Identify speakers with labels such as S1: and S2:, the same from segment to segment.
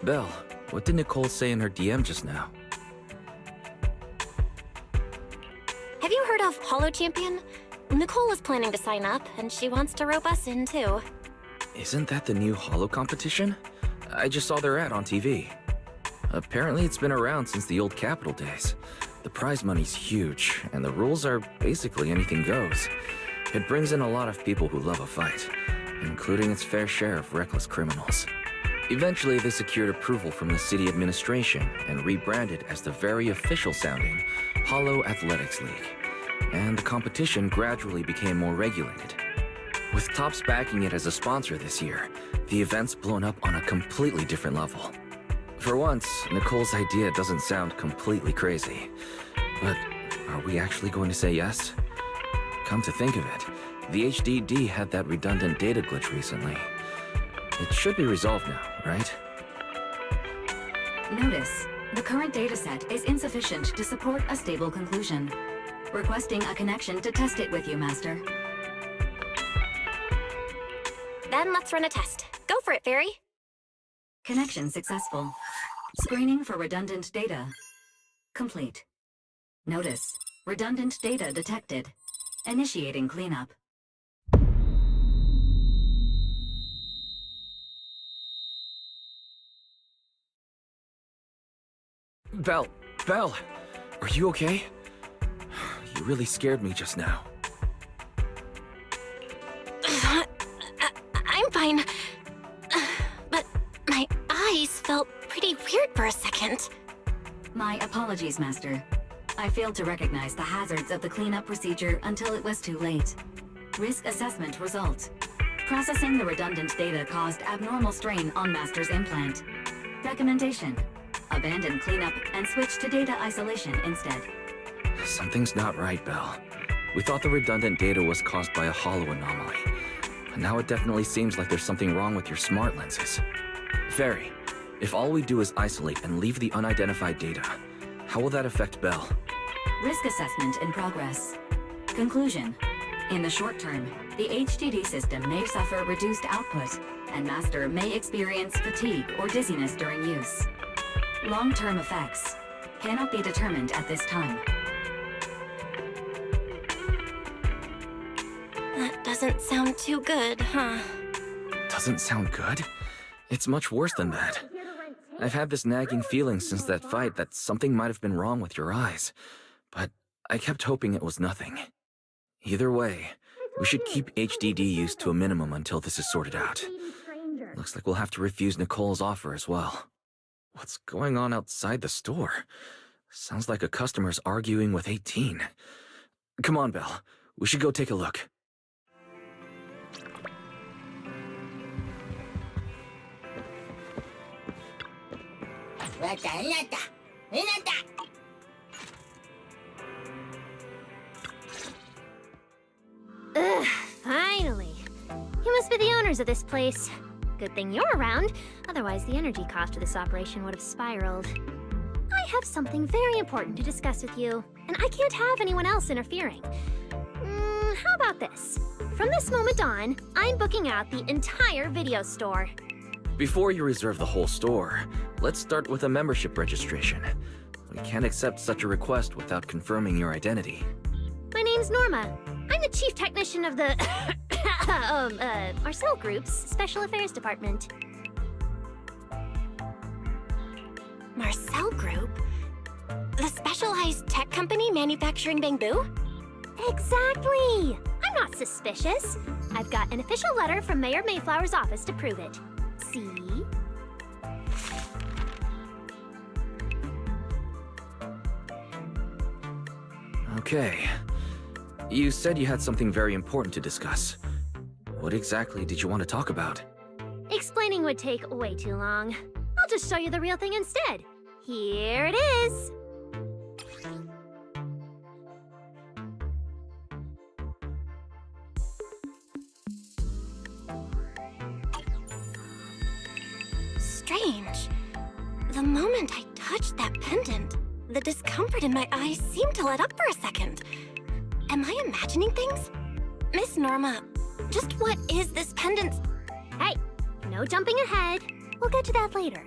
S1: Belle, what did Nicole say in her DM just now?
S2: Have you heard of Holo Champion? Nicole is planning to sign up, and she wants to rope us in too.
S1: Isn't that the new Holo competition? I just saw their ad on TV. Apparently it's been around since the old Capital days. The prize money's huge, and the rules are basically anything goes. It brings in a lot of people who love a fight, including its fair share of reckless criminals. Eventually, they secured approval from the city administration and rebranded as the very official-sounding Holo Athletics League. And the competition gradually became more regulated. With Topps backing it as a sponsor this year, the event's blown up on a completely different level. For once, Nicole's idea doesn't sound completely crazy. But are we actually going to say yes? Come to think of it, the HDD had that redundant data glitch recently. It should be resolved now, right?
S3: Notice, the current dataset is insufficient to support a stable conclusion. Requesting a connection to test it with you, Master.
S2: Then let's run a test. Go for it, Fairy.
S3: Connection successful. Screening for redundant data. Complete. Notice, redundant data detected. Initiating cleanup.
S1: Belle, are you okay? You really scared me just now.
S2: I'm fine. But my eyes felt pretty weird for a second.
S3: My apologies, Master. I failed to recognize the hazards of the cleanup procedure until it was too late. Risk assessment result. Processing the redundant data caused abnormal strain on Master's implant. Recommendation: abandon cleanup and switch to data isolation instead.
S1: Something's not right, Belle. We thought the redundant data was caused by a Holo anomaly. And now it definitely seems like there's something wrong with your smart lenses. Fairy, if all we do is isolate and leave the unidentified data, how will that affect Belle?
S3: Risk assessment in progress. Conclusion: in the short term, the HDD system may suffer reduced output, and Master may experience fatigue or dizziness during use. Long-term effects cannot be determined at this time.
S2: That doesn't sound too good, huh?
S1: Doesn't sound good? It's much worse than that. I've had this nagging feeling since that fight that something might have been wrong with your eyes, but I kept hoping it was nothing. Either way, we should keep HDD use to a minimum until this is sorted out. Looks like we'll have to refuse Nicole's offer as well. What's going on outside the store? Sounds like a customer's arguing with 18. Come on, Belle. We should go take a look.
S4: Ugh, finally. You must be the owners of this place. Good thing you're around, otherwise the energy cost of this operation would have spiraled. I have something very important to discuss with you, and I can't have anyone else interfering. How about this? From this moment on, I'm booking out the entire video store.
S1: Before you reserve the whole store, let's start with a membership registration. We can't accept such a request without confirming your identity.
S4: My name's Norma. I'm the chief technician of the Marcel Group's Special Affairs Department.
S2: Marcel Group? The specialized tech company manufacturing bamboo?
S4: Exactly! I'm not suspicious. I've got an official letter from Mayor Mayflower's office to prove it. See?
S1: Okay. You said you had something very important to discuss. What exactly did you want to talk about?
S4: Explaining would take way too long. I'll just show you the real thing instead. Here it is!
S2: Strange. The moment I touched that pendant, the discomfort in my eyes seemed to let up for a second. Am I imagining things? Miss Norma, just what is this pendant?
S4: Hey, no jumping ahead. We'll get to that later.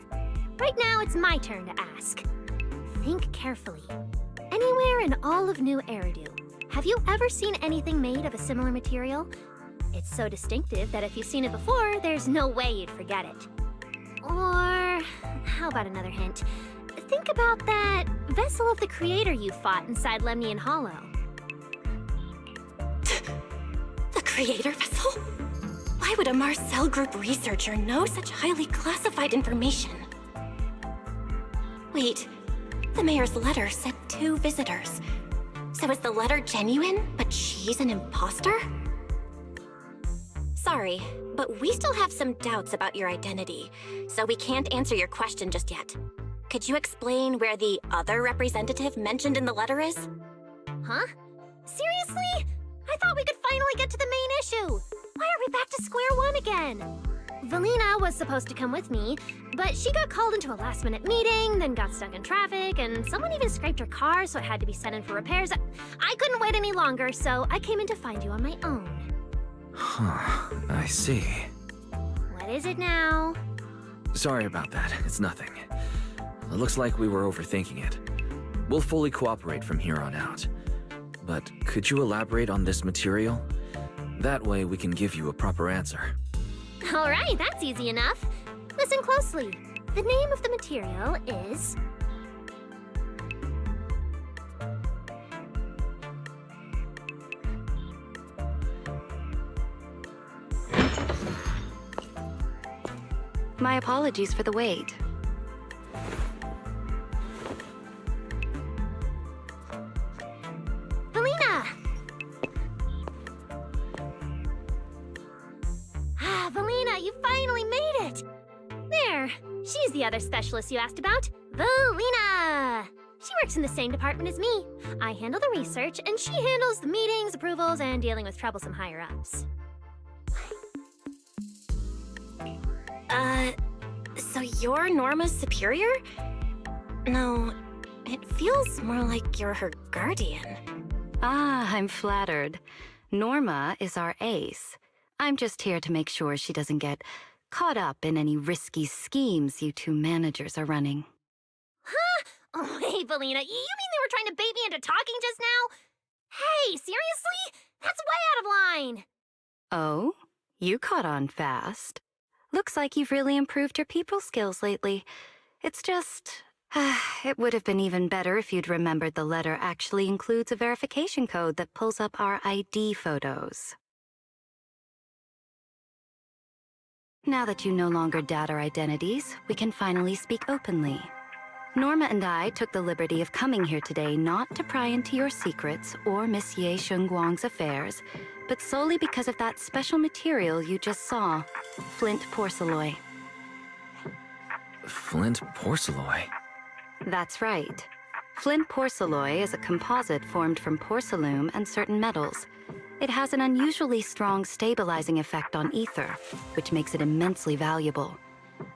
S4: Right now, it's my turn to ask. Think carefully. Anywhere in all of New Eridu, have you ever seen anything made of a similar material? It's so distinctive that if you've seen it before, there's no way you'd forget it. Or, how about another hint? Think about that vessel of the Creator you fought inside Lemnian Hollow.
S2: The Creator vessel? Why would a Marcel Group researcher know such highly classified information? Wait, the mayor's letter said 2 visitors. So is the letter genuine, but she's an imposter? Sorry, but we still have some doubts about your identity, so we can't answer your question just yet. Could you explain where the other representative mentioned in the letter is?
S4: Huh? Seriously? I thought we could finally get to the main issue. Why are we back to square one again? Valina was supposed to come with me, but she got called into a last-minute meeting, then got stuck in traffic, and someone even scraped her car, so it had to be sent in for repairs. I couldn't wait any longer, so I came in to find you on my own.
S1: Huh, I see.
S4: What is it now?
S1: Sorry about that, it's nothing. It looks like we were overthinking it. We'll fully cooperate from here on out. But could you elaborate on this material? That way we can give you a proper answer.
S4: All right, that's easy enough. Listen closely. The name of the material is...
S3: My apologies for the wait.
S4: Valina! Valina, you finally made it! There, she's the other specialist you asked about. Valina! She works in the same department as me. I handle the research, and she handles the meetings, approvals, and dealing with troublesome higher-ups.
S2: So you're Norma's superior? No, it feels more like you're her guardian.
S3: Ah, I'm flattered. Norma is our ace. I'm just here to make sure she doesn't get caught up in any risky schemes you 2 managers are running.
S4: Huh? Oh, hey, Valina, you mean they were trying to bait me into talking just now? Hey, seriously? That's way out of line!
S3: Oh? You caught on fast. Looks like you've really improved your people skills lately. It's just... it would have been even better if you'd remembered the letter actually includes a verification code that pulls up our ID photos. Now that you no longer doubt our identities, we can finally speak openly. Norma and I took the liberty of coming here today not to pry into your secrets or Miss Ye Shengguang's affairs, but solely because of that special material you just saw, flint porcelain.
S1: Flint porcelain?
S3: That's right. Flint porcelain is a composite formed from porcelain and certain metals. It has an unusually strong stabilizing effect on ether, which makes it immensely valuable.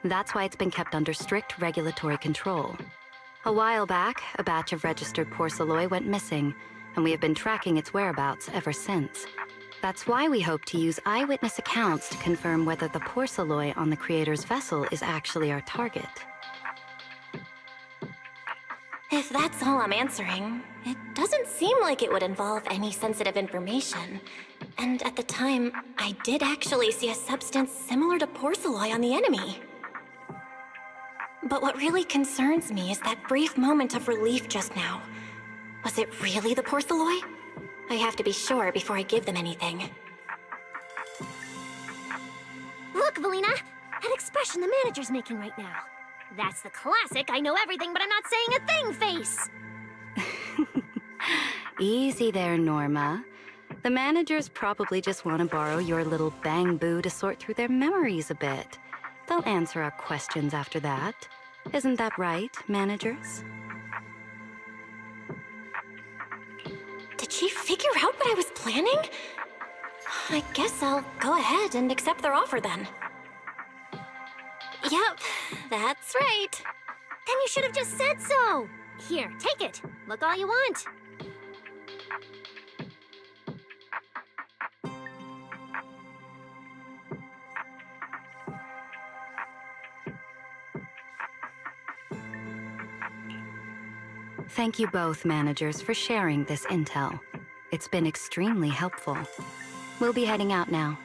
S3: That's why it's been kept under strict regulatory control. A while back, a batch of registered porcelain went missing, and we have been tracking its whereabouts ever since. That's why we hope to use eyewitness accounts to confirm whether the porcelain on the Creator's vessel is actually our target.
S2: If that's all I'm answering, it doesn't seem like it would involve any sensitive information. And at the time, I did actually see a substance similar to porcelain on the enemy. But what really concerns me is that brief moment of relief just now. Was it really the porcelain? I have to be sure before I give them anything.
S4: Look, Valina! That expression the manager's making right now. That's the classic I know everything but I'm not saying a thing face!
S3: Easy there, Norma. The managers probably just want to borrow your little bang-boo to sort through their memories a bit. They'll answer our questions after that. Isn't that right, managers?
S2: Did she figure out what I was planning? I guess I'll go ahead and accept their offer then. Yep, that's right.
S4: Then you should have just said so! Here, take it. Look all you want.
S3: Thank you both, managers, for sharing this intel. It's been extremely helpful. We'll be heading out now.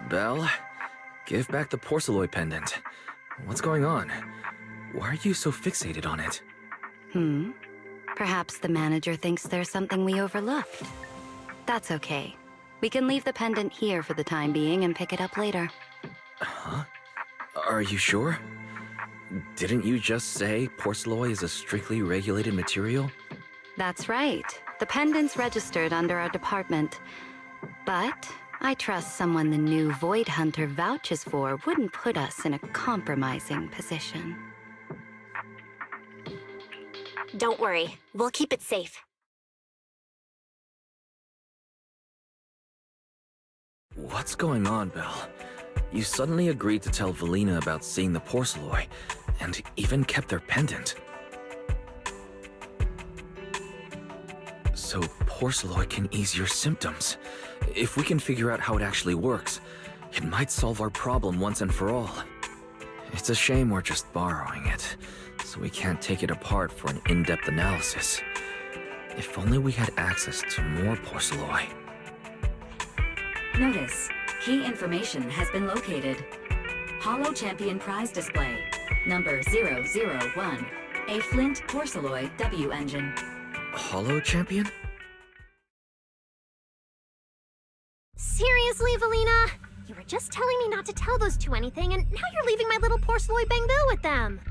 S1: Belle, give back the porcelain pendant. What's going on? Why are you so fixated on it?
S3: Perhaps the manager thinks there's something we overlooked. That's okay. We can leave the pendant here for the time being and pick it up later.
S1: Huh? Are you sure? Didn't you just say porcelain is a strictly regulated material?
S3: That's right. The pendant's registered under our department. But I trust someone the new Void Hunter vouches for wouldn't put us in a compromising position.
S2: Don't worry, we'll keep it safe.
S1: What's going on, Belle? You suddenly agreed to tell Valina about seeing the porcelain, and even kept their pendant. So porcelain can ease your symptoms. If we can figure out how it actually works, it might solve our problem once and for all. It's a shame we're just borrowing it, so we can't take it apart for an in-depth analysis. If only we had access to more porcelain.
S3: Notice, key information has been located. Holo Champion Prize Display, number 001, a Flint Porcelain W engine.
S1: Holo Champion?
S4: Seriously, Valina? You were just telling me not to tell those two anything, and now you're leaving my little porcelain bangbill with them.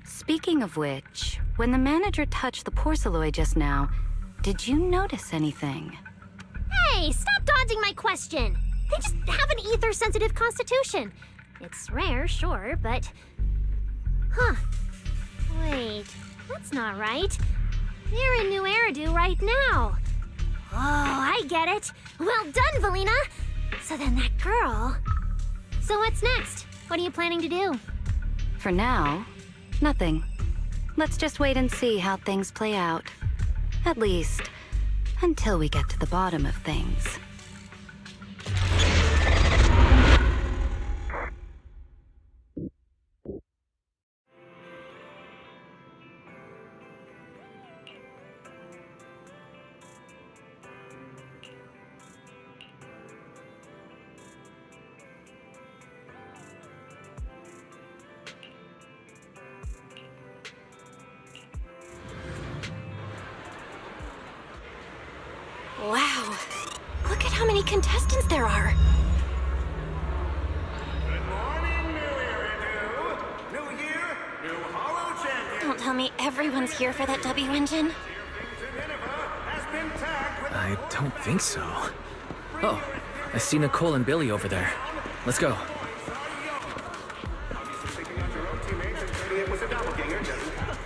S3: Speaking of which, when the manager touched the porcelain just now, did you notice anything?
S4: Hey, stop dodging my question! They just have an ether-sensitive constitution. It's rare, sure, but... Huh. Wait, that's not right. They're in New Eridan right now. Oh, I get it. Well done, Valina! So then that girl... So what's next? What are you planning to do?
S3: For now, nothing. Let's just wait and see how things play out. At least, until we get to the bottom of things.
S2: Wow. Look at how many contestants there are.
S5: Good morning, New Eridan. New year, new Holo Champion.
S2: Don't tell me everyone's here for that W engine.
S1: I don't think so. Oh, I see Nicole and Billy over there. Let's go.
S5: Thinking on your own teammates and saying it was a doppelganger doesn't count.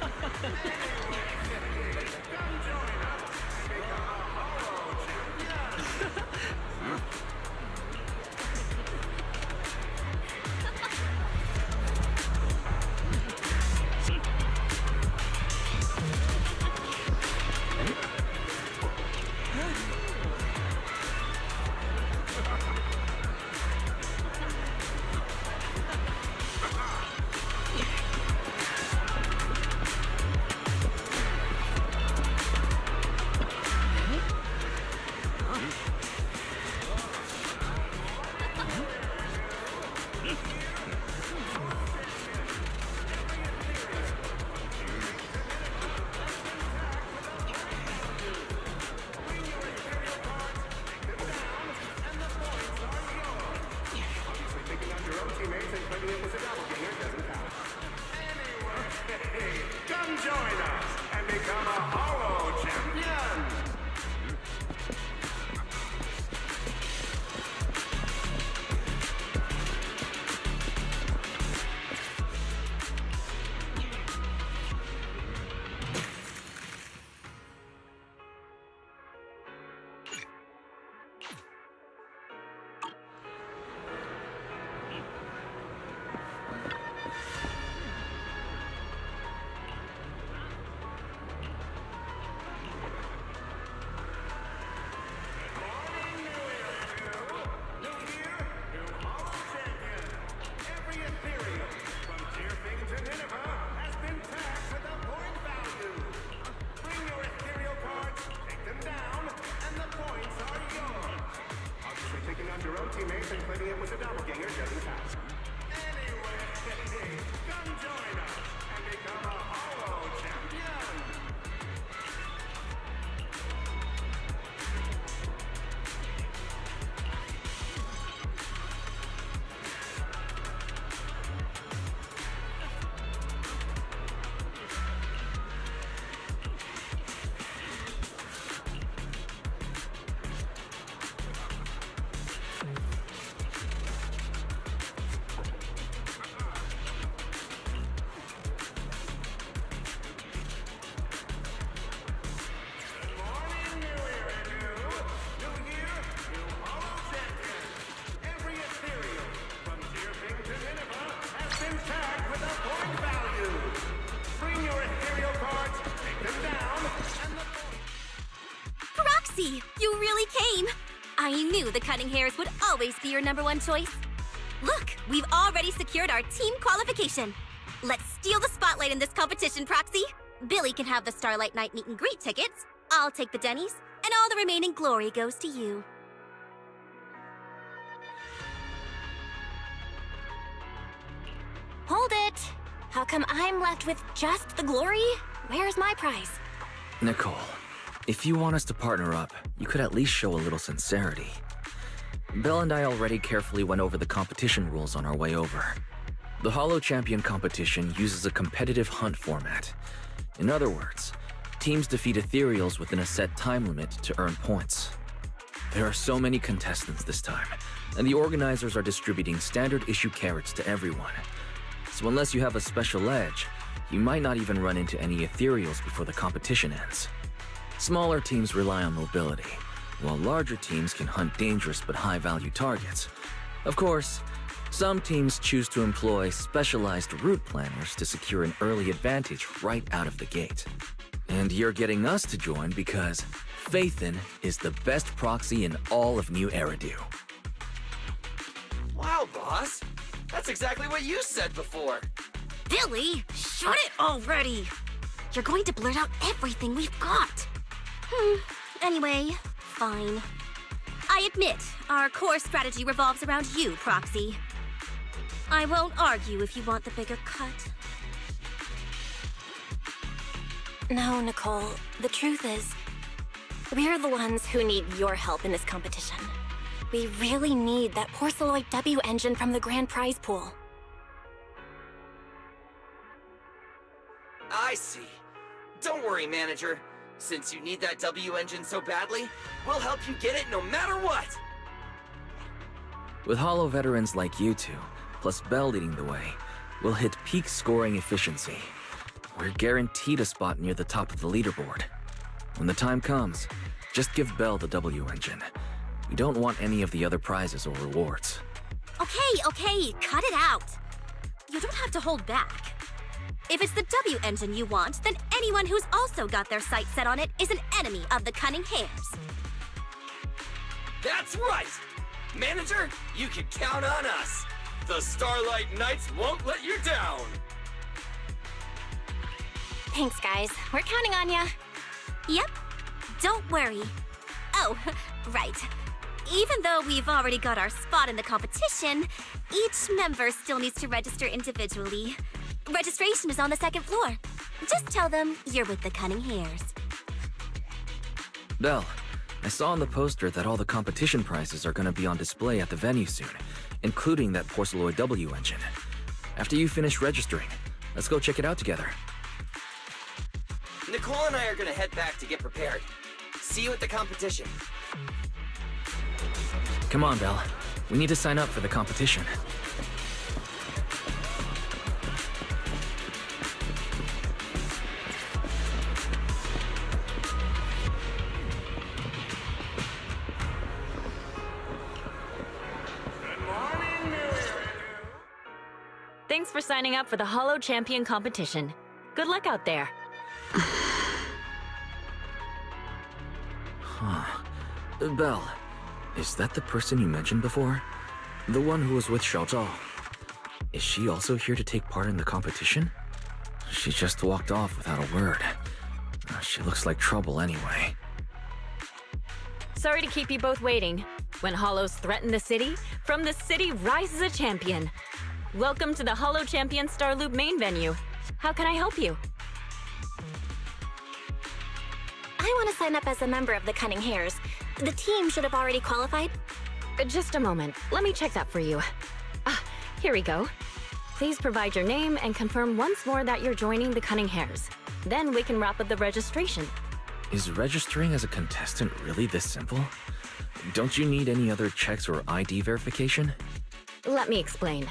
S2: the Cunning Hairs would always be your #1 choice. Look, we've already secured our team qualification. Let's steal the spotlight in this competition, Proxy. Billy can have the Starlight Night meet and greet tickets. I'll take the Denny's, and all the remaining glory goes to you. Hold it! How come I'm left with just the glory? Where's my prize?
S1: Nicole, if you want us to partner up, you could at least show a little sincerity. Belle and I already carefully went over the competition rules on our way over. The Hollow Champion competition uses a competitive hunt format. In other words, teams defeat ethereals within a set time limit to earn points. There are so many contestants this time, and the organizers are distributing standard issue carrots to everyone. So unless you have a special edge, you might not even run into any ethereals before the competition ends. Smaller teams rely on mobility, while larger teams can hunt dangerous but high-value targets. Of course, some teams choose to employ specialized route planners to secure an early advantage right out of the gate. And you're getting us to join because Faithin is the best proxy in all of New Eridan.
S6: Wow, boss! That's exactly what you said before!
S2: Billy, shut it already! You're going to blurt out everything we've got. Anyway, fine. I admit, our core strategy revolves around you, Proxy. I won't argue if you want the bigger cut. No, Nicole. The truth is, we're the ones who need your help in this competition. We really need that Porceloid W engine from the grand prize pool.
S6: I see. Don't worry, manager. Since you need that W engine so badly, we'll help you get it no matter what!
S1: With Hollow veterans like you two, plus Belle leading the way, we'll hit peak scoring efficiency. We're guaranteed a spot near the top of the leaderboard. When the time comes, just give Belle the W engine. We don't want any of the other prizes or rewards.
S2: Okay, cut it out. You don't have to hold back. If it's the W engine you want, then anyone who's also got their sights set on it is an enemy of the Cunning Hairs.
S6: That's right! Manager, you can count on us! The Starlight Knights won't let you down!
S2: Thanks, guys. We're counting on ya. Yep. Don't worry. Oh, right. Even though we've already got our spot in the competition, each member still needs to register individually. Registration is on the 2nd floor. Just tell them you're with the Cunning Hairs.
S1: Belle, I saw on the poster that all the competition prizes are gonna be on display at the venue soon, including that Porceloid W engine. After you finish registering, let's go check it out together.
S6: Nicole and I are gonna head back to get prepared. See you at the competition.
S1: Come on, Belle. We need to sign up for the competition.
S5: Good morning, New Eridan.
S7: Thanks for signing up for the Hollow Champion competition. Good luck out there.
S1: Belle, is that the person you mentioned before? The one who was with Xiaozhao? Is she also here to take part in the competition? She just walked off without a word. She looks like trouble anyway.
S7: Sorry to keep you both waiting. When Hollows threaten the city, from the city rises a champion. Welcome to the Hollow Champion Star Loop main venue. How can I help you?
S2: I want to sign up as a member of the Cunning Hairs. The team should have already qualified.
S7: Just a moment. Let me check that for you. Here we go. Please provide your name and confirm once more that you're joining the Cunning Hairs. Then we can wrap up the registration.
S1: Is registering as a contestant really this simple? Don't you need any other checks or ID verification?
S7: Let me explain.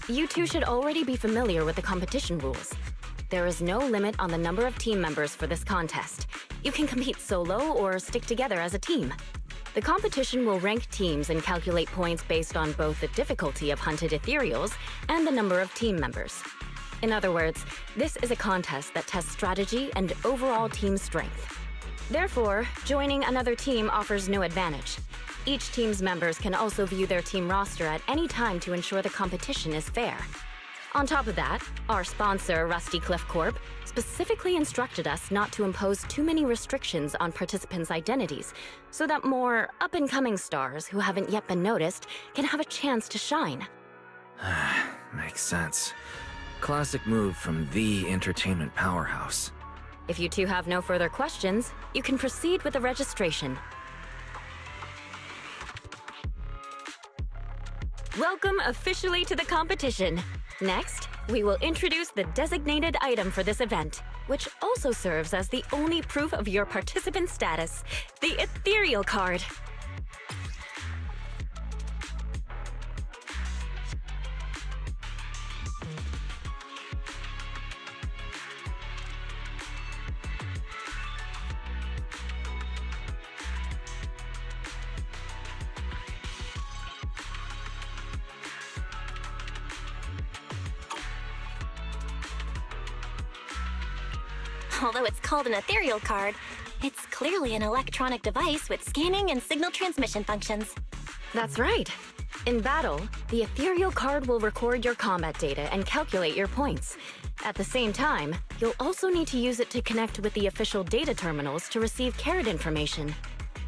S7: You two should already be familiar with the competition rules. There is no limit on the number of team members for this contest. You can compete solo or stick together as a team. The competition will rank teams and calculate points based on both the difficulty of hunted ethereals and the number of team members. In other words, this is a contest that tests strategy and overall team strength. Therefore, joining another team offers no advantage. Each team's members can also view their team roster at any time to ensure the competition is fair. On top of that, our sponsor, Rusty Cliff Corp., specifically instructed us not to impose too many restrictions on participants' identities, so that more up-and-coming stars who haven't yet been noticed can have a chance to shine.
S1: Makes sense. Classic move from the entertainment powerhouse.
S7: If you two have no further questions, you can proceed with the registration. Welcome officially to the competition. Next, we will introduce the designated item for this event, which also serves as the only proof of your participant status, the ethereal card.
S2: Although it's called an ethereal card, it's clearly an electronic device with scanning and signal transmission functions.
S7: That's right. In battle, the ethereal card will record your combat data and calculate your points. At the same time, you'll also need to use it to connect with the official data terminals to receive carrot information.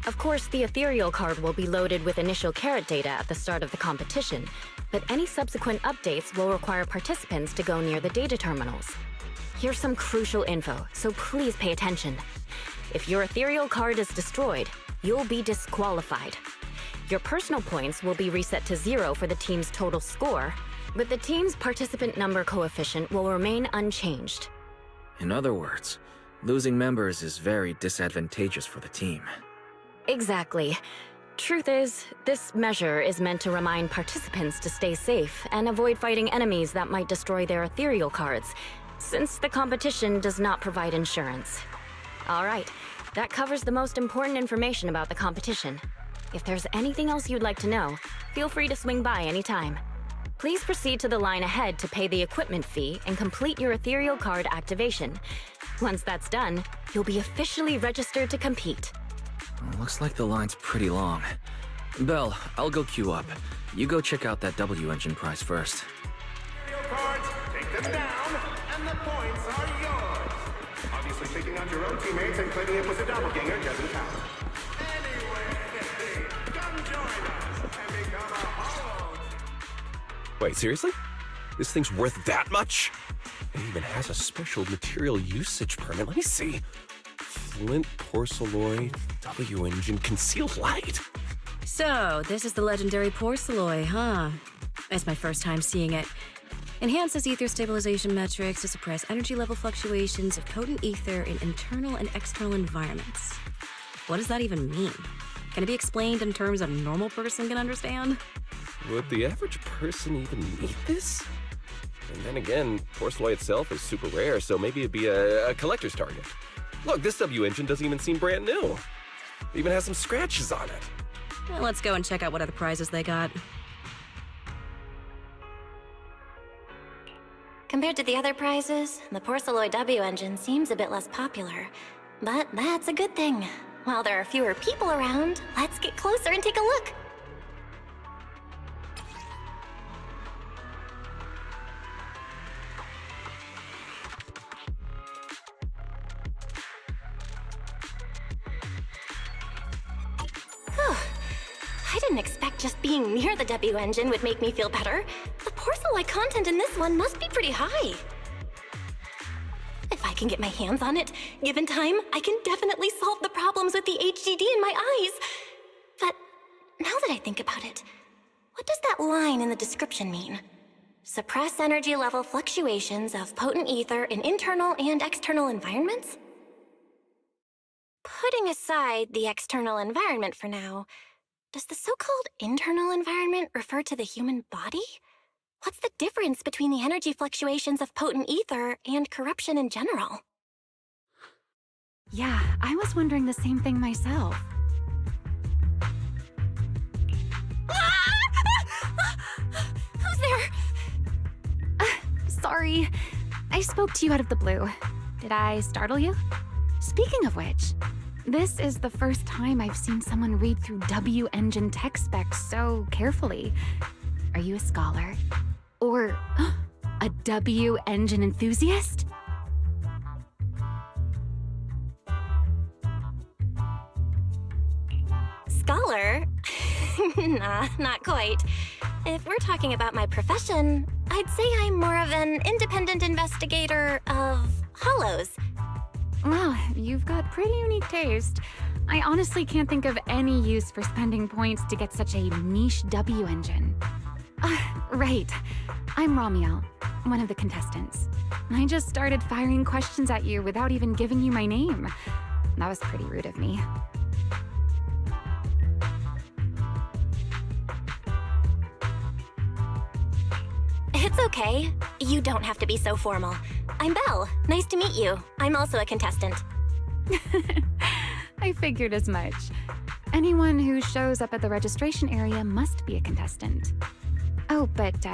S7: Of course, the ethereal card will be loaded with initial carrot data at the start of the competition, but any subsequent updates will require participants to go near the data terminals. Here's some crucial info, so please pay attention. If your ethereal card is destroyed, you'll be disqualified. Your personal points will be reset to 0 for the team's total score, but the team's participant number coefficient will remain unchanged.
S1: In other words, losing members is very disadvantageous for the team.
S7: Exactly. Truth is, this measure is meant to remind participants to stay safe and avoid fighting enemies that might destroy their ethereal cards, since the competition does not provide insurance. All right, that covers the most important information about the competition. If there's anything else you'd like to know, feel free to swing by anytime. Please proceed to the line ahead to pay the equipment fee and complete your ethereal card activation. Once that's done, you'll be officially registered to compete.
S1: Looks like the line's pretty long. Belle, I'll go queue up. You go check out that W engine prize first.
S5: Ethereal cards, take them down, and the points are yours. Obviously, taking out your own teammates and claiming it was a doppelganger doesn't count. Anyway, come join us and become a hollow.
S8: Wait, seriously? This thing's worth that much? It even has a special material usage permit. Let me see. Flint, porcelloy, W engine, concealed light.
S9: So, this is the legendary porcelloy, huh? It's my first time seeing it. Enhances ether stabilization metrics to suppress energy level fluctuations of potent ether in internal and external environments. What does that even mean? Can it be explained in terms a normal person can understand?
S8: Would the average person even need this? And then again, porcelloy itself is super rare, so maybe it'd be a collector's target. Look, this W engine doesn't even seem brand new. It even has some scratches on it.
S9: Well, let's go and check out what other prizes they got.
S2: Compared to the other prizes, the Porcelloy W engine seems a bit less popular. But that's a good thing. While there are fewer people around, let's get closer and take a look. I didn't expect just being near the W engine would make me feel better. The porcelloy content in this one must be pretty high. If I can get my hands on it, given time, I can definitely solve the problems with the HDD in my eyes. But now that I think about it, what does that line in the description mean? Suppress energy level fluctuations of potent ether in internal and external environments? Putting aside the external environment for now, does the so-called internal environment refer to the human body? What's the difference between the energy fluctuations of potent ether and corruption in general?
S10: Yeah, I was wondering the same thing myself.
S2: Who's there?
S10: Sorry, I spoke to you out of the blue. Did I startle you? Speaking of which, This is the first time I've seen someone read through W engine tech specs so carefully. Are you a scholar? Or a W engine enthusiast?
S2: Scholar? Nah, not quite. If we're talking about my profession, I'd say I'm more of an independent investigator of hollows.
S10: Well, you've got pretty unique taste. I honestly can't think of any use for spending points to get such a niche W engine. Right. I'm Ramiel, one of the contestants. I just started firing questions at you without even giving you my name. That was pretty rude of me.
S2: It's okay. You don't have to be so formal. I'm Belle. Nice to meet you. I'm also a contestant.
S10: I figured as much. Anyone who shows up at the registration area must be a contestant. Oh, but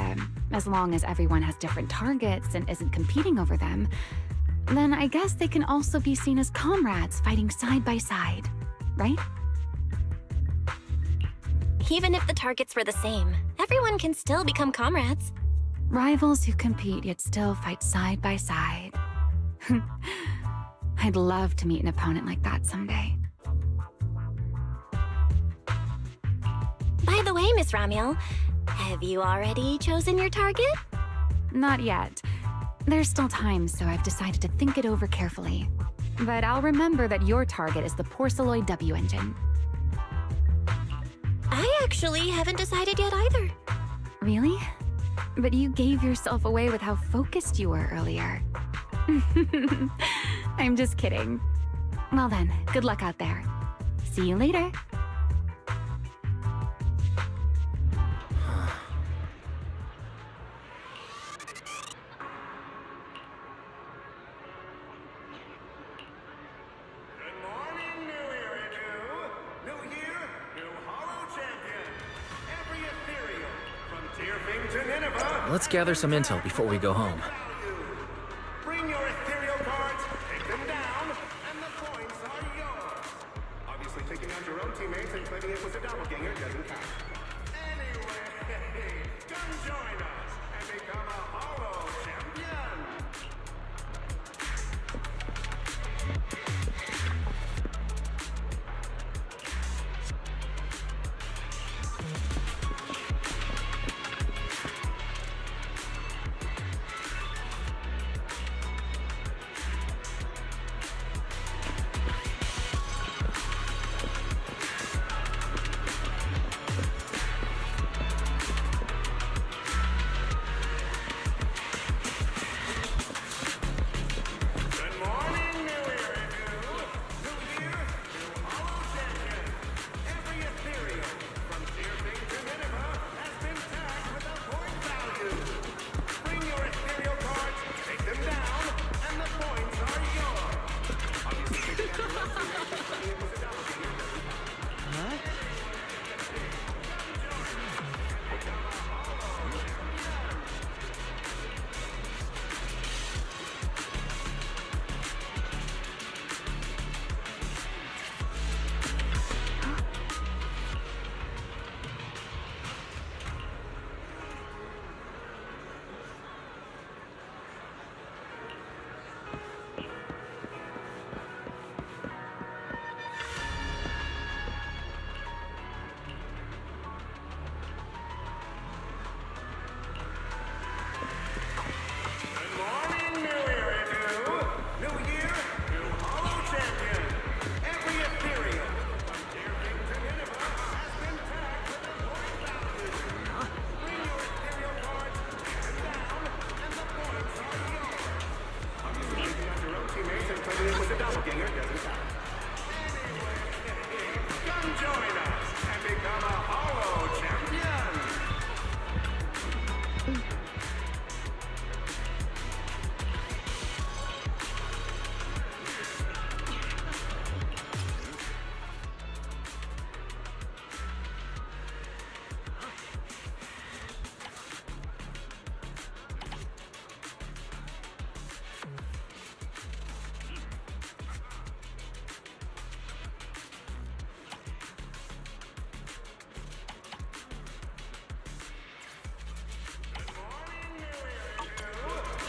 S10: as long as everyone has different targets and isn't competing over them, then I guess they can also be seen as comrades fighting side by side, right?
S2: Even if the targets were the same, everyone can still become comrades.
S10: Rivals who compete yet still fight side by side. I'd love to meet an opponent like that someday.
S2: By the way, Miss Ramiel, have you already chosen your target?
S10: Not yet. There's still time, so I've decided to think it over carefully. But I'll remember that your target is the Porceloid W engine.
S2: I actually haven't decided yet either.
S10: Really? But you gave yourself away with how focused you were earlier. I'm just kidding. Well then, good luck out there. See you later.
S5: Good morning, New Eridan. New year, new Hollow champion. Every ethereal, from Tearfing to Nineveh.
S1: Let's gather some intel before we go home.
S5: Bring your ethereal cards, take them down, and the points are yours. Obviously, taking out your own teammates and claiming it was a doppelganger doesn't count. Anyway, come join us and become a Hollow champion.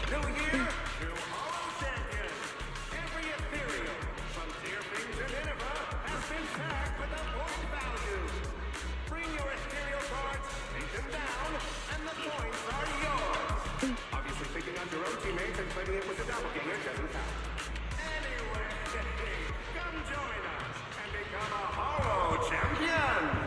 S5: New year, new Hollow champion. Every ethereal, from dear things in Nineveh, has been tagged with a point value. Bring your ethereal cards, take them down, and the points are yours. Obviously, picking out your own teammates and claiming it was a doppelganger doesn't count. Anyway, come join us and become a Hollow champion.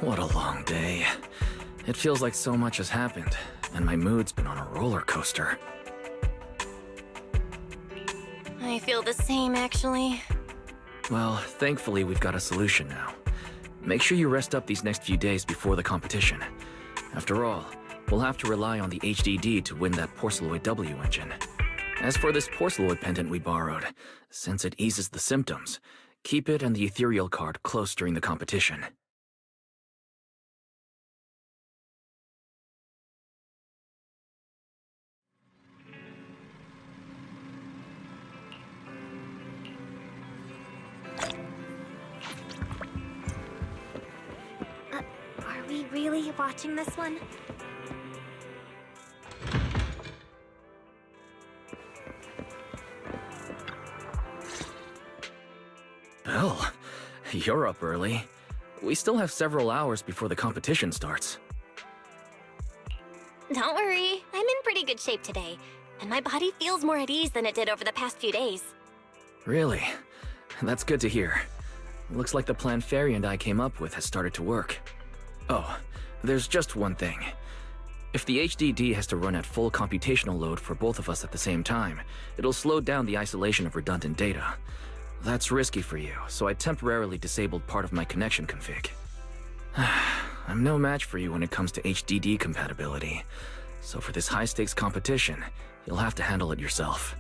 S1: What a long day. It feels like so much has happened, and my mood's been on a roller coaster.
S2: I feel the same, actually.
S1: Well, thankfully we've got a solution now. Make sure you rest up these next few days before the competition. After all, we'll have to rely on the HDD to win that Porceloid W engine. As for this Porceloid pendant we borrowed, since it eases the symptoms, keep it and the ethereal card close during the competition.
S4: Are we really watching this one?
S1: Belle, you're up early. We still have several hours before the competition starts.
S2: Don't worry, I'm in pretty good shape today, and my body feels more at ease than it did over the past few days.
S1: Really? That's good to hear. Looks like the plan Fairy and I came up with has started to work. Oh, there's just one thing. If the HDD has to run at full computational load for both of us at the same time, it'll slow down the isolation of redundant data. That's risky for you, so I temporarily disabled part of my connection config. I'm no match for you when it comes to HDD compatibility, so for this high-stakes competition, you'll have to handle it yourself.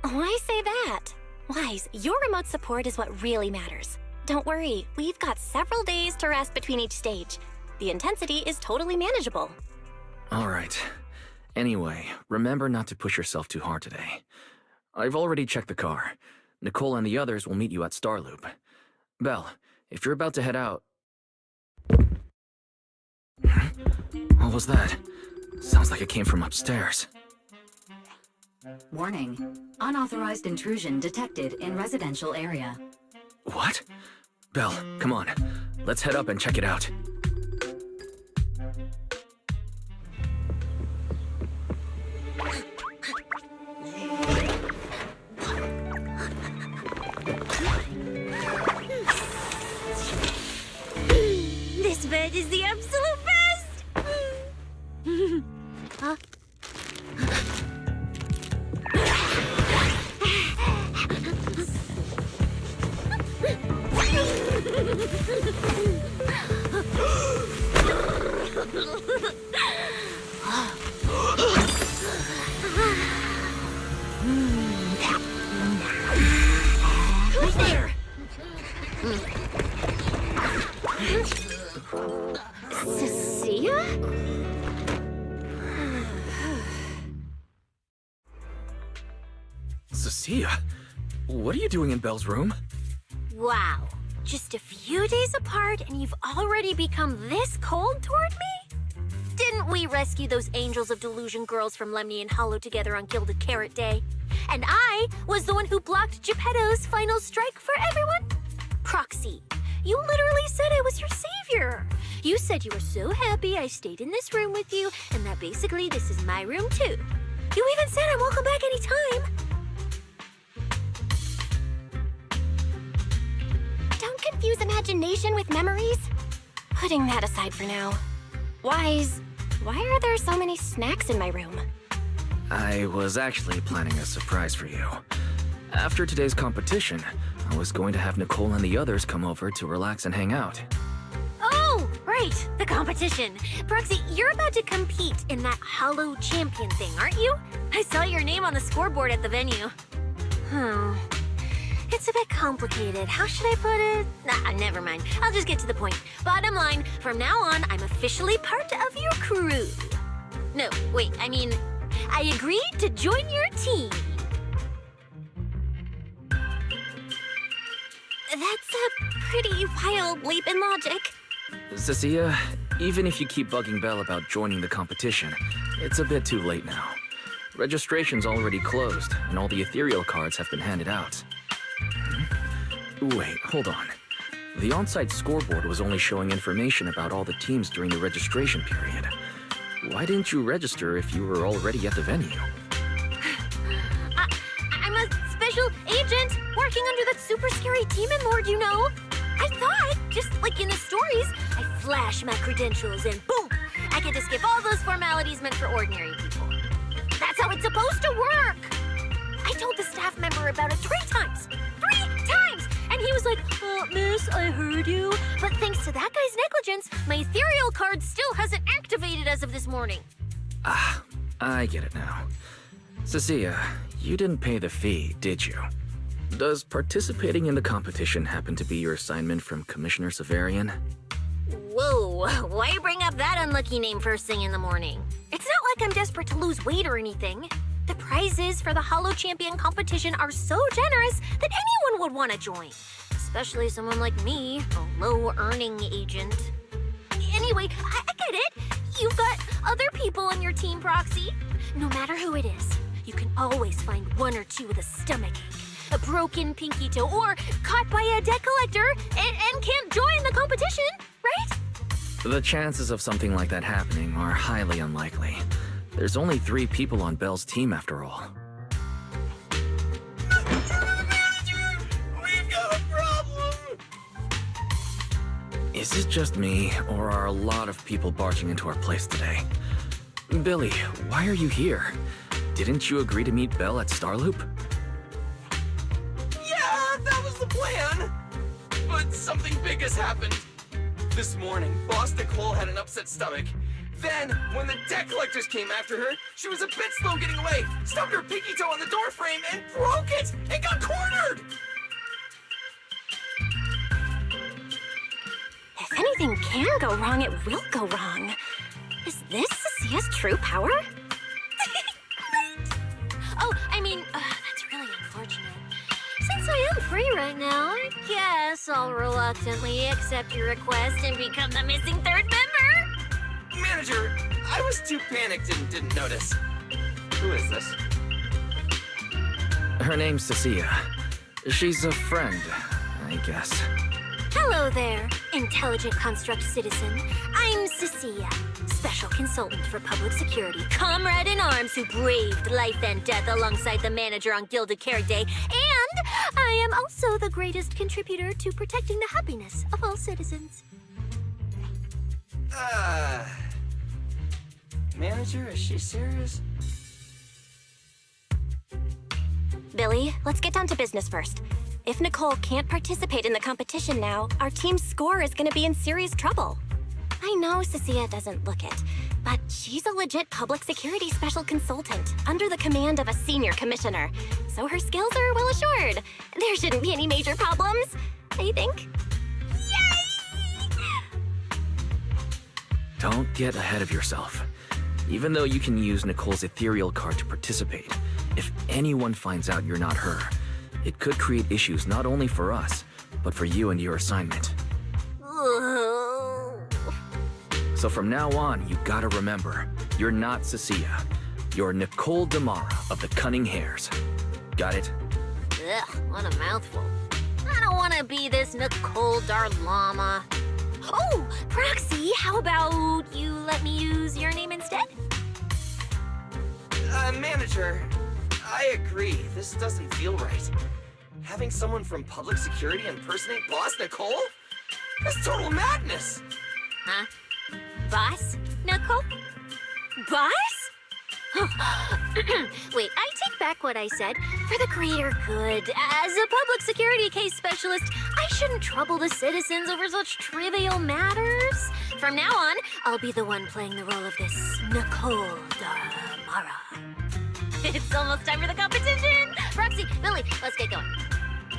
S2: Why say that? Wise, your remote support is what really matters. Don't worry, we've got several days to rest between each stage. The intensity is totally manageable.
S1: Alright. Anyway, remember not to push yourself too hard today. I've already checked the car. Nicole and the others will meet you at Starloop. Belle, if you're about to head out... What was that? Sounds like it came from upstairs.
S3: Warning. Unauthorized intrusion detected in residential area.
S1: What? Belle, come on. Let's head up and check it out.
S4: This bed is the absolute best! Huh?
S2: Who's there?
S4: Cecilia?
S1: Cecilia? What are you doing in Belle's room?
S4: Wow. Just a few days apart and you've already become this cold toward me? Didn't Didn't we rescue those Angels of Delusion girls from Lemny and Hollow together on Gilded Carrot Day? And I was the one who blocked Geppetto's final strike for everyone? Proxy, you literally said I was your savior. You said you were so happy I stayed in this room with you, and that basically this is my room too. You even said I'm welcome back anytime. Don't confuse imagination with memories.
S2: Putting that aside for now. Wise, why are there so many snacks in my room?
S1: I was actually planning a surprise for you. After today's competition, I was going to have Nicole and the others come over to relax and hang out.
S4: Oh, right, the competition. Proxy, you're about to compete in that Hollow Champion thing, aren't you? I saw your name on the scoreboard at the venue. It's a bit complicated. How should I put it? Nah, never mind. I'll just get to the point. Bottom line, from now on, I'm officially part of your crew. No, wait, I agreed to join your team.
S2: That's a pretty wild leap in logic.
S1: Cecilia, even if you keep bugging Belle about joining the competition, it's a bit too late now. Registration's already closed, and all the ethereal cards have been handed out. Wait, hold on. The on-site scoreboard was only showing information about all the teams during the registration period. Why didn't you register if you were already at the venue?
S4: I'm a special agent working under that super scary demon lord, you know. I thought, just like in the stories, I flash my credentials and boom, I get to skip all those formalities meant for ordinary people. That's how it's supposed to work. I told the staff member about it 3 times. 3 times! And he was like, miss, I heard you. But thanks to that guy's negligence, my ethereal card still hasn't activated as of this morning.
S1: Ah, I get it now. Cecilia, you didn't pay the fee, did you? Does participating in the competition happen to be your assignment from Commissioner Severian?
S4: Whoa, why bring up that unlucky name first thing in the morning? It's not like I'm desperate to lose weight or anything. The prizes for the Hollow Champion competition are so generous that anyone would want to join. Especially someone like me, a low-earning agent. Anyway, I get it. You've got other people on your team, Proxy. No matter who it is, you can always find 1 or 2 with a stomachache, a broken pinky toe, or caught by a debt collector and can't join the competition, right?
S1: The chances of something like that happening are highly unlikely. There's only 3 people on Belle's team after all.
S6: Manager! We've got a problem!
S1: Is it just me, or are a lot of people barging into our place today? Billy, why are you here? Didn't you agree to meet Belle at Starloop?
S6: Yeah, that was the plan! But something big has happened. This morning, Boss Nicole had an upset stomach. Then, when the debt collectors came after her, she was a bit slow getting away, stubbed her pinky toe on the door frame, and broke it! And got cornered!
S2: If anything can go wrong, it will go wrong. Is this Cecia's true power?
S4: That's really unfortunate. Since I am free right now, I guess I'll reluctantly accept your request and become the missing 3rd member.
S6: Manager, I was too panicked and didn't notice. Who is this?
S1: Her name's Cecilia. She's a friend, I guess.
S4: Hello there, intelligent construct citizen. I'm Cecilia, special consultant for public security, comrade in arms who braved life and death alongside the manager on Gilded Carrot Day, and I am also the greatest contributor to protecting the happiness of all citizens.
S6: Manager, is she serious?
S2: Billy, let's get down to business first. If Nicole can't participate in the competition now, our team's score is going to be in serious trouble. I know Cecilia doesn't look it, but she's a legit public security special consultant under the command of a senior commissioner, so her skills are well assured. There shouldn't be any major problems, I think.
S1: Don't get ahead of yourself. Even though you can use Nicole's ethereal card to participate, if anyone finds out you're not her, it could create issues not only for us, but for you and your assignment. So from now on, you gotta remember, you're not Cecilia. You're Nicole Damara of the Cunning Hares. Got it?
S4: Ugh, what a mouthful. I don't want to be this Nicole Darlama.
S2: Oh, Proxy, how about you let me use your name instead?
S6: Manager, I agree. This doesn't feel right. Having someone from public security impersonate Boss Nicole? That's total madness!
S4: Huh? Boss? Nicole? Boss? Wait, I take back what I said. For the greater good, as a public security case specialist, I shouldn't trouble the citizens over such trivial matters. From now on, I'll be the one playing the role of this Nicole Damara. It's almost time for the competition! Proxy, Billy, let's get going.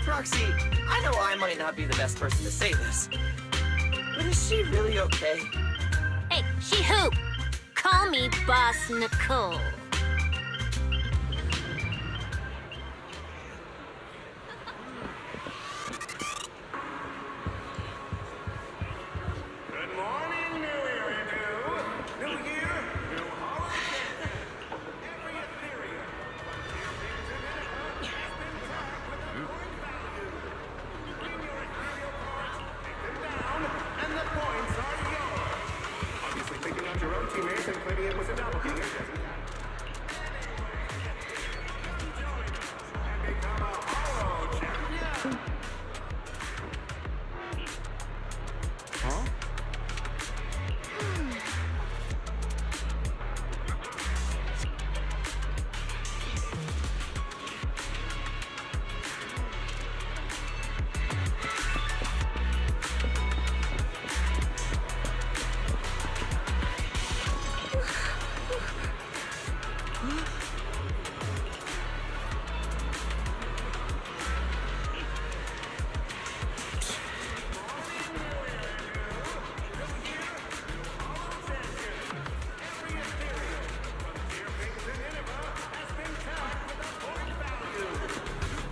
S6: Proxy, I know I might not be the best person to say this, but is she really okay?
S4: Hey, she who? Call me Boss Nicole.
S5: Good morning, New Eridan. New year, new holiday. Every ethereal has been tagged with a point value. Bring your ethereal cards, take them down, and the points are yours. Obviously, taking out your own teammates and claiming it was a doppelganger doesn't count. Join us and become a Holo champion. Huh?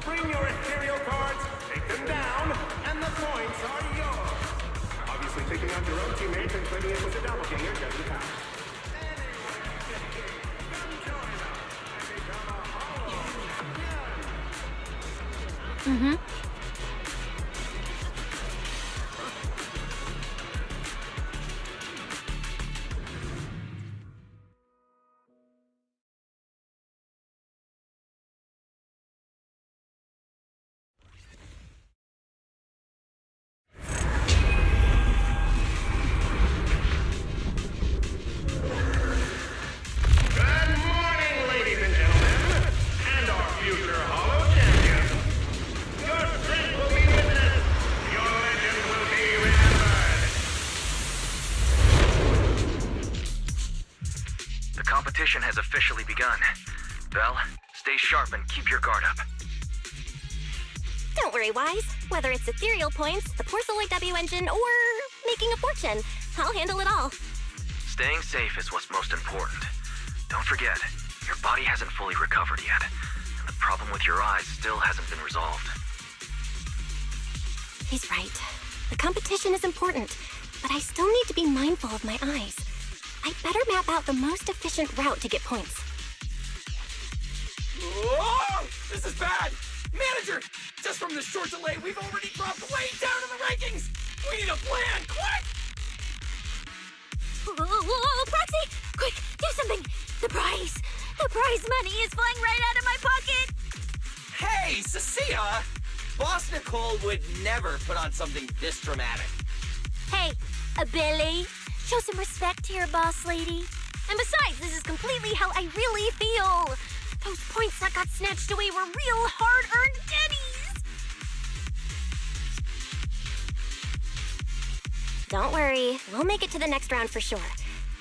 S5: Bring your ethereal cards, take them down, and the points are yours. Obviously, taking out your own teammates and claiming it was a doppelganger doesn't count. Come join us and become a Holo champion. Good morning, ladies and gentlemen, and our future Holo champions. Your strength will be witnessed. Your legend will be remembered.
S1: The competition has officially begun. Val, stay sharp and keep your guard up.
S2: Don't worry, Wise. Whether it's ethereal points, the Porceloid W engine, or making a fortune, I'll handle it all.
S1: Staying safe is what's most important. Don't forget, your body hasn't fully recovered yet, and the problem with your eyes still hasn't been resolved.
S2: He's right. The competition is important, but I still need to be mindful of my eyes. I'd better map out the most efficient route to get points.
S6: Whoa! This is bad! Manager! Just from this short delay, we've already dropped way down in the rankings! We need a plan, quick!
S4: Whoa, Proxy! Quick, do something! The prize money is flying right out of my pocket!
S6: Hey, Cecilia! Boss Nicole would never put on something this dramatic.
S4: Hey, Billy, show some respect to your boss lady. And besides, this is completely how I really feel. Those points that got snatched away were real hard-earned dennies.
S2: Don't worry, we'll make it to the next round for sure.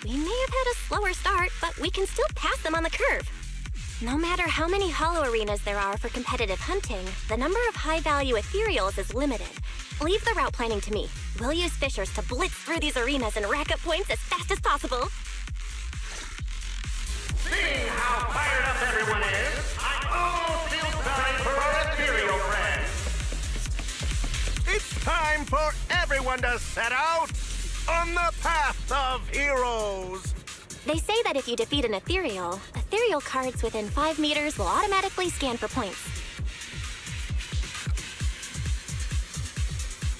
S2: We may have had a slower start, but we can still pass them on the curve. No matter how many Holo arenas there are for competitive hunting, the number of high-value ethereals is limited. Leave the route planning to me. We'll use fishers to blitz through these arenas and rack up points as fast as possible.
S5: Seeing how fired up everyone is, I almost feel sorry for our ethereal friends. It's time for everyone to set out on the path of heroes.
S2: They say that if you defeat an ethereal cards within 5 meters will automatically scan for points.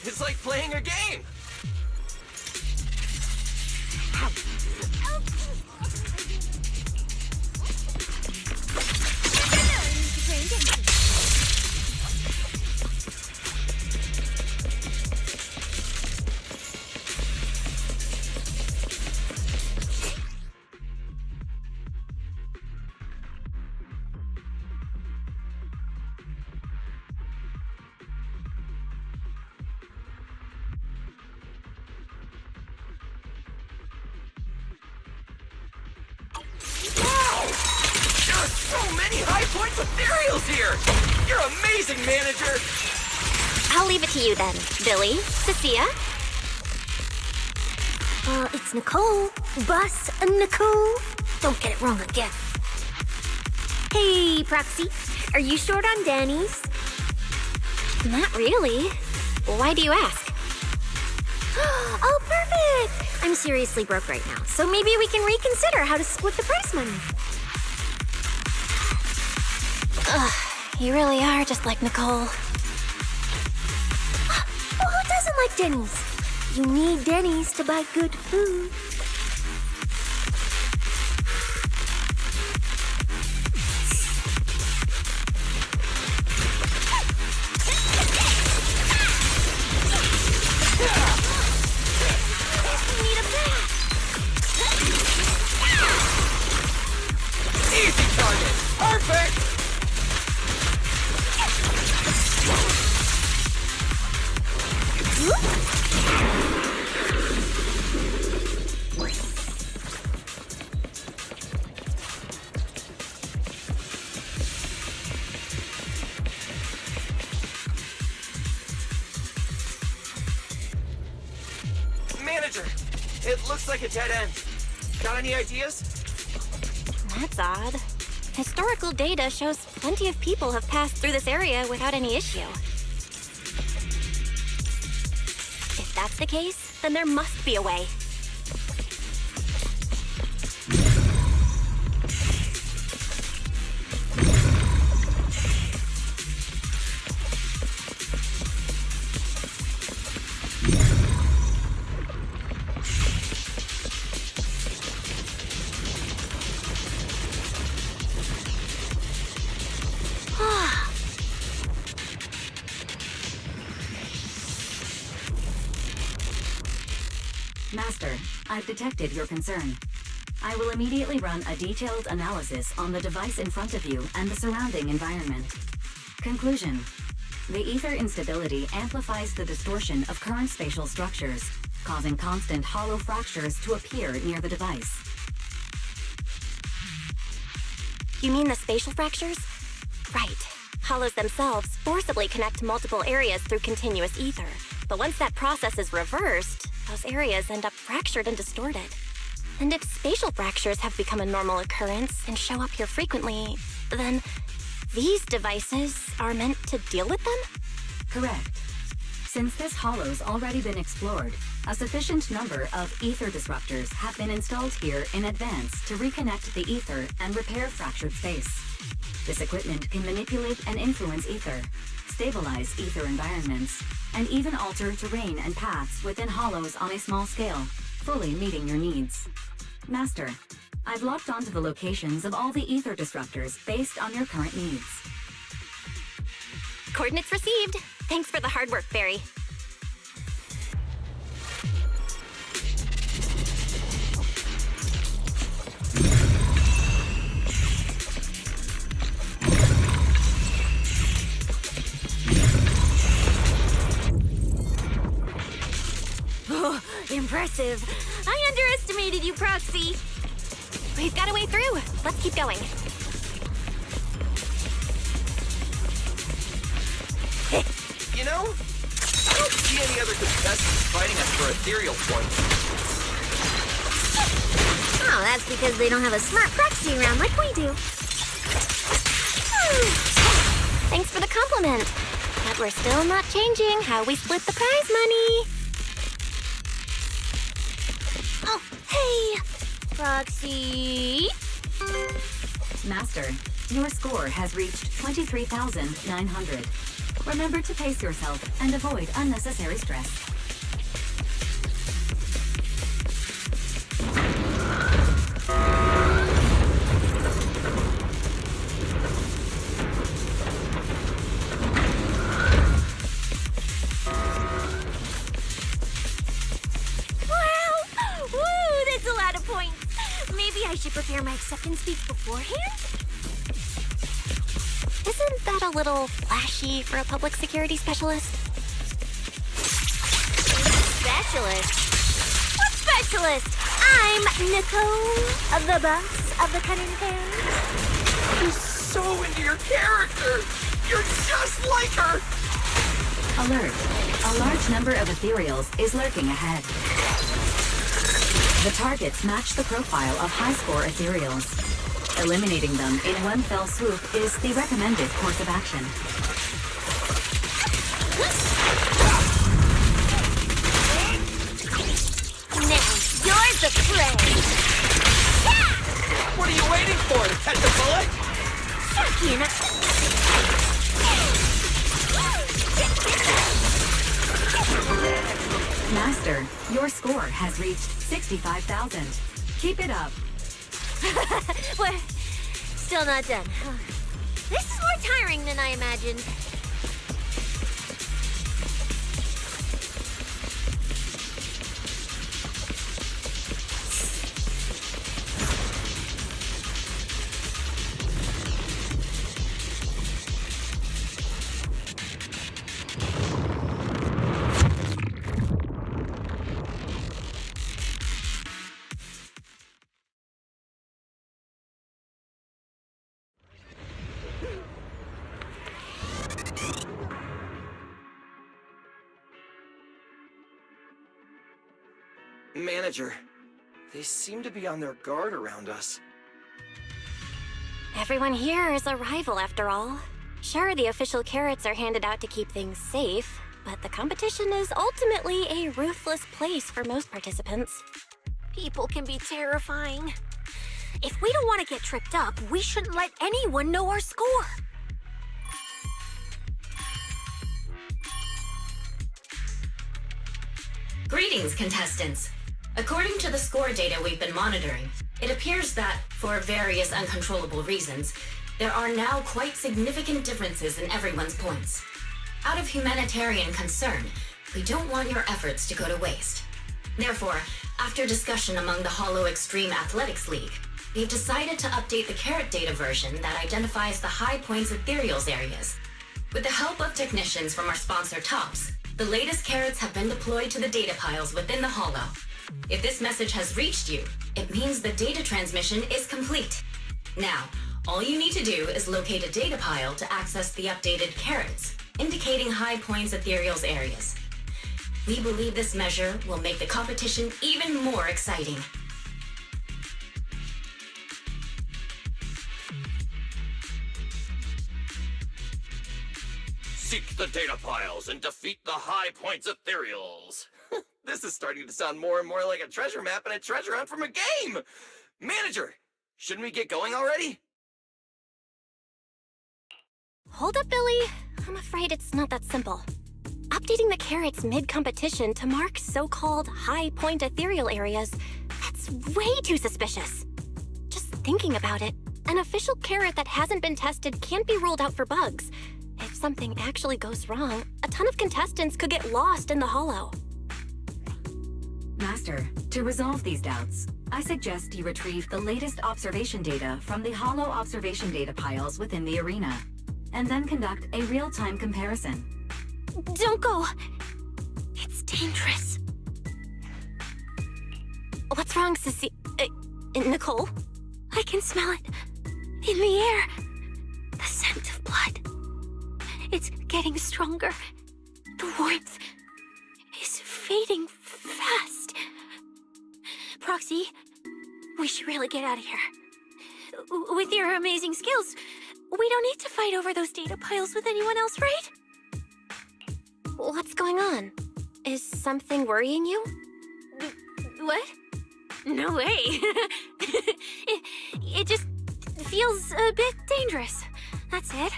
S6: It's like playing a game. So many high points ethereals here! You're amazing, manager!
S2: I'll leave it to you then, Billy, Cecilia.
S4: It's Nicole. Boss Nicole. Don't get it wrong again. Hey, Proxy. Are you short on Danny's?
S2: Not really. Why do you ask?
S4: Oh, perfect! I'm seriously broke right now, so maybe we can reconsider how to split the prize money.
S2: You really are just like Nicole.
S4: Well, who doesn't like Denny's? You need Denny's to buy good food.
S2: Need a bath.
S6: Easy target! Perfect! Manager, it looks like a dead end. Got any ideas?
S2: That's odd. Historical data shows plenty of people have passed through this area without any issue. If that's the case, then there must be a way.
S3: Master, I've detected your concern. I will immediately run a detailed analysis on the device in front of you and the surrounding environment. Conclusion. The ether instability amplifies the distortion of current spatial structures, causing constant hollow fractures to appear near the device.
S2: You mean the spatial fractures? Right. Hollows themselves forcibly connect multiple areas through continuous ether. But once that process is reversed, those areas end up fractured and distorted. And if spatial fractures have become a normal occurrence and show up here frequently, then these devices are meant to deal with them?
S3: Correct. Since this hollow's already been explored, a sufficient number of ether disruptors have been installed here in advance to reconnect the ether and repair fractured space. This equipment can manipulate and influence ether, stabilize ether environments, and even alter terrain and paths within hollows on a small scale, fully meeting your needs. Master, I've locked onto the locations of all the ether disruptors based on your current needs.
S2: Coordinates received. Thanks for the hard work, Barry.
S4: Impressive. I underestimated you, Proxy.
S2: We've got a way through. Let's keep going.
S6: You know, I don't see any other contestants fighting us for ethereal points.
S4: Oh, that's because they don't have a smart Proxy around like we do.
S2: Thanks for the compliment. But we're still not changing how we split the prize money.
S4: Proxy.
S3: Master, your score has reached 23,900. Remember to pace yourself and avoid unnecessary stress.
S4: Wow! Woo, that's a lot of points. Maybe I should prepare my acceptance speech beforehand?
S2: Isn't that a little flashy for a public security specialist?
S4: Specialist? What specialist? I'm Nicole, the boss of the cunning pair.
S6: You're so into your character! You're just like her!
S3: Alert. A large number of ethereals is lurking ahead. The targets match the profile of high-score ethereals. Eliminating them in one fell swoop is the recommended course of action.
S4: Now, you're the prey.
S6: What are you waiting for? To catch a bullet?
S3: Master, your score has reached 65,000. Keep it up.
S4: We're still not done. This is more tiring than I imagined.
S6: Manager, they seem to be on their guard around us.
S2: Everyone here is a rival, after all. Sure, the official carrots are handed out to keep things safe, but the competition is ultimately a ruthless place for most participants.
S4: People can be terrifying. If we don't want to get tripped up, we shouldn't let anyone know our score.
S7: Greetings, contestants. According to the score data we've been monitoring, it appears that, for various uncontrollable reasons, there are now quite significant differences in everyone's points. Out of humanitarian concern, we don't want your efforts to go to waste. Therefore, after discussion among the Hollow Extreme Athletics League, we've decided to update the carrot data version that identifies the high points ethereals areas. With the help of technicians from our sponsor TOPS, the latest carrots have been deployed to the data piles within the Hollow. If this message has reached you, it means the data transmission is complete. Now, all you need to do is locate a data pile to access the updated carrots, indicating high points ethereals areas. We believe this measure will make the competition even more exciting.
S6: Seek the data piles and defeat the high points ethereals. This is starting to sound more and more like a treasure map and a treasure hunt from a game! Manager, shouldn't we get going already?
S2: Hold up, Billy. I'm afraid it's not that simple. Updating the carrots mid-competition to mark so-called high-point ethereal areas, that's way too suspicious. Just thinking about it, an official carrot that hasn't been tested can't be ruled out for bugs. If something actually goes wrong, a ton of contestants could get lost in the Hollow.
S3: Master, to resolve these doubts, I suggest you retrieve the latest observation data from the Hollow observation data piles within the arena, and then conduct a real-time comparison.
S4: Don't go. It's dangerous.
S2: What's wrong, Sissy? Nicole?
S4: I can smell it. In the air. The scent of blood. It's getting stronger. The warmth is fading fast. Proxy, we should really get out of here. With your amazing skills, we don't need to fight over those data piles with anyone else, right?
S2: What's going on? Is something worrying you?
S4: What?
S2: No way. it just feels a bit dangerous. That's it.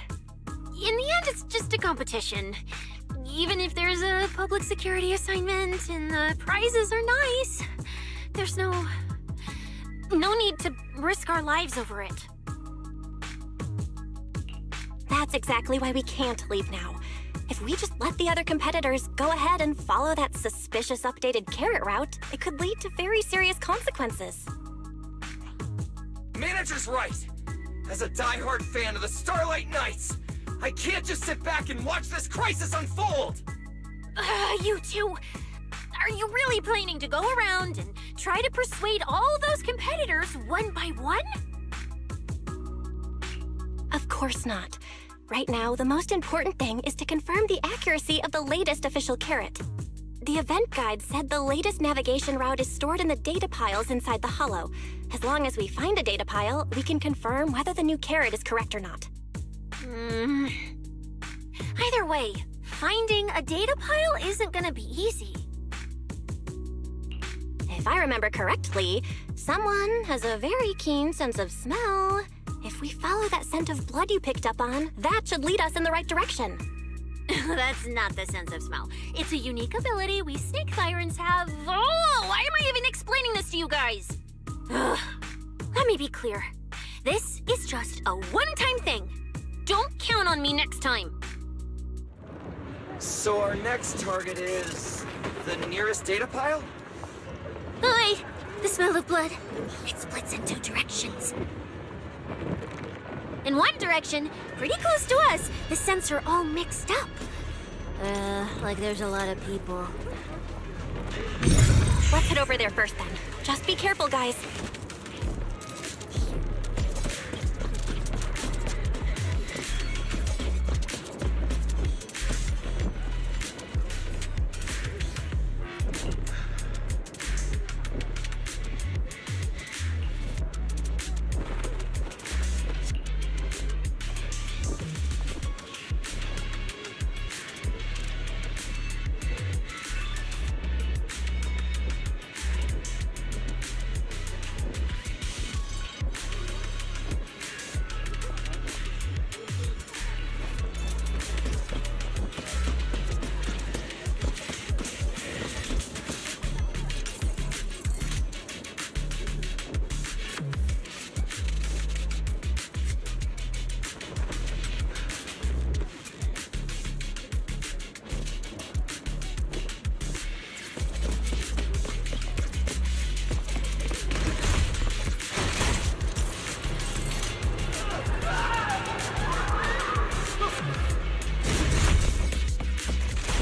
S2: In the end, it's just a competition. Even if there's a public security assignment and the prizes are nice, there's no need to risk our lives over it. That's exactly why we can't leave now. If we just let the other competitors go ahead and follow that suspicious updated carrot route, it could lead to very serious consequences.
S6: Manager's right. As a diehard fan of the Starlight Knights, I can't just sit back and watch this crisis unfold!
S2: You two, are you really planning to go around and try to persuade all those competitors one by one? Of course not. Right now, the most important thing is to confirm the accuracy of the latest official carrot. The event guide said the latest navigation route is stored in the data piles inside the hollow. As long as we find a data pile, we can confirm whether the new carrot is correct or not. Either way, finding a data pile isn't gonna be easy. If I remember correctly, someone has a very keen sense of smell. If we follow that scent of blood you picked up on, that should lead us in the right direction. That's not the sense of smell. It's a unique ability we snake sirens have. Oh, why am I even explaining this to you guys? Ugh. Let me be clear. This is just a one-time thing. Don't count on me next time.
S6: So our next target is the nearest data pile?
S2: Oi! The smell of blood. It splits in two directions. In one direction, pretty close to us, the scents are all mixed up. Like there's a lot of people. Let's head over there first then. Just be careful, guys.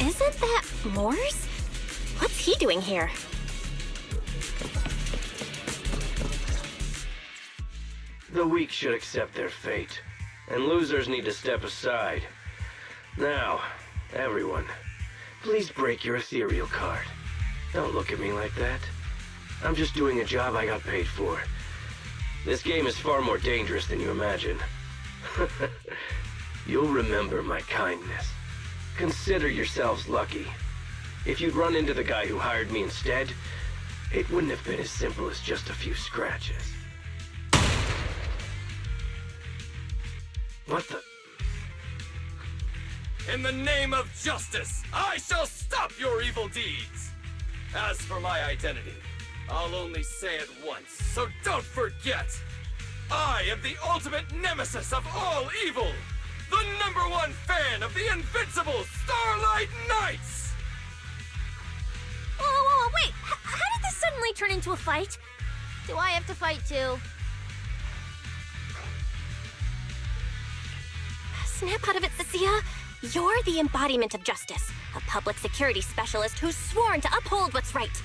S2: Isn't that Morse? What's he doing here?
S11: The weak should accept their fate, and losers need to step aside. Now, everyone, please break your ethereal card. Don't look at me like that. I'm just doing a job I got paid for. This game is far more dangerous than you imagine. You'll remember my kindness. Consider yourselves lucky. If you'd run into the guy who hired me instead, it wouldn't have been as simple as just a few scratches. What the?
S6: In the name of justice, I shall stop your evil deeds! As for my identity, I'll only say it once, so don't forget! I am the ultimate nemesis of all evil! The #1 fan of the invincible Starlight Knights!
S2: Whoa, wait! How did this suddenly turn into a fight? Do I have to fight too? Snap out of it, Cecilia. You're the embodiment of justice, a public security specialist who's sworn to uphold what's right.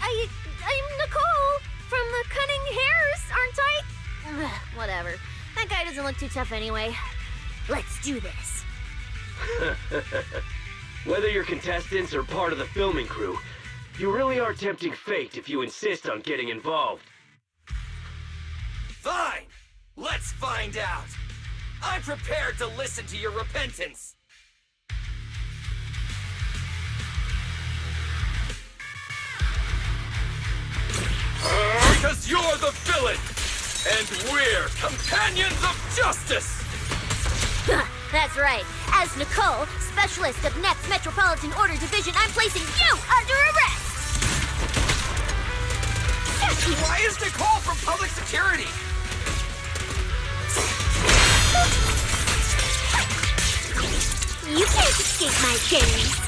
S2: I'm Nicole from the Cunning Hairs, aren't I? Ugh, whatever. That guy doesn't look too tough anyway. Let's do this.
S11: Whether you're contestants or part of the filming crew, you really are tempting fate if you insist on getting involved.
S6: Fine! Let's find out! I'm prepared to listen to your repentance! Because you're the villain! And we're companions of justice!
S4: That's right. As Nicole, specialist of Next Metropolitan Order Division, I'm placing you under arrest!
S6: Why is Nicole from public security?
S4: You can't escape my gaze.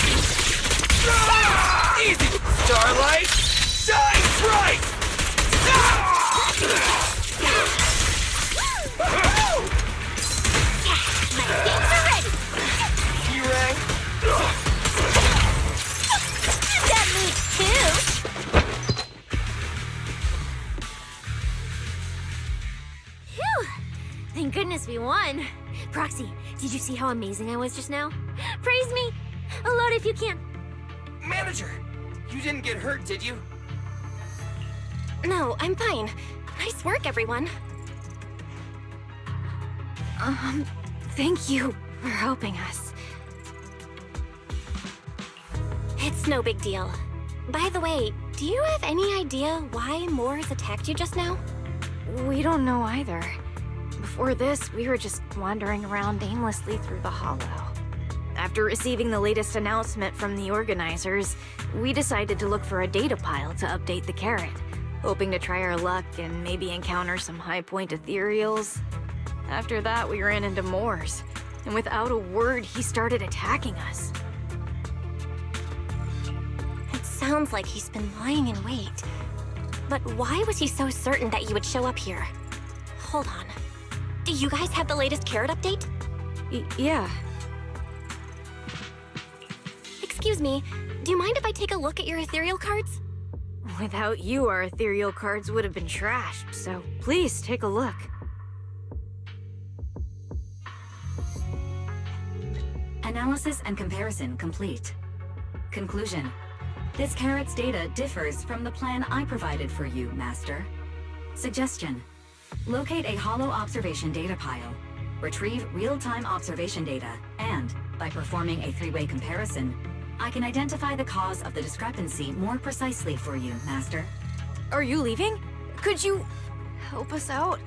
S6: Ah! Easy, Starlight! Shine bright!
S4: My games are ready!
S6: You rang?
S4: That moves too! Phew! Thank goodness we won. Proxy, did you see how amazing I was just now? Praise me! Alert if you can.
S6: Manager, you didn't get hurt, did you?
S2: No, I'm fine. Nice work, everyone.
S10: Thank you for helping us.
S2: It's no big deal. By the way, do you have any idea why Moores attacked you just now?
S10: We don't know either. Before this, we were just wandering around aimlessly through the hollow. After receiving the latest announcement from the organizers, we decided to look for a data pile to update the carrot, hoping to try our luck and maybe encounter some high-point ethereals. After that, we ran into Moores, and without a word, he started attacking us.
S2: It sounds like he's been lying in wait. But why was he so certain that you would show up here? Hold on. Do you guys have the latest carrot update?
S10: Yeah.
S2: Excuse me, do you mind if I take a look at your ethereal cards?
S10: Without you, our ethereal cards would have been trashed, so please take a look.
S3: Analysis and comparison complete. Conclusion. This carrot's data differs from the plan I provided for you, Master. Suggestion. Locate a hollow observation data pile. Retrieve real-time observation data, and, by performing a three-way comparison, I can identify the cause of the discrepancy more precisely for you, Master.
S10: Are you leaving? Could you help us out?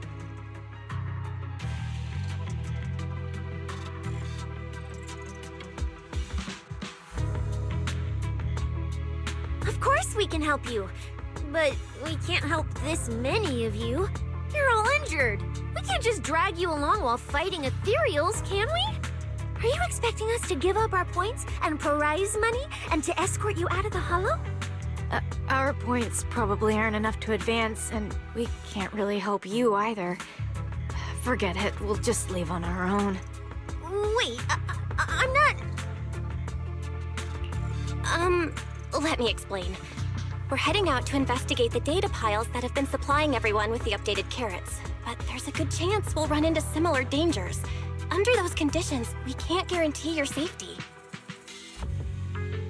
S4: Of course we can help you. But we can't help this many of you. You're all injured. We can't just drag you along while fighting ethereals, can we? Are you expecting us to give up our points and prize money and to escort you out of the hollow?
S10: Our points probably aren't enough to advance, and we can't really help you either. Forget it, we'll just leave on our own.
S4: Wait, I'm not...
S2: Let me explain. We're heading out to investigate the data piles that have been supplying everyone with the updated carrots. But there's a good chance we'll run into similar dangers. Under those conditions, we can't guarantee your safety.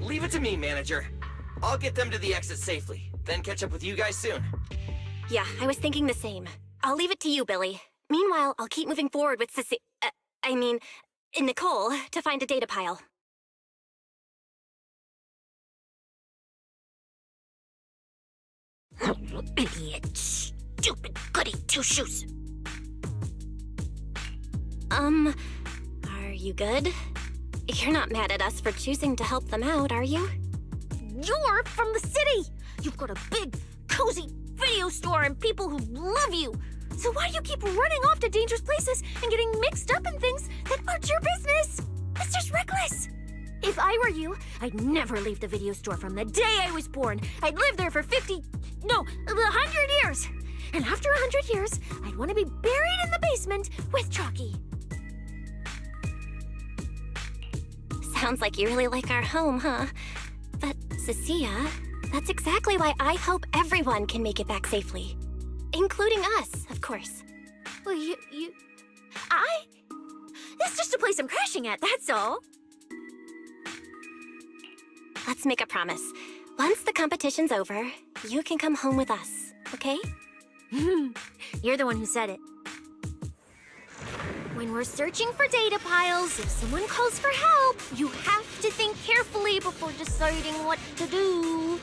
S6: Leave it to me, Manager. I'll get them to the exit safely, then catch up with you guys soon.
S2: Yeah, I was thinking the same. I'll leave it to you, Billy. Meanwhile, I'll keep moving forward with Nicole, to find a data pile.
S4: Idiot. Stupid goody two-shoes.
S2: Are you good? You're not mad at us for choosing to help them out, are you?
S4: You're from the city! You've got a big, cozy video store and people who love you! So why do you keep running off to dangerous places and getting mixed up in things that aren't your business? It's just reckless! If I were you, I'd never leave the video store from the day I was born. I'd live there for 100 years! And after 100 years, I'd want to be buried in the basement with Chalky.
S2: Sounds like you really like our home, huh? But, Cecilia, that's exactly why I hope everyone can make it back safely. Including us, of course.
S4: Well, That's just a place I'm crashing at, that's all.
S2: Let's make a promise. Once the competition's over, you can come home with us, okay?
S4: You're the one who said it. When we're searching for data piles, if someone calls for help, you have to think carefully before deciding what to do.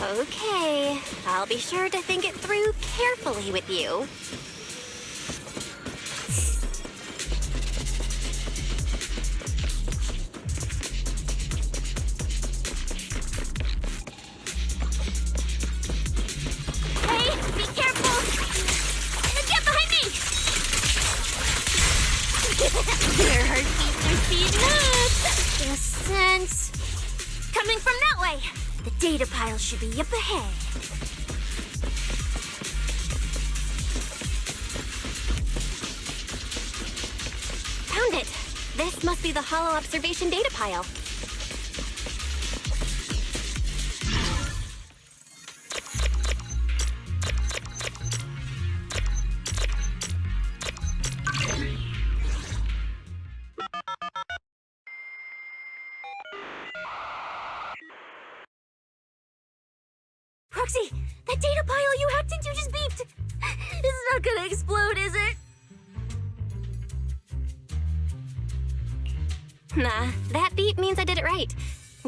S2: Okay, I'll be sure to think it through carefully with you.
S4: Hey, be careful! Get behind me! Their heartbeats are speeding up! Just sense... Coming from that way! The data pile should be up ahead.
S2: Found it! This must be the Holo observation data pile.
S4: Proxy, that data pile you hacked into just beeped! It's not gonna explode, is it?
S2: Nah, that beep means I did it right.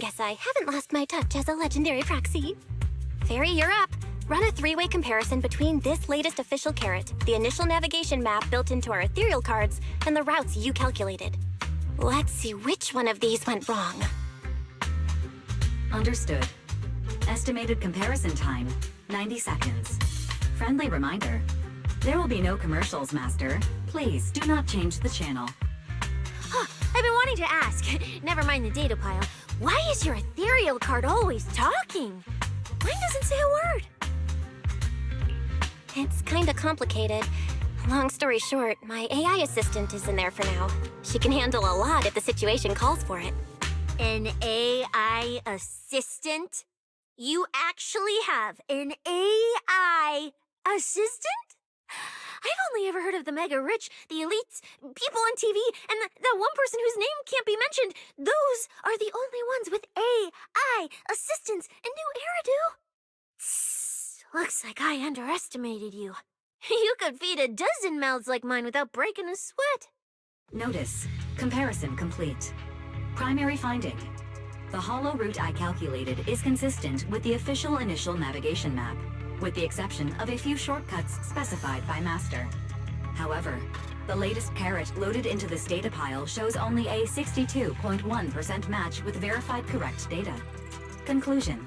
S2: Guess I haven't lost my touch as a legendary proxy. Fairy, you're up. Run a three-way comparison between this latest official carrot, the initial navigation map built into our ethereal cards, and the routes you calculated. Let's see which one of these went wrong.
S3: Understood. Estimated comparison time, 90 seconds. Friendly reminder. There will be no commercials, Master. Please do not change the channel.
S4: Huh, I've been wanting to ask. Never mind the data pile. Why is your ethereal card always talking? Mine doesn't say a word.
S2: It's kinda complicated. Long story short, my AI assistant is in there for now. She can handle a lot if the situation calls for it.
S4: An AI assistant? You actually have an AI assistant? I've only ever heard of the mega rich, the elites, people on TV, and that one person whose name can't be mentioned. Those are the only ones with AI assistants in New Eridan. Looks like I underestimated you. You could feed a dozen mouths like mine without breaking a sweat.
S3: Notice. Comparison complete. Primary finding. The hollow route I calculated is consistent with the official initial navigation map, with the exception of a few shortcuts specified by Master. However, the latest carrot loaded into this data pile shows only a 62.1% match with verified correct data. Conclusion.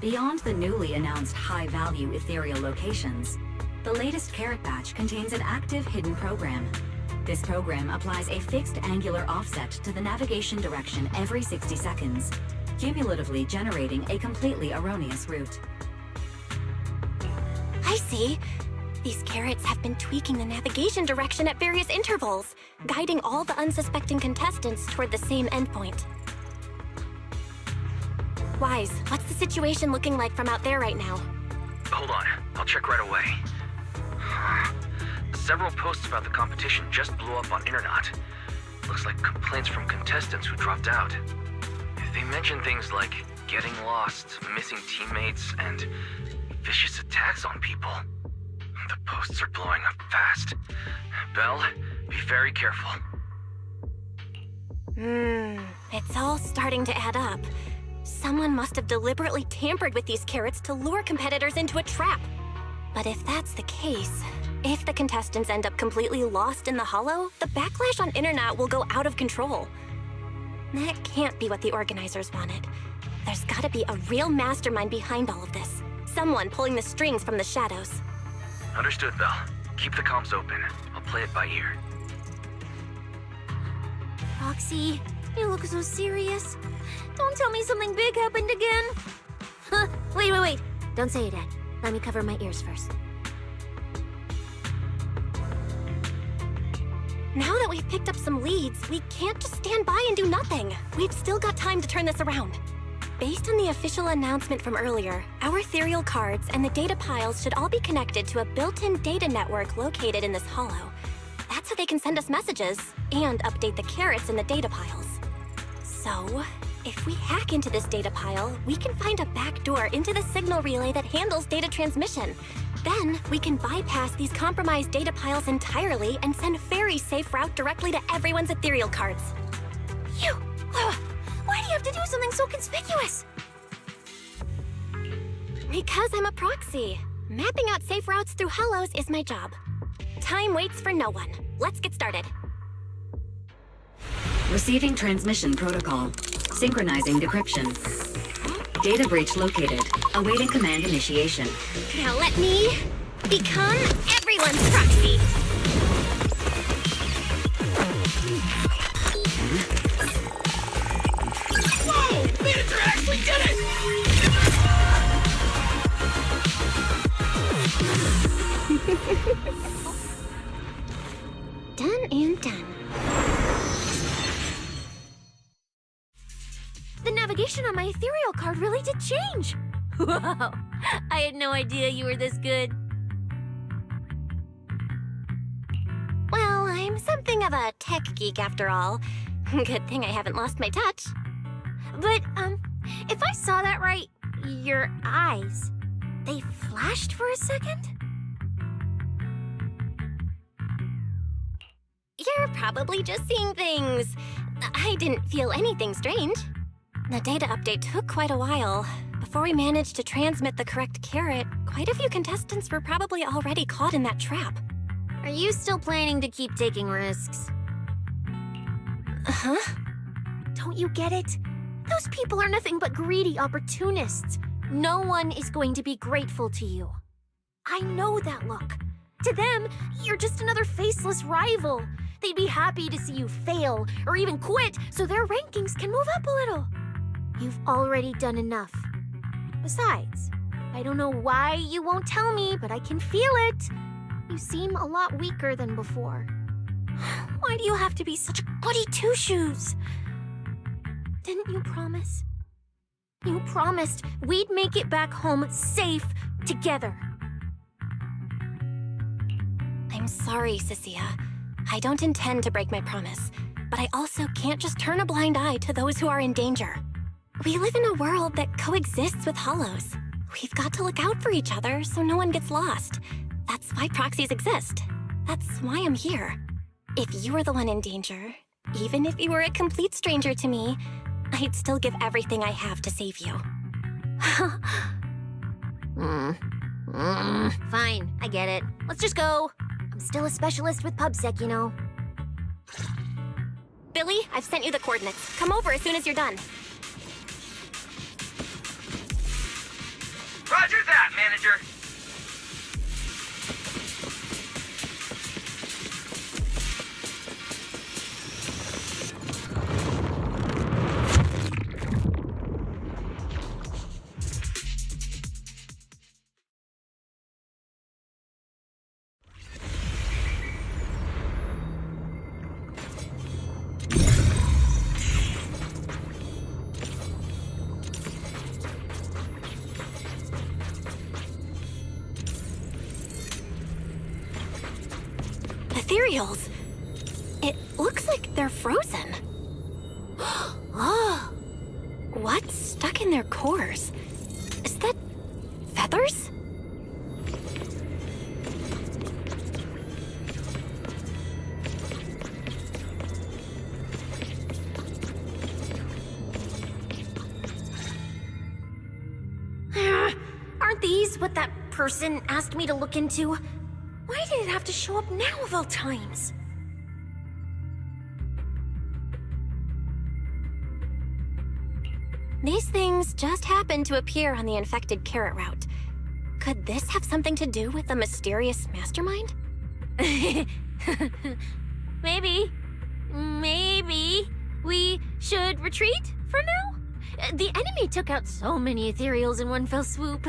S3: Beyond the newly announced high-value ethereal locations, the latest carrot batch contains an active hidden program. This program applies a fixed angular offset to the navigation direction every 60 seconds, cumulatively generating a completely erroneous route.
S2: I see. These carrots have been tweaking the navigation direction at various intervals, guiding all the unsuspecting contestants toward the same endpoint. Wise, what's the situation looking like from out there right now?
S1: Hold on, I'll check right away. Several posts about the competition just blew up on internet. Looks like complaints from contestants who dropped out. They mention things like getting lost, missing teammates, and vicious attacks on people. The posts are blowing up fast. Belle, be very careful.
S2: It's all starting to add up. Someone must have deliberately tampered with these carrots to lure competitors into a trap. But if that's the case, if the contestants end up completely lost in the hollow, the backlash on internet will go out of control. That can't be what the organizers wanted. There's gotta be a real mastermind behind all of this. Someone pulling the strings from the shadows.
S1: Understood, Belle. Keep the comms open. I'll play it by ear.
S4: Roxy, you look so serious. Don't tell me something big happened again. Huh, wait. Don't say it yet. Let me cover my ears first.
S2: Now that we've picked up some leads, we can't just stand by and do nothing. We've still got time to turn this around. Based on the official announcement from earlier, our ethereal cards and the data piles should all be connected to a built-in data network located in this hollow. That's how they can send us messages and update the carrots in the data piles. So, if we hack into this data pile, we can find a back door into the signal relay that handles data transmission. Then, we can bypass these compromised data piles entirely and send a very safe route directly to everyone's ethereal cards.
S4: Why do you have to do something so conspicuous?
S2: Because I'm a proxy. Mapping out safe routes through hollows is my job. Time waits for no one. Let's get started.
S3: Receiving transmission protocol. Synchronizing decryption. Data breach located. Awaiting command initiation.
S2: Now let me become everyone's proxy.
S6: Whoa! Manager actually did it!
S2: Done and done.
S4: The navigation on my ethereal card really did change. Wow, I had no idea you were this good.
S2: Well, I'm something of a tech geek after all. Good thing I haven't lost my touch.
S4: But, if I saw that right, your eyes, they flashed for a second?
S2: You're probably just seeing things. I didn't feel anything strange. The data update took quite a while. Before we managed to transmit the correct carrot, quite a few contestants were probably already caught in that trap.
S4: Are you still planning to keep taking risks?
S2: Huh?
S4: Don't you get it? Those people are nothing but greedy opportunists. No one is going to be grateful to you. I know that look. To them, you're just another faceless rival. They'd be happy to see you fail or even quit so their rankings can move up a little. You've already done enough. Besides, I don't know why you won't tell me, but I can feel it. You seem a lot weaker than before. Why do you have to be such a goody two-shoes? Didn't you promise? You promised we'd make it back home safe together.
S2: I'm sorry, Cecilia. I don't intend to break my promise, but I also can't just turn a blind eye to those who are in danger. We live in a world that coexists with hollows. We've got to look out for each other so no one gets lost. That's why proxies exist. That's why I'm here. If you were the one in danger, even if you were a complete stranger to me, I'd still give everything I have to save you.
S4: Fine, I get it. Let's just go. I'm still a specialist with PubSec, you know.
S2: Billy, I've sent you the coordinates. Come over as soon as you're done.
S6: Roger that, manager.
S2: Ethereals. It looks like they're frozen. Oh, what's stuck in their cores? Is that feathers?
S4: Aren't these what that person asked me to look into? Why did it have to show up now of all times?
S2: These things just happened to appear on the infected carrot route. Could this have something to do with the mysterious mastermind?
S4: Maybe. Maybe we should retreat for now? The enemy took out so many ethereals in one fell swoop.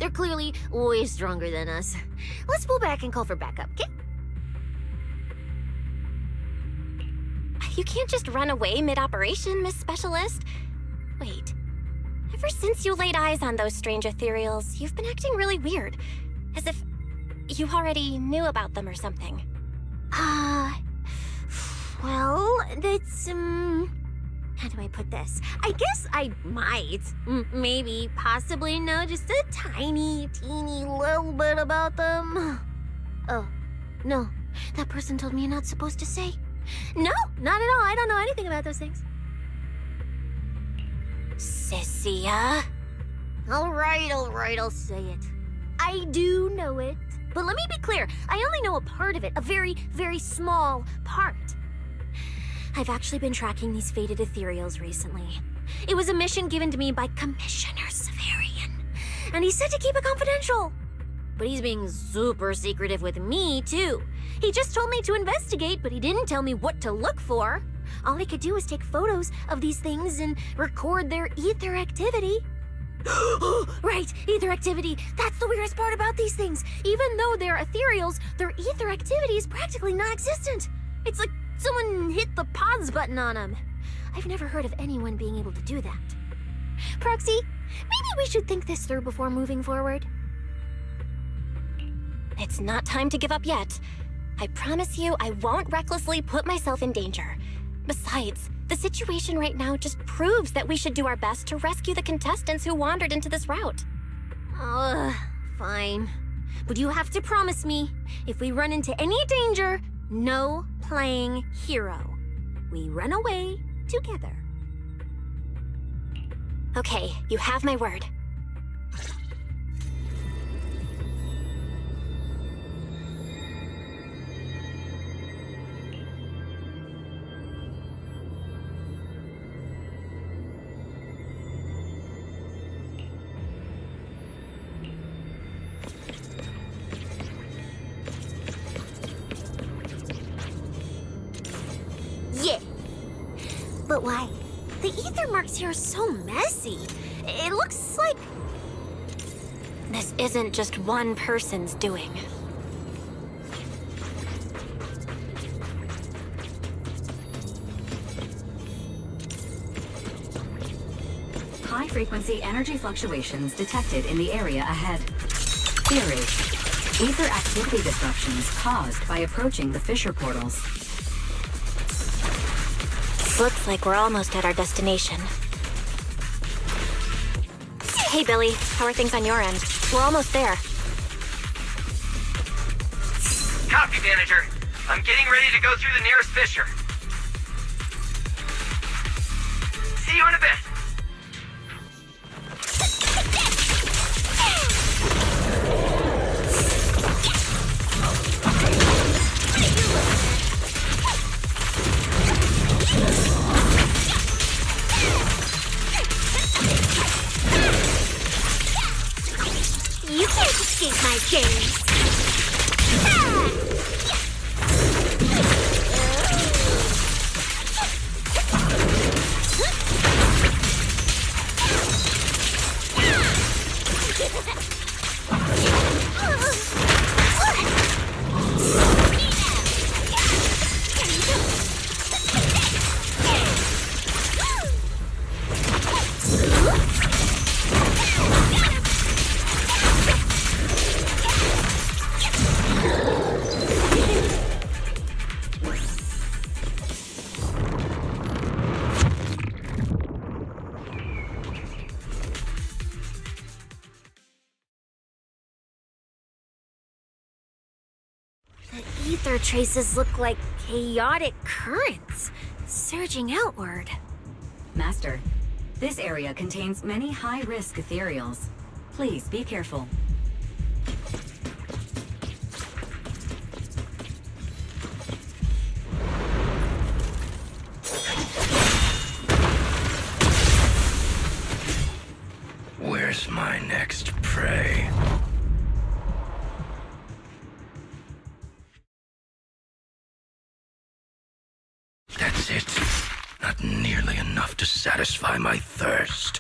S4: They're clearly way stronger than us. Let's pull back and call for backup, okay?
S2: You can't just run away mid-operation, Miss Specialist. Wait. Ever since you laid eyes on those strange ethereals, you've been acting really weird. As if you already knew about them or something.
S4: Well, that's, how do I put this? I guess I might, maybe, possibly know just a tiny, teeny little bit about them. Oh, no. That person told me you're not supposed to say. No, not at all. I don't know anything about those things.
S2: Cecilia?
S4: Alright, I'll say it. I do know it. But let me be clear, I only know a part of it, a very, very small part. I've actually been tracking these fated ethereals recently. It was a mission given to me by Commissioner Severian, and he said to keep it confidential. But he's being super secretive with me, too. He just told me to investigate, but he didn't tell me what to look for. All he could do was take photos of these things and record their ether activity. Right, ether activity. That's the weirdest part about these things. Even though they're ethereals, their ether activity is practically non-existent. It's like someone hit the pause button on them. I've never heard of anyone being able to do that. Proxy, maybe we should think this through before moving forward.
S2: It's not time to give up yet. I promise you I won't recklessly put myself in danger. Besides, the situation right now just proves that we should do our best to rescue the contestants who wandered into this route.
S4: Fine. But you have to promise me, if we run into any danger, no playing hero. We run away together.
S2: Okay, you have my word.
S4: Yeah. But why? The ether marks here are so messy. It looks like...
S2: This isn't just one person's doing.
S3: High-frequency energy fluctuations detected in the area ahead. Theory: ether activity disruptions caused by approaching the fissure portals.
S2: Looks like we're almost at our destination. Hey, Billy. How are things on your end? We're almost there.
S6: Copy, manager. I'm getting ready to go through the nearest fissure. See you in a bit.
S4: You can't escape my gaze. The ether traces look like chaotic currents, surging outward.
S3: Master, this area contains many high-risk ethereals. Please be careful.
S11: Where's my next prey? That's it. Not nearly enough to satisfy my thirst.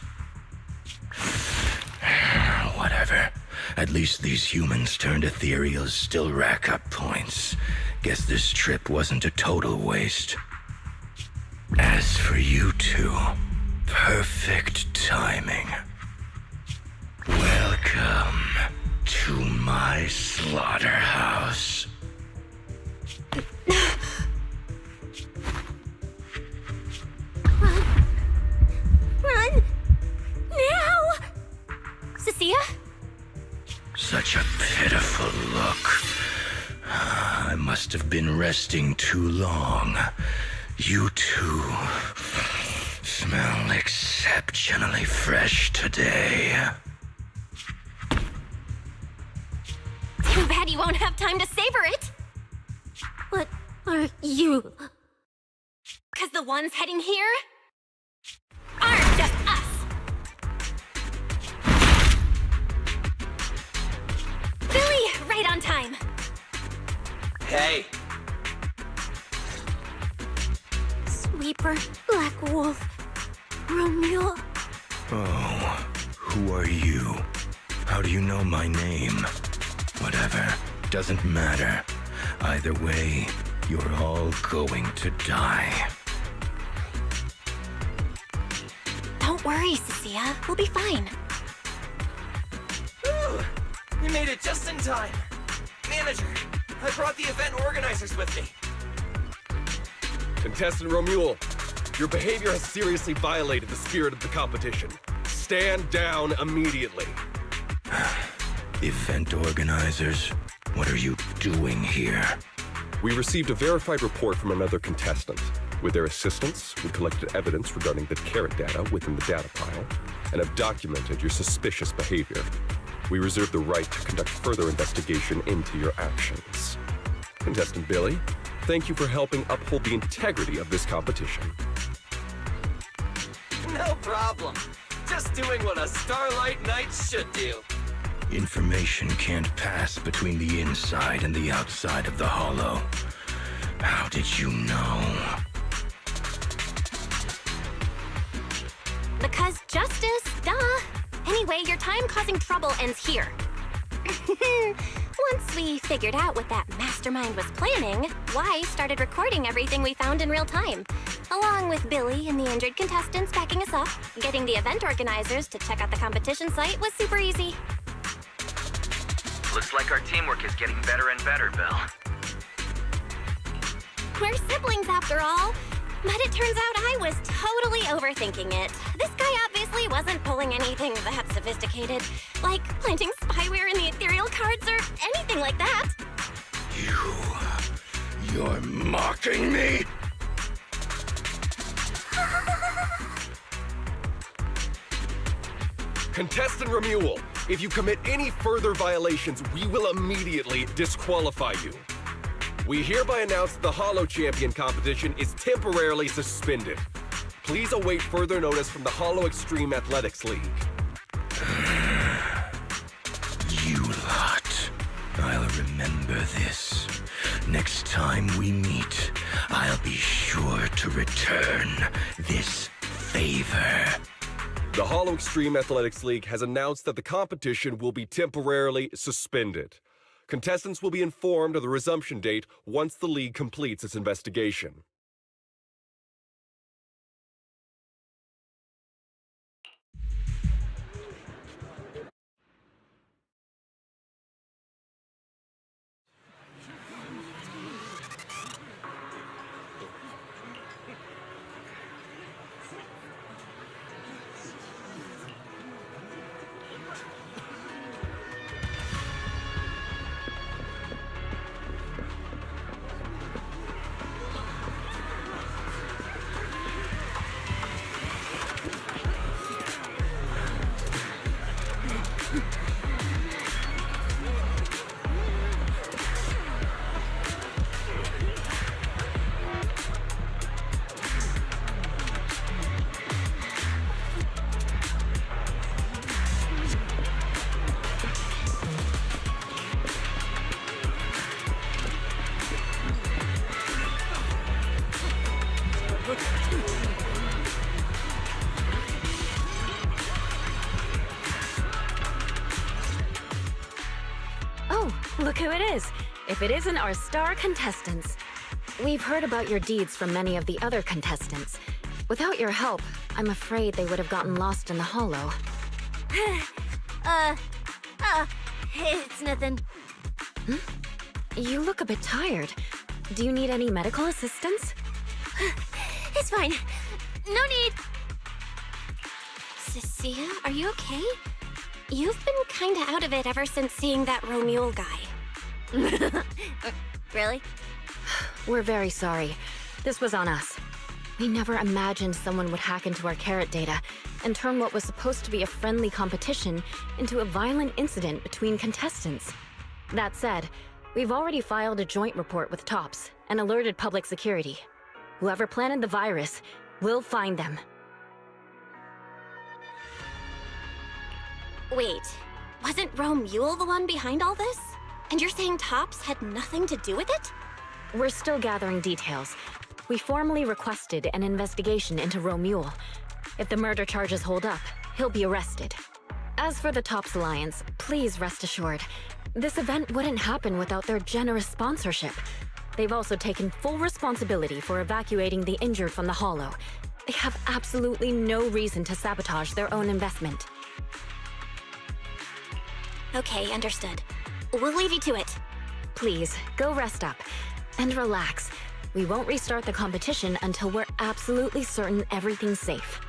S11: Whatever. At least these humans turned ethereals still rack up points. Guess this trip wasn't a total waste. As for you two, perfect timing. Welcome to my slaughterhouse.
S4: Run! Now!
S2: Cecilia?
S11: Such a pitiful look. I must have been resting too long. You two smell exceptionally fresh today.
S2: you won't have time to savor it! What are you? Because the ones heading here aren't just us! Billy, right on time!
S6: Hey,
S2: Sweeper, Black Wolf, Romeo.
S12: Oh, who are you? How do you know my name? Whatever, doesn't matter. Either way, you're all going to die.
S2: Don't worry, Cecilia. We'll be fine.
S6: whew, we made it just in time. Manager, I brought the event organizers with me.
S8: Contestant Romuald, your behavior has seriously violated the spirit of the competition. Stand down immediately.
S12: Event organizers, what are you doing here?
S8: We received a verified report from another contestant. With their assistance, we collected evidence regarding the carrot data within the data pile and have documented your suspicious behavior. We reserve the right to conduct further investigation into your actions. Contestant Billy, thank you for helping uphold the integrity of this competition.
S6: No problem. Just doing what a Starlight Knight should do.
S12: Information can't pass between the inside and the outside of the Hollow. How did you know?
S2: Because justice, duh. Anyway, your time causing trouble ends here. Once we figured out what that mastermind was planning, Y started recording everything we found in real time. Along with Billy and the injured contestants backing us up, getting the event organizers to check out the competition site was super easy.
S1: Looks like our teamwork is getting better and better, Bill.
S2: We're siblings after all. But it turns out I was totally overthinking it. This guy obviously wasn't pulling anything that sophisticated, like planting spyware in the ethereal cards or anything like that.
S12: You're mocking me?
S8: Contestant Romuald, if you commit any further violations, we will immediately disqualify you. We hereby announce the Hollow Champion competition is temporarily suspended. Please await further notice from the Hollow Extreme Athletics League.
S12: You lot. I'll remember this. Next time we meet, I'll be sure to return this favor.
S8: The Hollow Extreme Athletics League has announced that the competition will be temporarily suspended. Contestants will be informed of the resumption date once the league completes its investigation.
S7: Oh, look who it is. If it isn't our star contestants. We've heard about your deeds from many of the other contestants. Without your help, I'm afraid they would have gotten lost in the Hollow.
S4: It's nothing.
S7: You look a bit tired. Do you need any medical assistance?
S4: It's fine. No need.
S2: Cecilia, are you okay? You've been kinda out of it ever since seeing that Romuald guy.
S4: Really?
S7: We're very sorry. This was on us. We never imagined someone would hack into our carrot data and turn what was supposed to be a friendly competition into a violent incident between contestants. That said, we've already filed a joint report with TOPS and alerted public security. Whoever planted the virus, will find them.
S2: Wait, wasn't Romule the one behind all this? And you're saying TOPS had nothing to do with it?
S7: We're still gathering details. We formally requested an investigation into Romule. If the murder charges hold up, he'll be arrested. As for the TOPS Alliance, please rest assured, this event wouldn't happen without their generous sponsorship. They've also taken full responsibility for evacuating the injured from the Hollow. They have absolutely no reason to sabotage their own investment.
S2: Okay, understood. We'll leave you to it.
S7: Please, go rest up. And relax. We won't restart the competition until we're absolutely certain everything's safe.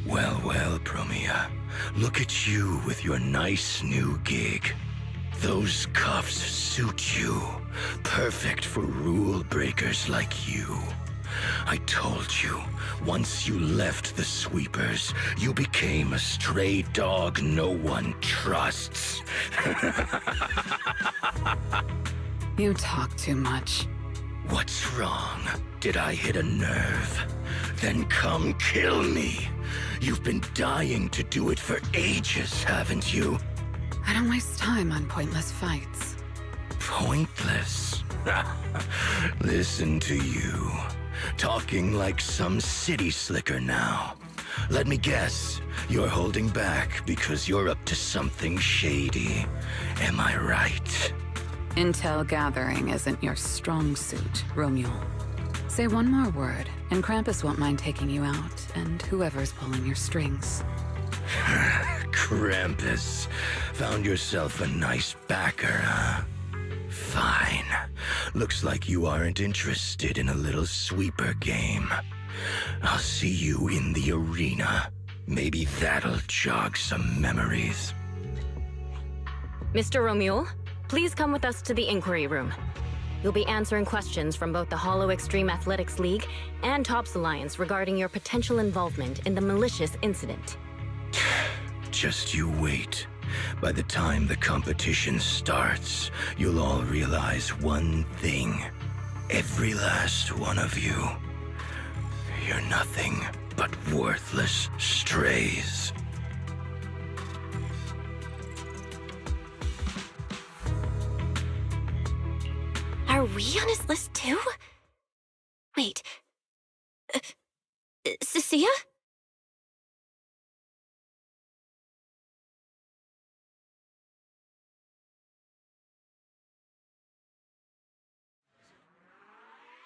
S12: Well, Promia. Look at you with your nice new gig. Those cuffs suit you. Perfect for rule breakers like you. I told you, once you left the sweepers, you became a stray dog no one trusts.
S10: You talk too much.
S12: What's wrong? Did I hit a nerve? Then come kill me. You've been dying to do it for ages, haven't you?
S10: I don't waste time on pointless fights.
S12: Pointless? Listen to you. Talking like some city slicker now. Let me guess, you're holding back because you're up to something shady. Am I right?
S10: Intel gathering isn't your strong suit, Romule. Say one more word, and Krampus won't mind taking you out, and whoever's pulling your strings.
S12: Krampus. Found yourself a nice backer, huh? Fine. Looks like you aren't interested in a little sweeper game. I'll see you in the arena. Maybe that'll jog some memories.
S7: Mr. Romule, please come with us to the inquiry room. You'll be answering questions from both the Hollow Extreme Athletics League and TOPS Alliance regarding your potential involvement in the malicious incident.
S12: Just you wait. By the time the competition starts, you'll all realize one thing. Every last one of you. You're nothing but worthless strays.
S2: Are we on his list too? Wait. Cecilia?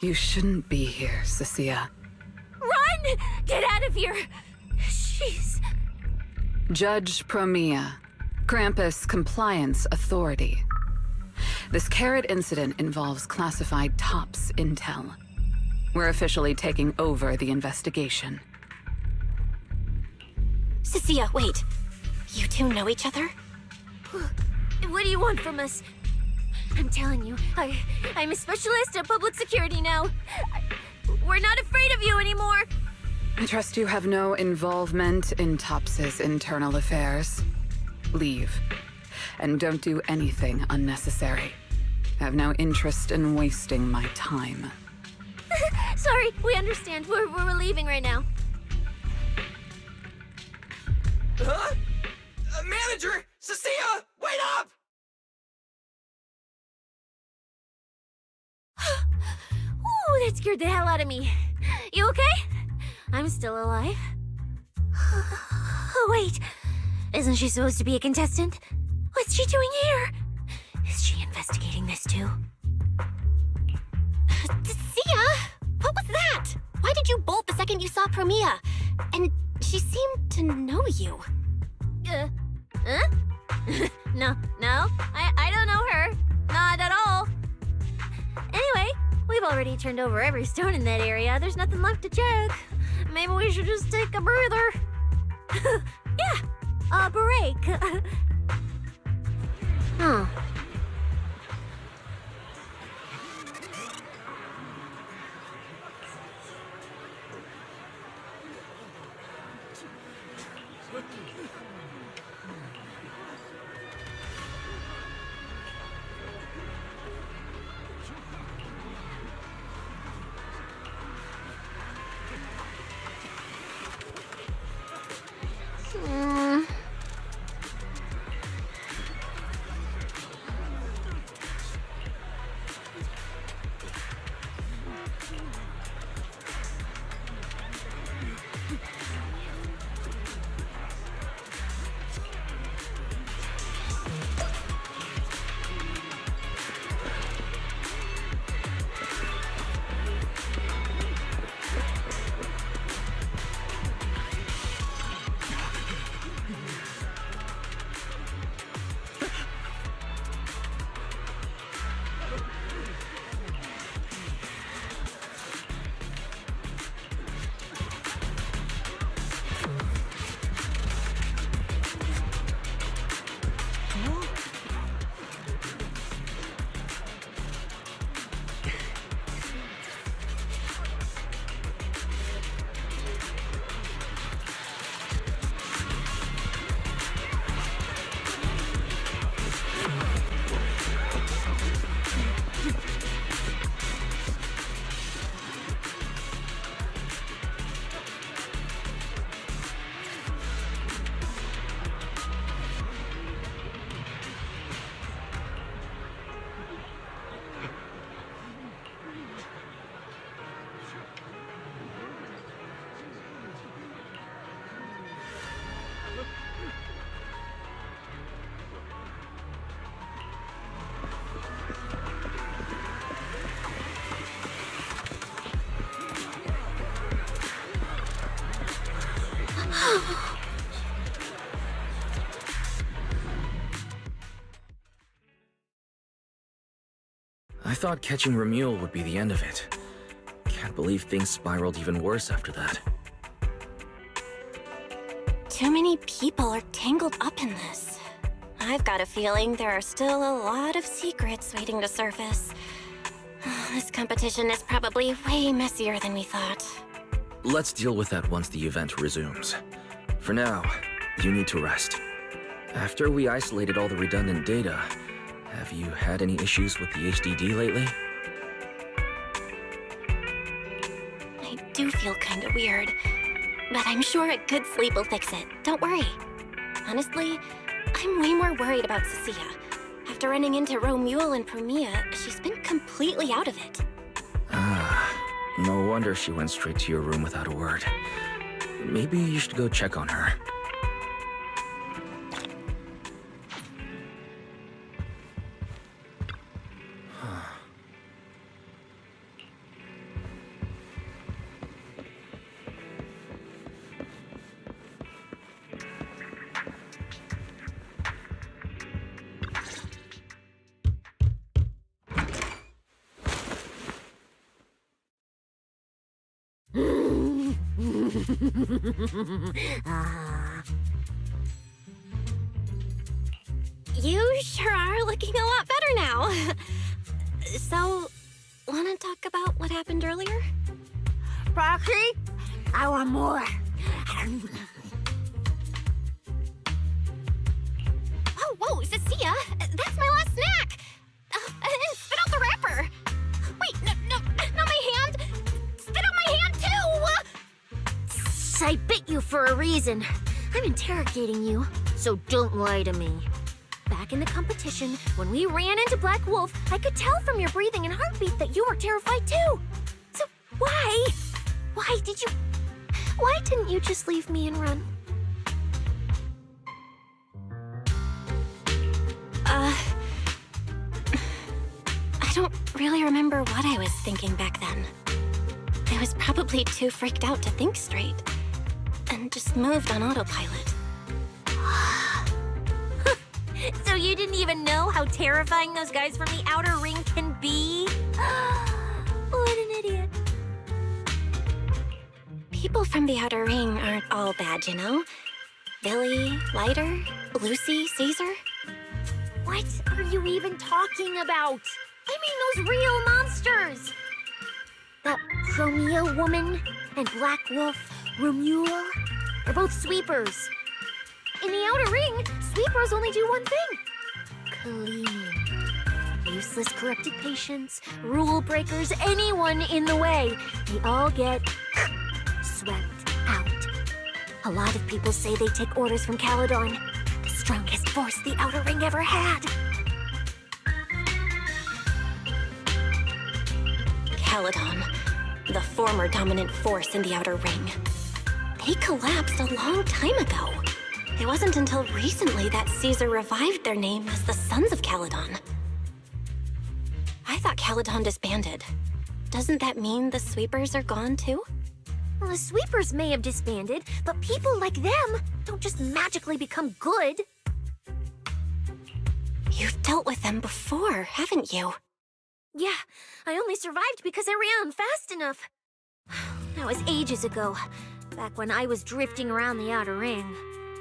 S10: You shouldn't be here, Cecilia.
S2: Run! Get out of here! Jeez.
S10: Judge Promia,
S13: Krampus Compliance Authority. This Carrot incident involves classified TOPS intel. We're officially taking over the investigation.
S2: Cecilia, wait. You two know each other?
S4: What do you want from us? I'm telling you, I'm a specialist at public security now. We're not afraid of you anymore.
S13: I trust you have no involvement in TOPS's internal affairs. Leave. And don't do anything unnecessary. I have no interest in wasting my time.
S4: Sorry, we understand. We're leaving right now.
S6: Huh? Manager! Cecilia! Wait up!
S4: Ooh, that scared the hell out of me. You okay? I'm still alive. Oh, wait. Isn't she supposed to be a contestant? What's she doing here? Is she investigating this too?
S2: Sia! What was that? Why did you bolt the second you saw Promia? And she seemed to know you.
S4: Huh? No, I don't know her. Not at all. Anyway, we've already turned over every stone in that area. There's nothing left to check. Maybe we should just take a breather. Yeah, a break. Oh.
S1: I thought catching Remuel would be the end of it. Can't believe things spiraled even worse after that.
S2: Too many people are tangled up in this. I've got a feeling there are still a lot of secrets waiting to surface. This competition is probably way messier than we thought.
S1: Let's deal with that once the event resumes. For now, you need to rest. After we isolated all the redundant data, have you had any issues with the HDD lately?
S2: I do feel kinda weird, but I'm sure a good sleep will fix it. Don't worry. Honestly, I'm way more worried about Cecilia. After running into Romuel and Promia, she's been completely out of it.
S1: Ah, no wonder she went straight to your room without a word. Maybe you should go check on her.
S2: You sure are looking a lot better now. So, wanna talk about what happened earlier?
S4: Proxy, I want more.
S2: Oh, whoa, Cecilia, that's my last snack. Spit out the wrapper. Wait, no, not my hand. Spit out my hand too.
S4: I bit you for a reason. I'm interrogating you, so don't lie to me. Back in the competition, when we ran into Black Wolf, I could tell from your breathing and heartbeat that you were terrified too. So why didn't you just leave me and run?
S2: I don't really remember what I was thinking back then. I was probably too freaked out to think straight, and just moved on autopilot.
S4: So you didn't even know how terrifying those guys from the outer ring can be? What an idiot.
S2: People from the Outer Ring aren't all bad, you know? Billy, Lighter, Lucy, Caesar.
S4: What are you even talking about? I mean those real monsters! That Chromia woman and Black Wolf, Romuald, they're both sweepers. In the Outer Ring, sweepers only do one thing. Cleaning. Useless corrupted patients, rule breakers, anyone in the way. They all get swept out. A lot of people say they take orders from Caledon, the strongest force the Outer Ring ever had.
S2: Caledon, the former dominant force in the Outer Ring. They collapsed a long time ago. It wasn't until recently that Caesar revived their name as the Sons of Caledon. I thought Caledon disbanded. Doesn't that mean the sweepers are gone too?
S4: Well, the sweepers may have disbanded, but people like them don't just magically become good.
S2: You've dealt with them before, haven't you?
S4: Yeah, I only survived because I ran fast enough. That was ages ago, back when I was drifting around the Outer Ring.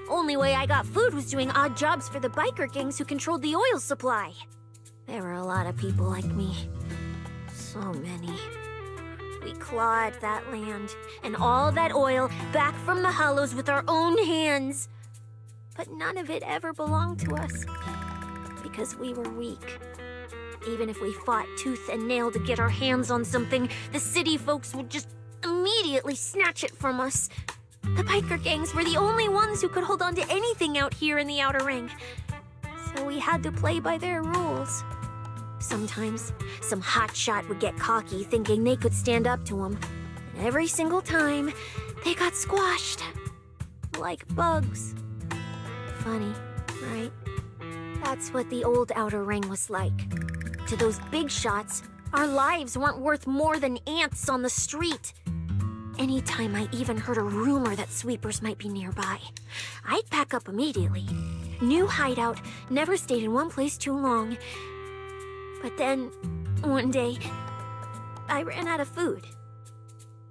S4: Only way I got food was doing odd jobs for the biker gangs who controlled the oil supply. There were a lot of people like me. So many. We clawed that land and all that oil back from the hollows with our own hands. But none of it ever belonged to us. Because we were weak. Even if we fought tooth and nail to get our hands on something, the city folks would just immediately snatch it from us. The biker gangs were the only ones who could hold on to anything out here in the Outer Ring. So we had to play by their rules. Sometimes, some hotshot would get cocky thinking they could stand up to them. And every single time, they got squashed. Like bugs. Funny, right? That's what the old Outer Ring was like. To those big shots, our lives weren't worth more than ants on the street. Anytime I even heard a rumor that sweepers might be nearby, I'd pack up immediately. New hideout, never stayed in one place too long. But then, one day, I ran out of food.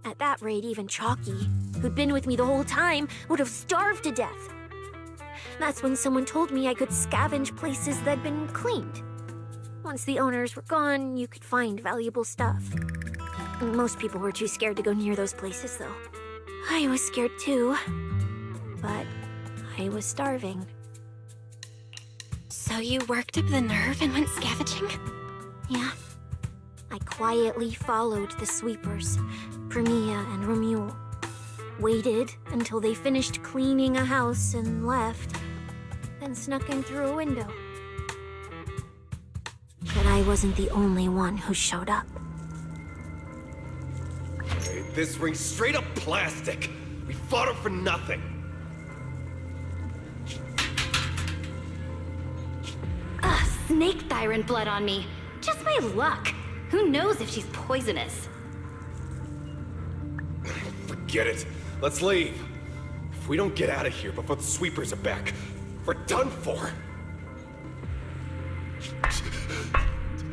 S4: At that rate, even Chalky, who'd been with me the whole time, would have starved to death. That's when someone told me I could scavenge places that'd been cleaned. Once the owners were gone, you could find valuable stuff. Most people were too scared to go near those places, though. I was scared too. But I was starving.
S2: So you worked up the nerve and went scavenging?
S4: Yeah. I quietly followed the sweepers, Premia and Romuald. Waited until they finished cleaning a house and left, then snuck in through a window. But I wasn't the only one who showed up.
S8: This ring's straight up plastic. We fought it for nothing.
S3: Snake thyron blood on me. Just my luck. Who knows if she's poisonous?
S8: Forget it. Let's leave. If we don't get out of here before the sweepers are back, we're done for.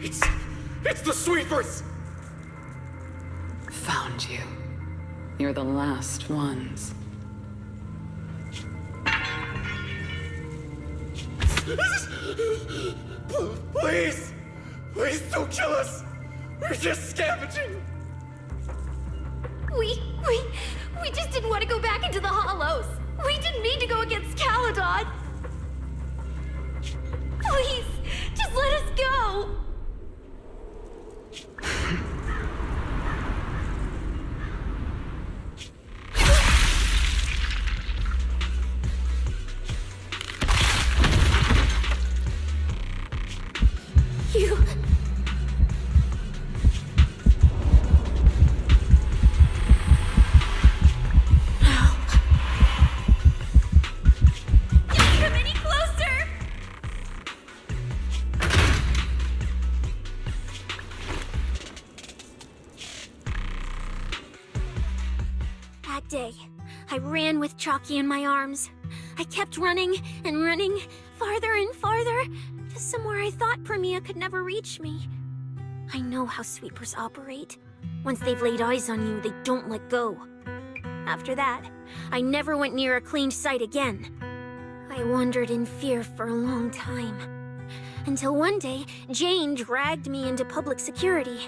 S8: It's the sweepers!
S13: Found you. You're the last ones.
S6: Please! Please don't kill us! We're just scavenging!
S4: We just didn't want to go back into the hollows. We didn't mean to go against Caledon. Please, just let us go. You... Come any closer! That day, I ran with Chalky in my arms. I kept running and running, farther and farther, to somewhere I thought Premia could never reach me. I know how sweepers operate. Once they've laid eyes on you, they don't let go. After that, I never went near a cleaned site again. I wandered in fear for a long time. Until one day, Jane dragged me into public security,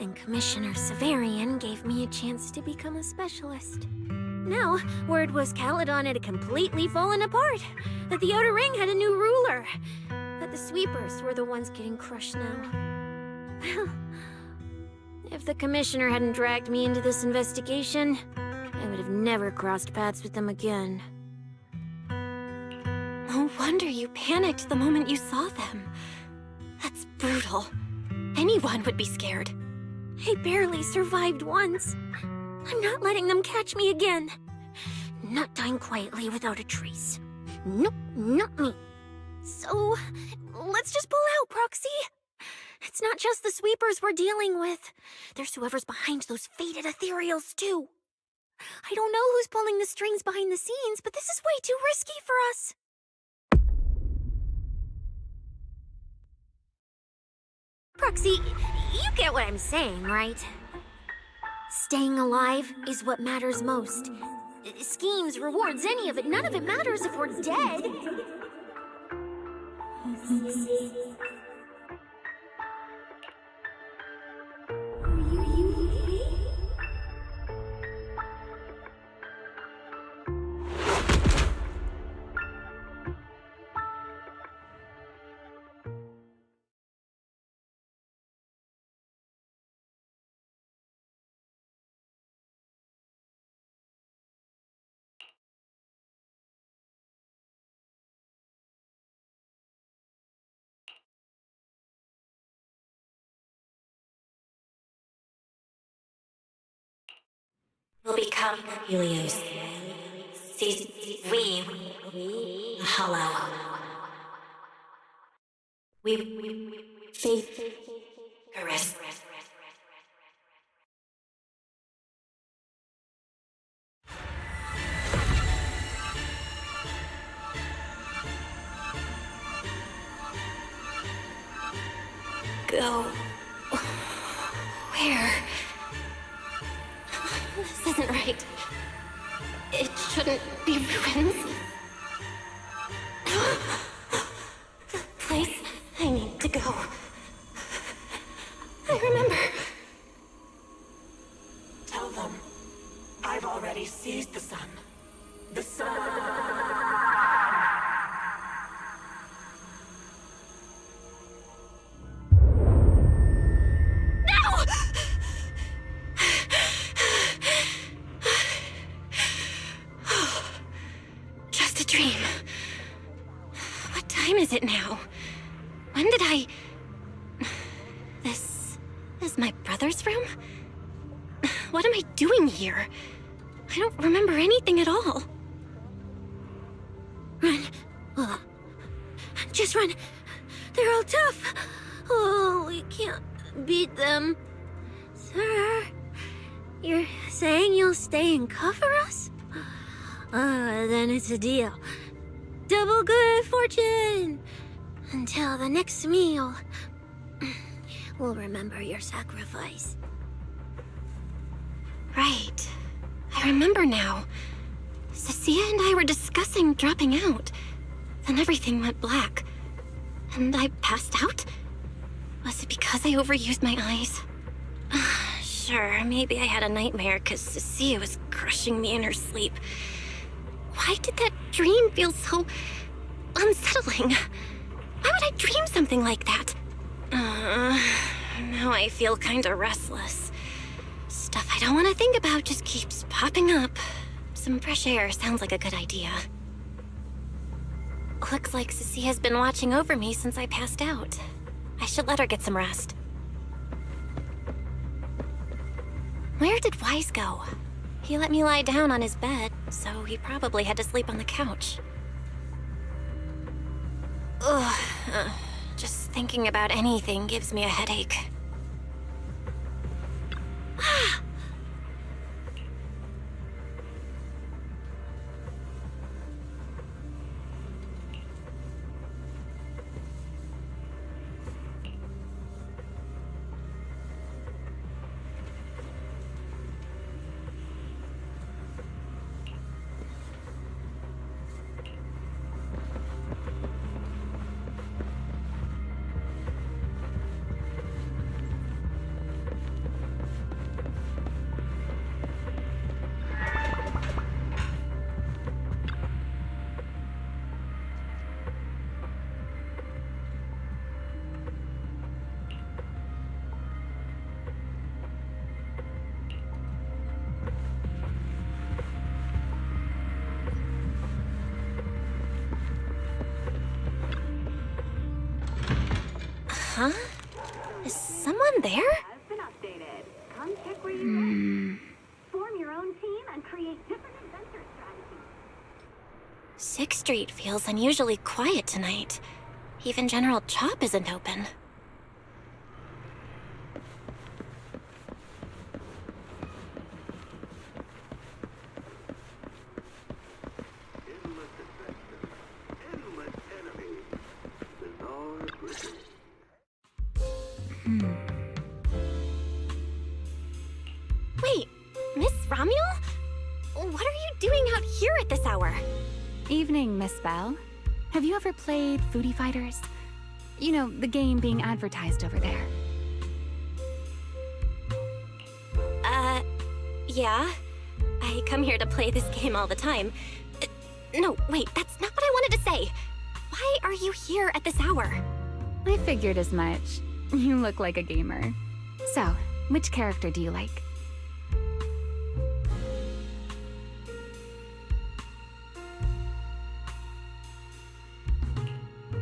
S4: and Commissioner Severian gave me a chance to become a specialist. Now, word was Caledon had completely fallen apart, that the Outer Ring had a new ruler, that the sweepers were the ones getting crushed now. Well, if the Commissioner hadn't dragged me into this investigation, I would have never crossed paths with them again. No wonder you panicked the moment you saw them. That's brutal. Anyone would be scared. I barely survived once. I'm not letting them catch me again. Not dying quietly without a trace. Nope, not me. So, let's just pull out, Proxy. It's not just the sweepers we're dealing with. There's whoever's behind those faded ethereals, too. I don't know who's pulling the strings behind the scenes, but this is way too risky for us. Proxy, you get what I'm saying, right? Staying alive is what matters most. Schemes, rewards, any of it, none of it matters if we're dead.
S2: Will become Helios. We hollow. We faith caress. Go. Where? This isn't right. It shouldn't be ruins. The place I need to go. I remember.
S14: Tell them I've already seized the sun. The sun.
S2: Is it now? When did I... This is my brother's room? What am I doing here? I don't remember anything at all. Run. Just run. They're all tough. Oh, we can't beat them. Sir, you're saying you'll stay and cover us? Then it's a deal. Double good fortune! Until the next meal. We'll remember your sacrifice. Right. I remember now. Cecilia and I were discussing dropping out. Then everything went black. And I passed out? Was it because I overused my eyes? Sure, maybe I had a nightmare because Cecilia was crushing me in her sleep. Why did that dream feel so unsettling? Why would I dream something like that? Now I feel kinda restless. Stuff I don't want to think about just keeps popping up. Some fresh air sounds like a good idea. Looks like Cecilia's been watching over me since I passed out. I should let her get some rest. Where did Wise go? He let me lie down on his bed, so he probably had to sleep on the couch. Ugh, just thinking about anything gives me a headache. Huh? Is someone there?
S15: Has been updated. Come check where you form your own team and create different adventure strategies.
S2: 6th Street feels unusually quiet tonight. Even General Chop isn't open. Wait, Miss Romuel? What are you doing out here at this hour?
S10: Evening, Miss Bell. Have you ever played Foodie Fighters? You know, the game being advertised over there.
S2: Yeah. I come here to play this game all the time. No, wait, that's not what I wanted to say. Why are you here at this hour?
S10: I figured as much. You look like a gamer. So, which character do you like?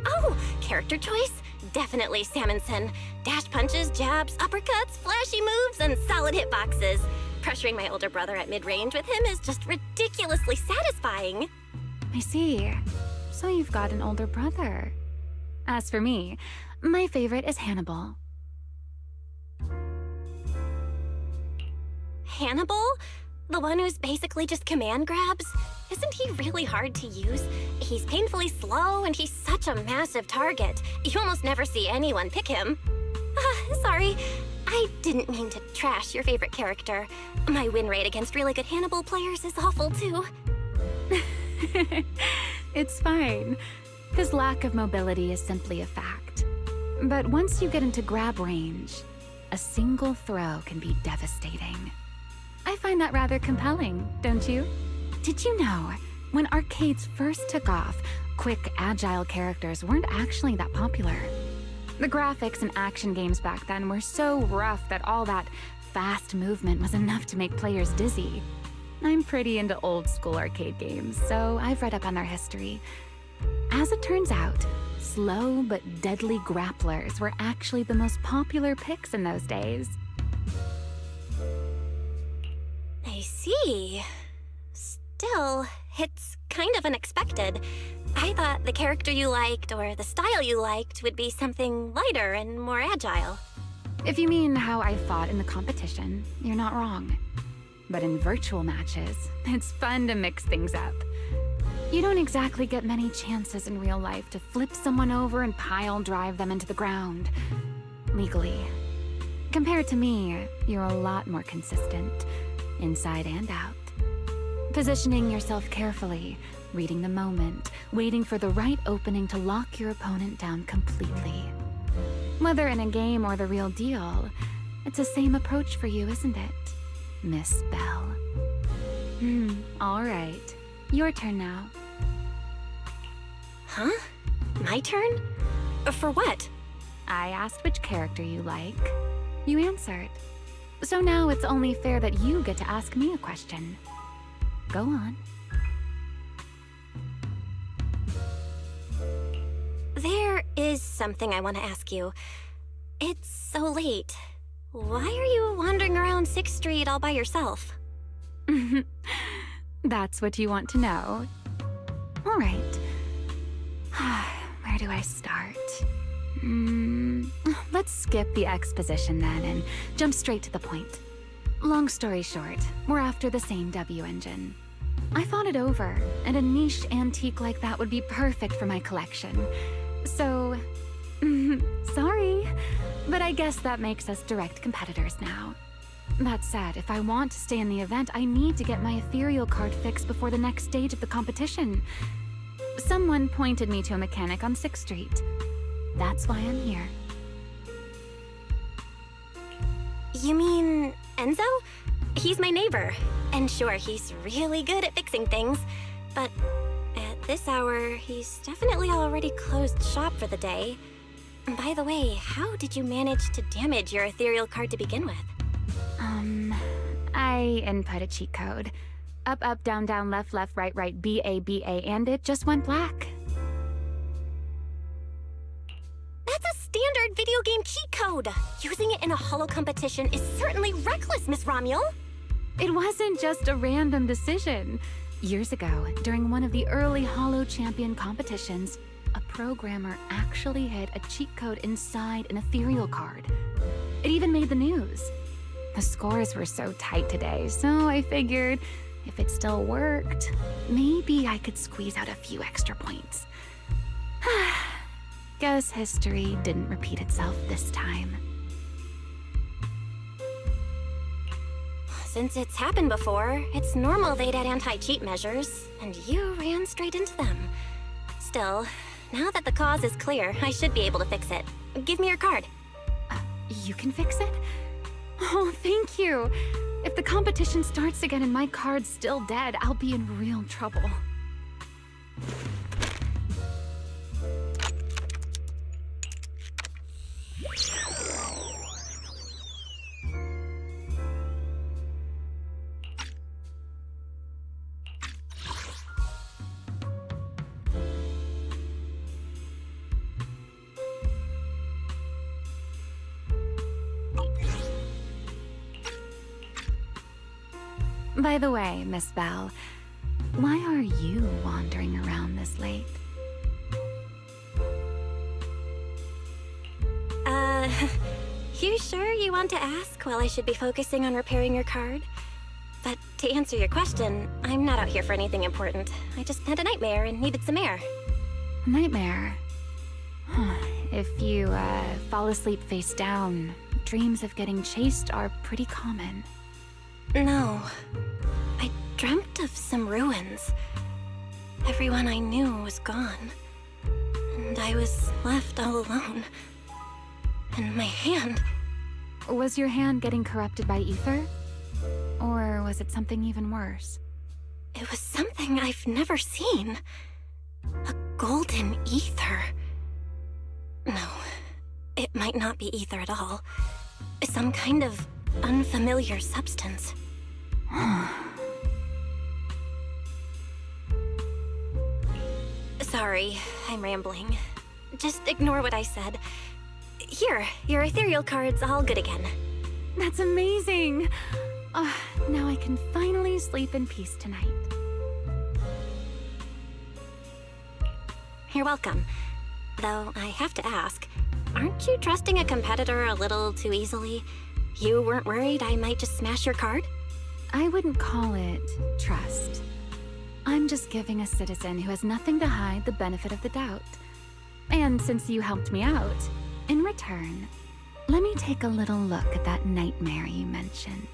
S2: Oh, character choice? Definitely Salmonson. Dash punches, jabs, uppercuts, flashy moves, and solid hitboxes. Pressuring my older brother at mid-range with him is just ridiculously satisfying.
S10: I see. So you've got an older brother. As for me, my favorite is Hannibal.
S2: Hannibal? The one who's basically just command grabs? Isn't he really hard to use? He's painfully slow, and he's such a massive target. You almost never see anyone pick him. Sorry. I didn't mean to trash your favorite character. My win rate against really good Hannibal players is awful, too.
S10: It's fine. His lack of mobility is simply a fact. But once you get into grab range, a single throw can be devastating. I find that rather compelling, don't you? Did you know, when arcades first took off, quick, agile characters weren't actually that popular? The graphics in action games back then were so rough that all that fast movement was enough to make players dizzy. I'm pretty into old school arcade games, so I've read up on their history. As it turns out, slow but deadly grapplers were actually the most popular picks in those days.
S2: I see. Still, it's kind of unexpected. I thought the character you liked or the style you liked would be something lighter and more agile.
S10: If you mean how I fought in the competition, you're not wrong. But in virtual matches, it's fun to mix things up. You don't exactly get many chances in real life to flip someone over and pile drive them into the ground. Legally. Compared to me, you're a lot more consistent, inside and out. Positioning yourself carefully, reading the moment, waiting for the right opening to lock your opponent down completely. Whether in a game or the real deal, it's the same approach for you, isn't it, Miss Bell? All right. Your turn now.
S2: Huh? My turn? For what?
S10: I asked which character you like. You answered. So now it's only fair that you get to ask me a question. Go on.
S2: There is something I want to ask you. It's so late. Why are you wandering around 6th Street all by yourself?
S10: That's what you want to know. All right. Where do I start? Let's skip the exposition then and jump straight to the point. Long story short, we're after the same W engine. I thought it over, and a niche antique like that would be perfect for my collection. So, sorry, but I guess that makes us direct competitors now. That said, if I want to stay in the event, I need to get my ethereal card fixed before the next stage of the competition. Someone pointed me to a mechanic on 6th Street. That's why I'm here.
S2: You mean Enzo? He's my neighbor. And sure, he's really good at fixing things. But at this hour, he's definitely already closed shop for the day. By the way, how did you manage to damage your ethereal card to begin with?
S10: I input a cheat code. Up, up, down, down, left, left, right, right, B, A, and it just went black.
S2: That's a standard video game cheat code! Using it in a holo competition is certainly reckless, Miss Romuel!
S10: It wasn't just a random decision. Years ago, during one of the early holo champion competitions, a programmer actually hid a cheat code inside an ethereal card. It even made the news. The scores were so tight today, so I figured if it still worked, maybe I could squeeze out a few extra points. Guess history didn't repeat itself this time.
S2: Since it's happened before, it's normal they'd add anti-cheat measures, and you ran straight into them. Still, now that the cause is clear, I should be able to fix it. Give me your card.
S10: You can fix it? Oh, thank you. If the competition starts again and my card's still dead, I'll be in real trouble. By the way, Miss Bell, why are you wandering around this late?
S2: You sure you want to ask while I should be focusing on repairing your card? But to answer your question, I'm not out here for anything important. I just had a nightmare and needed some air.
S10: Nightmare? If you, fall asleep face down, dreams of getting chased are pretty common.
S2: No. I dreamt of some ruins. Everyone I knew was gone. And I was left all alone. And my hand...
S10: Was your hand getting corrupted by ether? Or was it something even worse?
S2: It was something I've never seen. A golden ether. No, it might not be ether at all. Some kind of unfamiliar substance. Sorry, I'm rambling. Just ignore what I said. Here, your ethereal card's all good again.
S10: That's amazing! Now I can finally sleep in peace tonight.
S2: You're welcome. Though I have to ask, aren't you trusting a competitor a little too easily? You weren't worried I might just smash your card?
S10: I wouldn't call it trust. I'm just giving a citizen who has nothing to hide the benefit of the doubt. And since you helped me out, in return, let me take a little look at that nightmare you mentioned.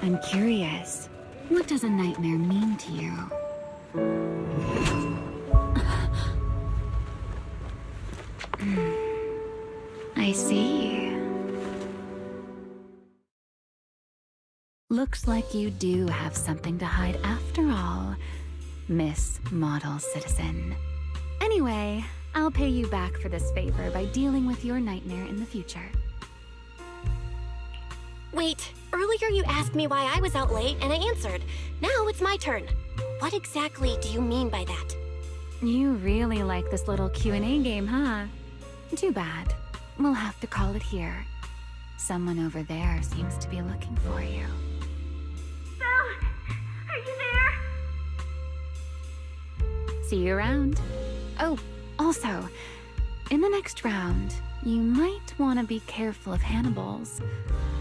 S10: I'm curious. What does a nightmare mean to you? I see. Looks like you do have something to hide after all, Miss Model Citizen. Anyway, I'll pay you back for this favor by dealing with your nightmare in the future.
S2: Wait, earlier you asked me why I was out late, and I answered. Now it's my turn. What exactly do you mean by that?
S10: You really like this little Q&A game, huh? Too bad. We'll have to call it here. Someone over there seems to be looking for you.
S15: Belle, are you there?
S10: See you around. Oh, also, in the next round, you might want to be careful of Hannibals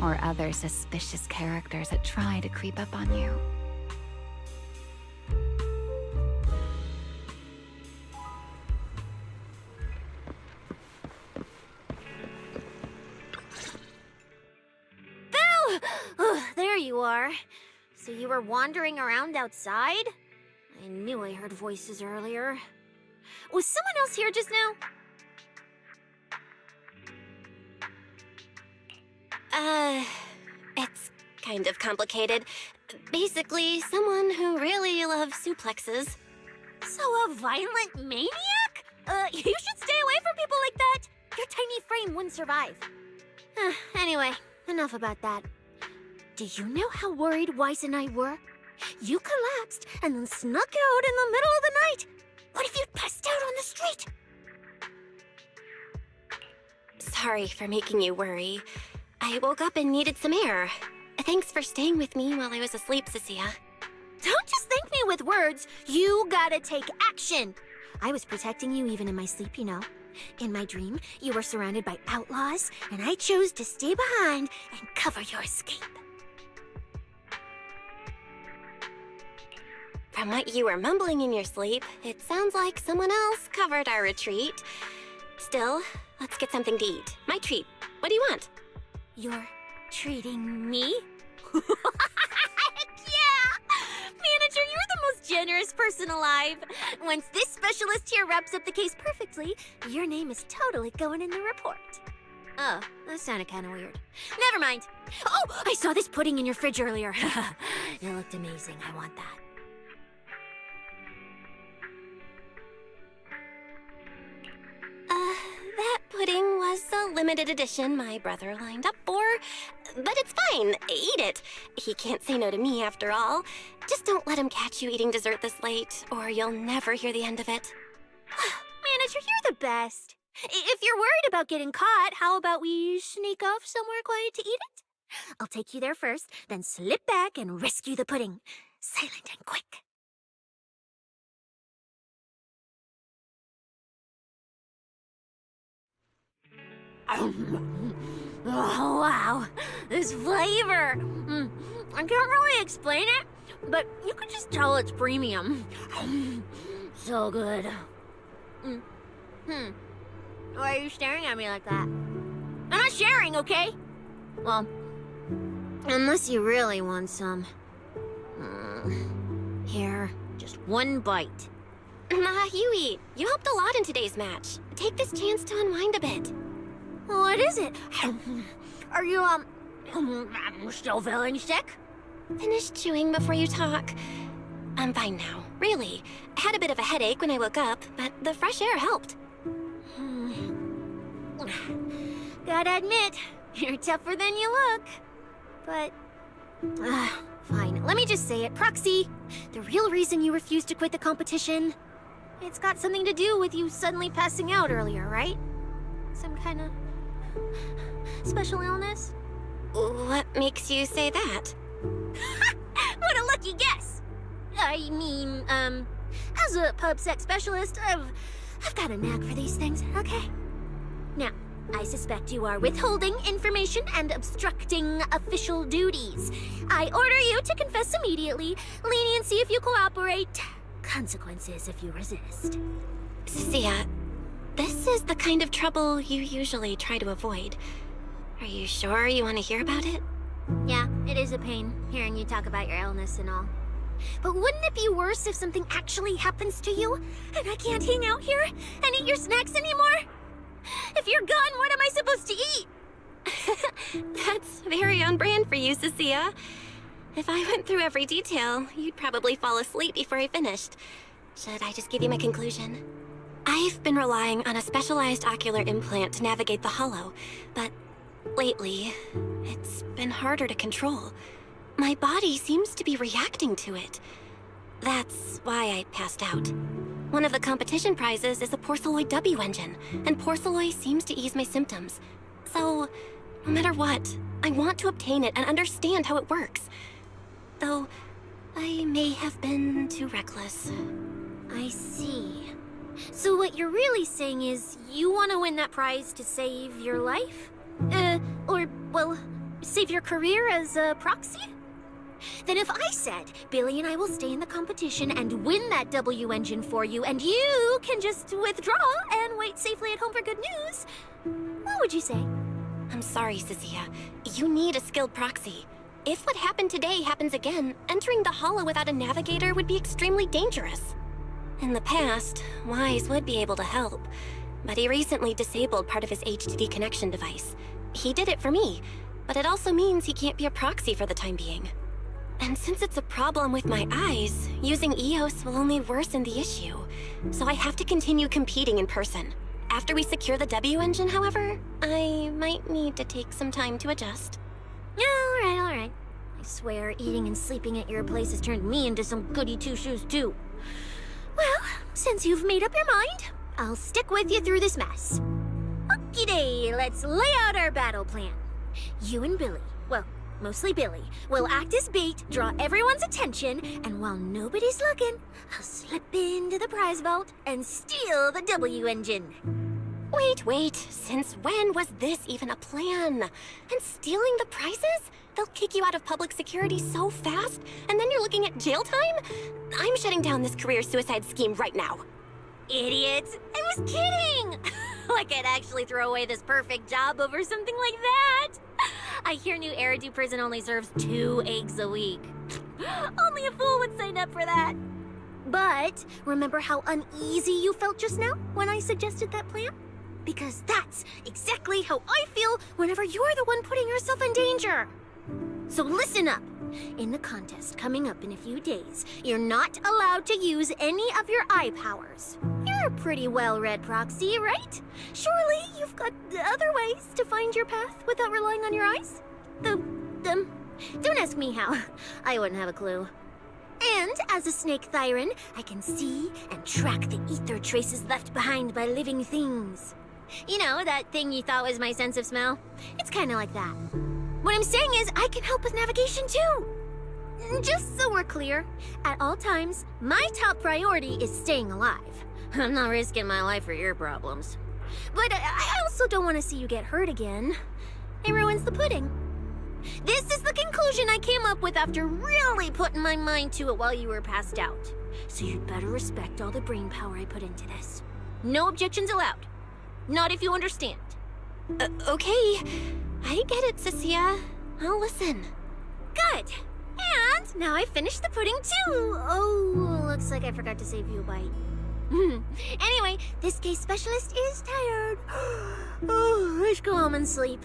S10: or other suspicious characters that try to creep up on you.
S4: Belle! Oh, there you are. So you were wandering around outside? I knew I heard voices earlier. Was someone else here just now?
S2: It's kind of complicated. Basically, someone who really loves suplexes.
S4: So a violent maniac? You should stay away from people like that. Your tiny frame wouldn't survive. Anyway, enough about that. Do you know how worried Weiss and I were? You collapsed and then snuck out in the middle of the night. What if you'd passed out on the street?
S2: Sorry for making you worry. I woke up and needed some air. Thanks for staying with me while I was asleep, Cecilia.
S4: Don't just thank me with words. You gotta take action. I was protecting you even in my sleep, you know. In my dream, you were surrounded by outlaws, and I chose to stay behind and cover your escape.
S2: From what you were mumbling in your sleep, it sounds like someone else covered our retreat. Still, let's get something to eat. My treat. What do you want?
S4: You're treating me? Heck yeah! Manager, you're the most generous person alive. Once this specialist here wraps up the case perfectly, your name is totally going in the report. Oh, that sounded kind of weird. Never mind. Oh, I saw this pudding in your fridge earlier. It looked amazing. I want that.
S2: That pudding was a limited edition my brother lined up for. But it's fine. Eat it. He can't say no to me after all. Just don't let him catch you eating dessert this late, or you'll never hear the end of it.
S4: Manager, you're the best. If you're worried about getting caught, how about we sneak off somewhere quiet to eat it? I'll take you there first, then slip back and rescue the pudding. Silent and quick. Oh, wow. This flavor. I can't really explain it, but you can just tell it's premium. So good. Why are you staring at me like that? I'm not sharing, okay? Well, unless you really want some. Here, just one bite.
S2: Nah, you eat. You helped a lot in today's match. Take this chance to unwind a bit.
S4: What is it? Are you, still feeling sick?
S2: Finish chewing before you talk. I'm fine now, really. I had a bit of a headache when I woke up, but the fresh air helped.
S4: Gotta admit, you're tougher than you look. But, fine. Let me just say it. Proxy, the real reason you refused to quit the competition, it's got something to do with you suddenly passing out earlier, right? Some kind of special illness?
S2: What makes you say that?
S4: What a lucky guess! I mean, as a pub sex specialist, I've got a knack for these things, okay? Now, I suspect you are withholding information and obstructing official duties. I order you to confess immediately, leniency if you cooperate, consequences if you resist.
S2: Sia, this is the kind of trouble you usually try to avoid. Are you sure you want to hear about it?
S4: Yeah, it is a pain, hearing you talk about your illness and all. But wouldn't it be worse if something actually happens to you, and I can't hang out here and eat your snacks anymore? If you're gone, what am I supposed to eat?
S2: That's very on brand for you, Cecilia. If I went through every detail, you'd probably fall asleep before I finished. Should I just give you my conclusion? I've been relying on a specialized ocular implant to navigate the hollow, but lately, it's been harder to control. My body seems to be reacting to it. That's why I passed out. One of the competition prizes is a Porceloid W engine, and Porceloid seems to ease my symptoms. So, no matter what, I want to obtain it and understand how it works. Though, I may have been too reckless.
S4: I see. So what you're really saying is you want to win that prize to save your life? Well, save your career as a proxy? Then if I said, Billy and I will stay in the competition and win that W engine for you, and you can just withdraw and wait safely at home for good news, what would you say?
S2: I'm sorry, Cecilia. You need a skilled proxy. If what happened today happens again, entering the hollow without a navigator would be extremely dangerous. In the past, Wise would be able to help, but he recently disabled part of his HDD connection device. He did it for me, but it also means he can't be a proxy for the time being. And since it's a problem with my eyes, using EOS will only worsen the issue, so I have to continue competing in person. After we secure the W engine, however, I might need to take some time to adjust.
S4: All right. I swear, eating and sleeping at your place has turned me into some goody two-shoes too. Well, since you've made up your mind, I'll stick with you through this mess. Okie-day, let's lay out our battle plan. You and Billy, well, mostly Billy, will act as bait, draw everyone's attention, and while nobody's looking, I'll slip into the prize vault and steal the W engine.
S2: Wait, since when was this even a plan? And stealing the prizes? They'll kick you out of public security so fast, and then you're looking at jail time? I'm shutting down this career suicide scheme right now.
S4: Idiot! I was kidding! Like I'd actually throw away this perfect job over something like that! I hear New Eridan prison only serves 2 eggs a week. Only a fool would sign up for that. But remember how uneasy you felt just now when I suggested that plan? Because that's exactly how I feel whenever you're the one putting yourself in danger. So listen up. In the contest coming up in a few days, you're not allowed to use any of your eye powers. You're a pretty well-read proxy, right? Surely you've got other ways to find your path without relying on your eyes? Don't ask me how. I wouldn't have a clue. And as a snake Thyran, I can see and track the ether traces left behind by living things. You know, that thing you thought was my sense of smell? It's kind of like that. What I'm saying is, I can help with navigation too. Just so we're clear, at all times, my top priority is staying alive. I'm not risking my life for your problems. But I also don't want to see you get hurt again. It ruins the pudding. This is the conclusion I came up with after really putting my mind to it while you were passed out. So you'd better respect all the brain power I put into this. No objections allowed. Not if you understand.
S2: Okay. I get it, Cecilia. I'll listen.
S4: Good. And now I've finished the pudding too. Oh, looks like I forgot to save you a bite. Anyway, this case specialist is tired. Oh, let's go home and sleep.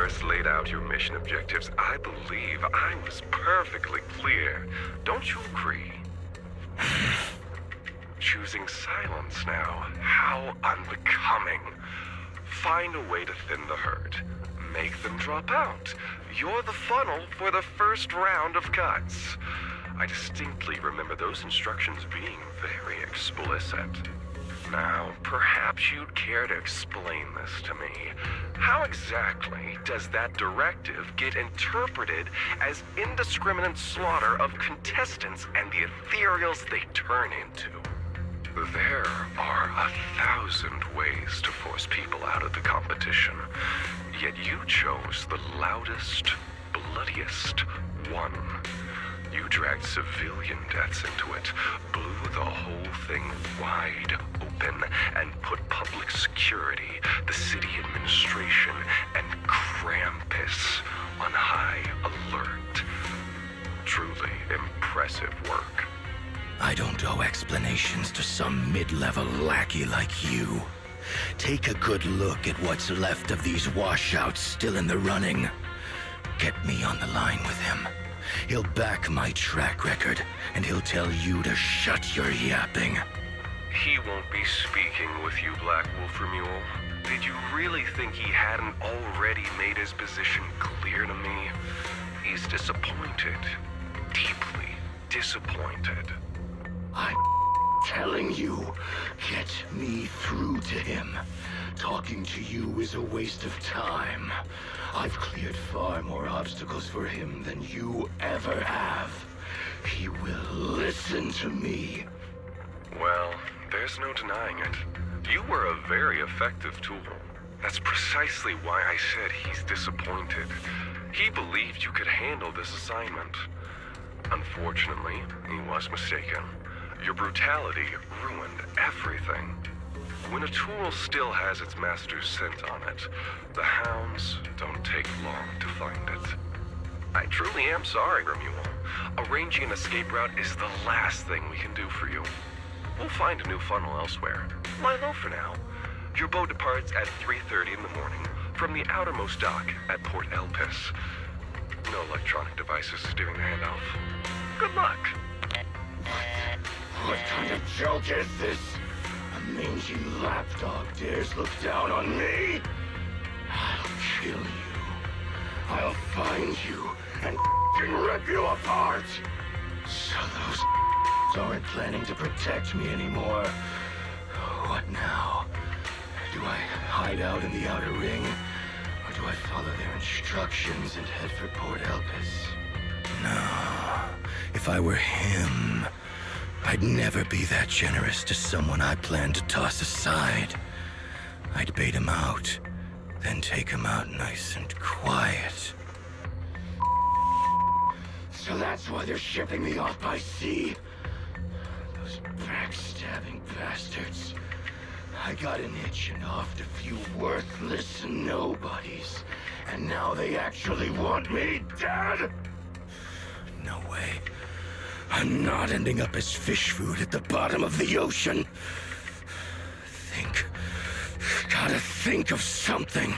S16: first laid out your mission objectives, I believe I was perfectly clear. Don't you agree? Choosing silence now. How unbecoming. Find a way to thin the herd. Make them drop out. You're the funnel for the first round of cuts. I distinctly remember those instructions being very explicit. Now, perhaps you'd care to explain this to me. How exactly does that directive get interpreted as indiscriminate slaughter of contestants and the ethereals they turn into? There are 1,000 ways to force people out of the competition, yet you chose the loudest, bloodiest one. You dragged civilian deaths into it, blew the whole thing wide open, and put public security, the city administration, and Krampus on high alert. Truly impressive work.
S12: I don't owe explanations to some mid-level lackey like you. Take a good look at what's left of these washouts still in the running. Get me on the line with him. He'll back my track record, and he'll tell you to shut your yapping.
S16: He won't be speaking with you, Black Wolf Mule. Did you really think he hadn't already made his position clear to me? He's disappointed. Deeply disappointed.
S12: I'm telling you, get me through to him. Talking to you is a waste of time. I've cleared far more obstacles for him than you ever have. He will listen to me.
S16: Well, there's no denying it. You were a very effective tool. That's precisely why I said he's disappointed. He believed you could handle this assignment. Unfortunately, he was mistaken. Your brutality ruined everything. When a tool still has its master's scent on it, the hounds don't take long to find it. I truly am sorry, Remuel. Arranging an escape route is the last thing we can do for you. We'll find a new funnel elsewhere. Lie low for now. Your boat departs at 3:30 in the morning from the outermost dock at Port Elpis. No electronic devices steering the handoff. Good luck.
S12: What kind of joke is this? A mangy lapdog dares look down on me? I'll kill you. I'll find you and rip you apart. So those aren't planning to protect me anymore. What now? Do I hide out in the outer ring? Or do I follow their instructions and head for Port Elpis? No. If I were him, I'd never be that generous to someone I planned to toss aside. I'd bait him out, then take him out nice and quiet. So that's why they're shipping me off by sea. Those backstabbing bastards. I got an itch and offed a few worthless nobodies, and now they actually want me dead? No way. I'm not ending up as fish food at the bottom of the ocean. Gotta think of something.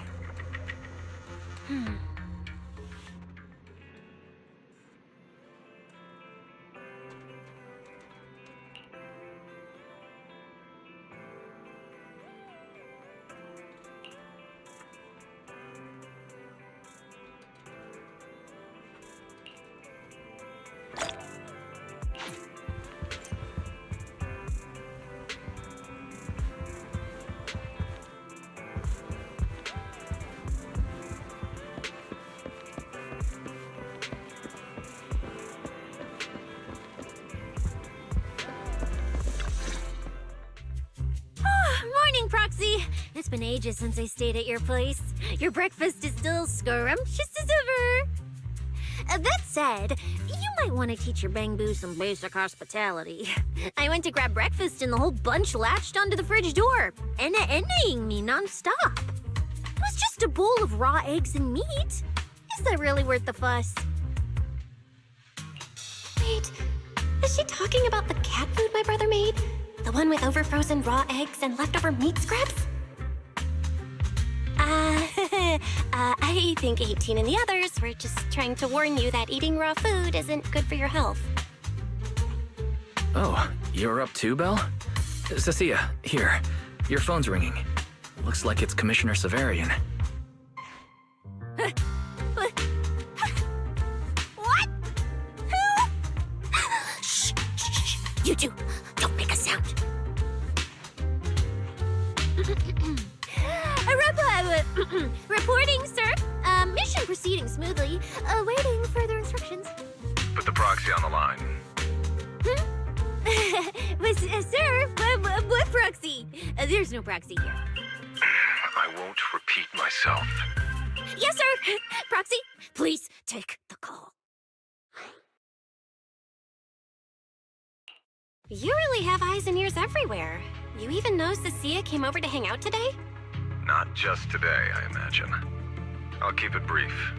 S4: Morning, Proxy! It's been ages since I stayed at your place. Your breakfast is still scrumptious as ever. That said, you might want to teach your Bang Boo some basic hospitality. I went to grab breakfast and the whole bunch latched onto the fridge door, envying me nonstop. It was just a bowl of raw eggs and meat. Is that really worth the fuss?
S2: Wait, is she talking about the cat food my brother made? The one with overfrozen raw eggs and leftover meat scraps? I think 18 and the others were just trying to warn you that eating raw food isn't good for your health.
S1: Oh, you're up too, Belle? Cecilia, here. Your phone's ringing. Looks like it's Commissioner Severian.
S2: What? Who? Shh, shh, shh. You two, don't make a sound.
S4: Reporting, sir. Mission proceeding smoothly. Awaiting further instructions.
S16: Put the proxy on the line.
S4: Sir, what proxy? There's no proxy here.
S16: I won't repeat myself.
S4: Yes, sir. Proxy, please take the call.
S2: You really have eyes and ears everywhere. You even know Cecilia came over to hang out today?
S16: Not just today, I imagine. I'll keep it brief.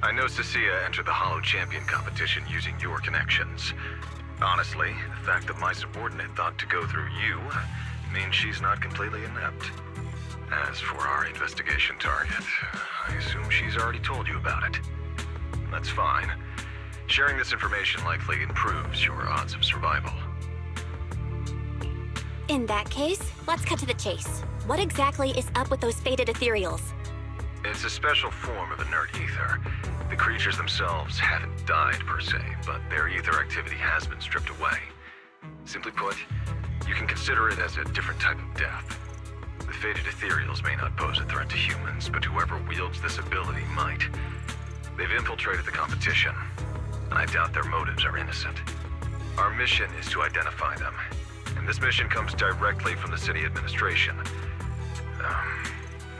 S16: I know Cecilia entered the Hollow Champion competition using your connections. Honestly, the fact that my subordinate thought to go through you means she's not completely inept. As for our investigation target, I assume she's already told you about it. That's fine. Sharing this information likely improves your odds of survival.
S2: In that case, let's cut to the chase. What exactly is up with those faded ethereals?
S16: It's a special form of inert ether. The creatures themselves haven't died per se, but their ether activity has been stripped away. Simply put, you can consider it as a different type of death. The faded ethereals may not pose a threat to humans, but whoever wields this ability might. They've infiltrated the competition, and I doubt their motives are innocent. Our mission is to identify them, and this mission comes directly from the city administration.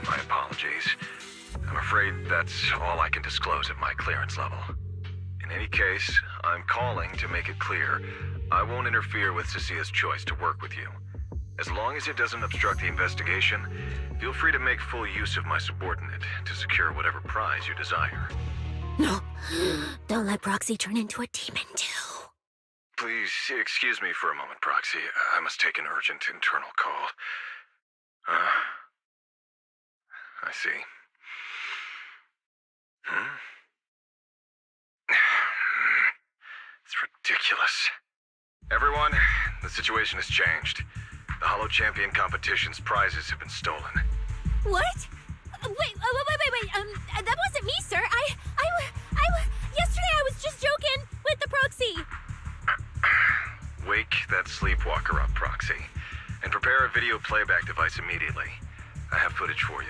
S16: My apologies. I'm afraid that's all I can disclose at my clearance level. In any case, I'm calling to make it clear I won't interfere with Cecilia's choice to work with you. As long as it doesn't obstruct the investigation, feel free to make full use of my subordinate to secure whatever prize you desire.
S4: No, don't let Proxy turn into a demon too.
S16: Please excuse me for a moment, Proxy. I must take an urgent internal call. I see. It's ridiculous. Everyone, the situation has changed. The Hollow Champion competition's prizes have been stolen.
S4: What? Wait, that wasn't me, sir. Yesterday I was just joking with the Proxy.
S16: Wake that sleepwalker up, Proxy, and prepare a video playback device immediately. I have footage for you.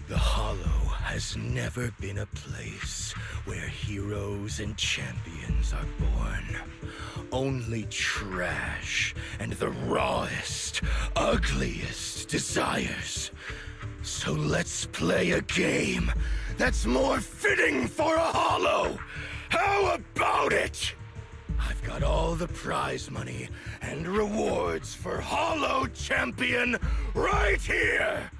S12: The Hollow has never been a place where heroes and champions are born. Only trash and the rawest, ugliest desires. So let's play a game that's more fitting for a Hollow. How about it? I've got all the prize money and rewards for Hollow Champion right here.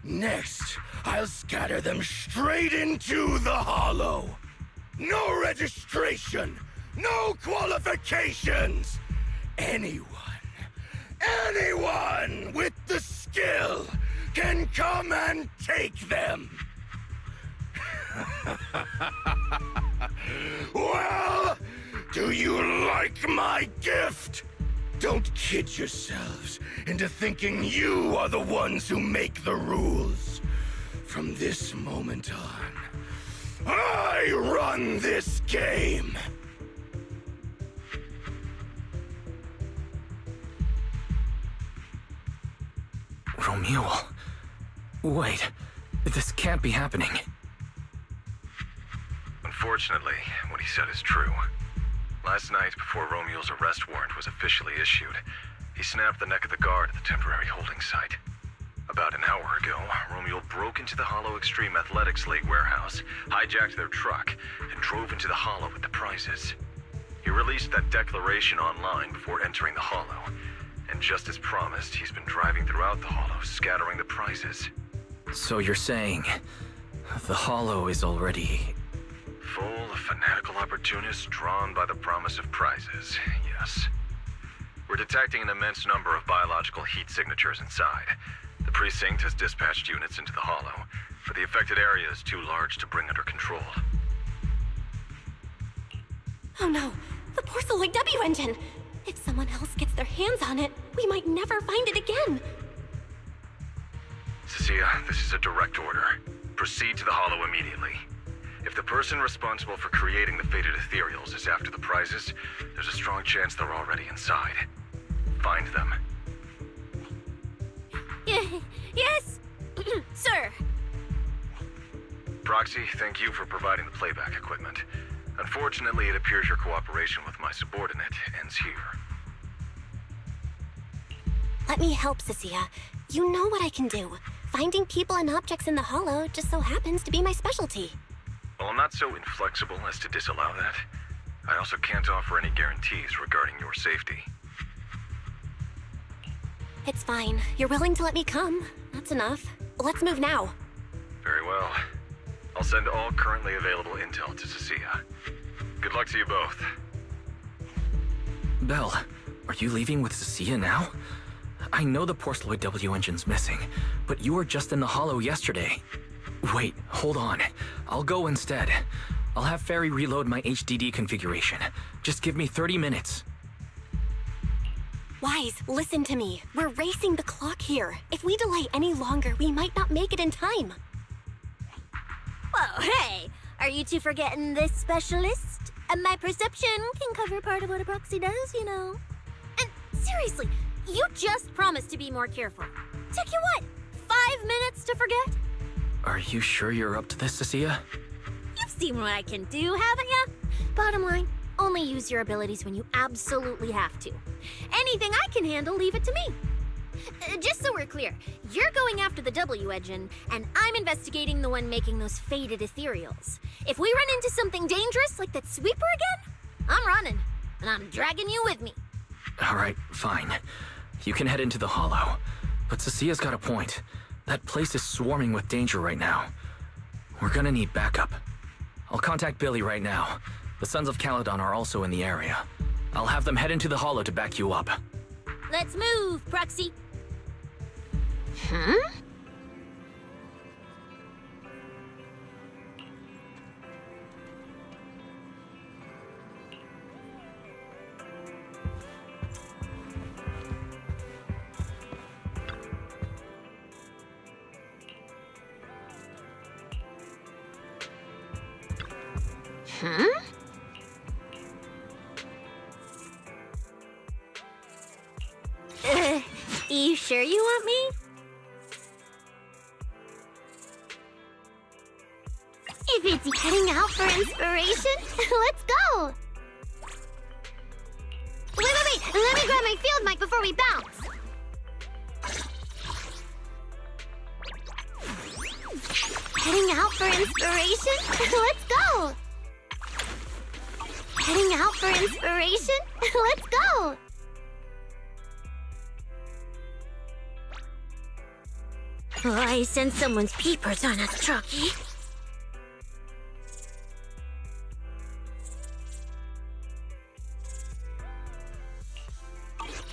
S12: Next, I'll scatter them straight into the Hollow. No registration, no qualifications. Anyone with the skill can come and take them. Well, do you like my gift? Don't kid yourselves into thinking you are the ones who make the rules. From this moment on, I run this game.
S1: Romuald. Wait, this can't be happening.
S16: Unfortunately, what he said is true. Last night, before Romuald's arrest warrant was officially issued, he snapped the neck of the guard at the temporary holding site. About an hour ago, Romuald broke into the Hollow Extreme Athletics League warehouse, hijacked their truck, and drove into the Hollow with the prizes. He released that declaration online before entering the Hollow. And just as promised, he's been driving throughout the Hollow, scattering the prizes.
S1: So you're saying the Hollow is already...
S16: Full of fanatical opportunists drawn by the promise of prizes, yes. We're detecting an immense number of biological heat signatures inside. The precinct has dispatched units into the Hollow, but the affected area is too large to bring under control.
S2: Oh no, the Porceloid W engine! If someone else gets their hands on it, we might never find it again.
S16: Cecilia, this is a direct order. Proceed to the Hollow immediately. If the person responsible for creating the fated ethereals is after the prizes, there's a strong chance they're already inside. Find them.
S4: Yes, sir.
S16: Proxy, thank you for providing the playback equipment. Unfortunately, it appears your cooperation with my subordinate ends here.
S2: Let me help, Cecilia. You know what I can do. Finding people and objects in the Hollow just so happens to be my specialty.
S16: Well, I'm not so inflexible as to disallow that. I also can't offer any guarantees regarding your safety.
S2: It's fine. You're willing to let me come. That's enough. Let's move now.
S16: Very well. I'll send all currently available intel to Cecilia. Good luck to you both.
S1: Belle, are you leaving with Cecilia now? I know the Porceloid W engine's missing, but you were just in the Hollow yesterday. Wait, hold on. I'll go instead. I'll have Ferry reload my HDD configuration. Just give me 30 minutes.
S2: Wise, listen to me. We're racing the clock here. If we delay any longer, we might not make it in time.
S4: Whoa, hey! Are you two forgetting this specialist? And my perception can cover part of what a proxy does, you know. And seriously, you just promised to be more careful. Took you what, 5 minutes to forget?
S1: Are you sure you're up to this, Cecilia?
S4: You've seen what I can do, haven't you? Bottom line, only use your abilities when you absolutely have to. Anything I can handle, leave it to me. Just so we're clear, you're going after the W engine, and I'm investigating the one making those faded ethereals. If we run into something dangerous like that sweeper again, I'm running, and I'm dragging you with me.
S1: All right, fine. You can head into the Hollow. But Cecilia's got a point. That place is swarming with danger right now. We're gonna need backup. I'll contact Billy right now. The Sons of Caledon are also in the area. I'll have them head into the Hollow to back you up.
S4: Let's move, Proxy.
S7: Huh? Huh?
S4: You sure you want me?
S15: If it's heading out for inspiration, let's go! Wait! Let me grab my field mic before we bounce! Heading out for inspiration? Let's go! Heading out for inspiration? Let's go!
S4: Oh, I sense someone's peepers on us, Trucky.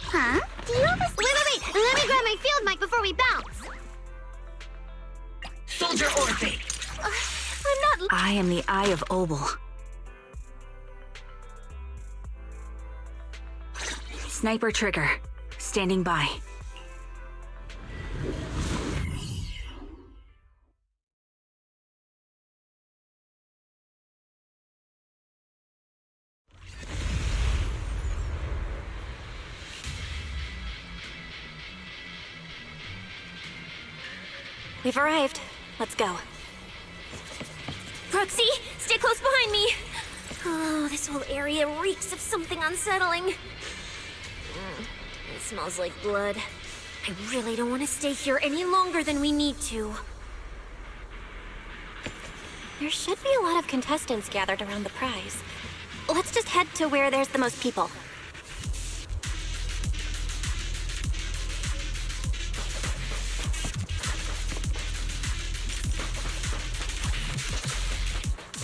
S15: Huh? Do you have a... Wait! Let me grab my field mic before we bounce!
S14: Soldier Orphe!
S15: I'm not...
S7: I am the Eye of Obel. Sniper trigger. Standing by.
S2: We've arrived. Let's go.
S4: Proxy, stay close behind me. Oh, this whole area reeks of something unsettling. It smells like blood. I really don't want to stay here any longer than we need to.
S2: There should be a lot of contestants gathered around the prize. Let's just head to where there's the most people.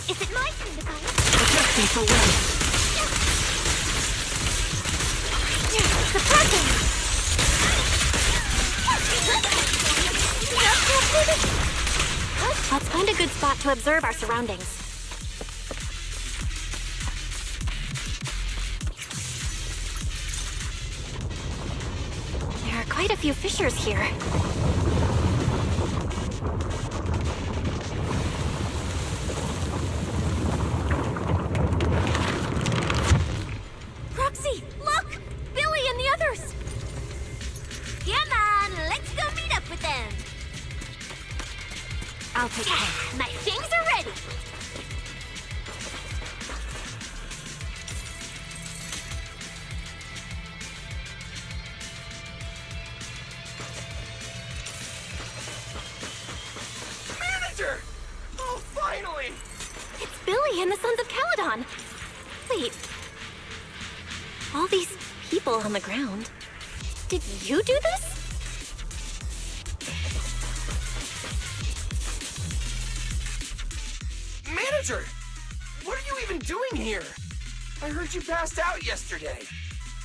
S15: Is it my turn to go?
S14: Adjusting for wind.
S15: Suppressing!
S2: Let's find a good spot to observe our surroundings. There are quite a few fissures here.
S15: Roxy, look! Billy and the others! Come on, let's go meet up with them.
S2: I'll take care.
S15: My things are ready.
S6: Manager! Oh, finally!
S2: It's Billy and the Sons of Caledon. Wait. All these people on the ground. Did you do this?
S6: Manager! What are you even doing here? I heard you passed out yesterday.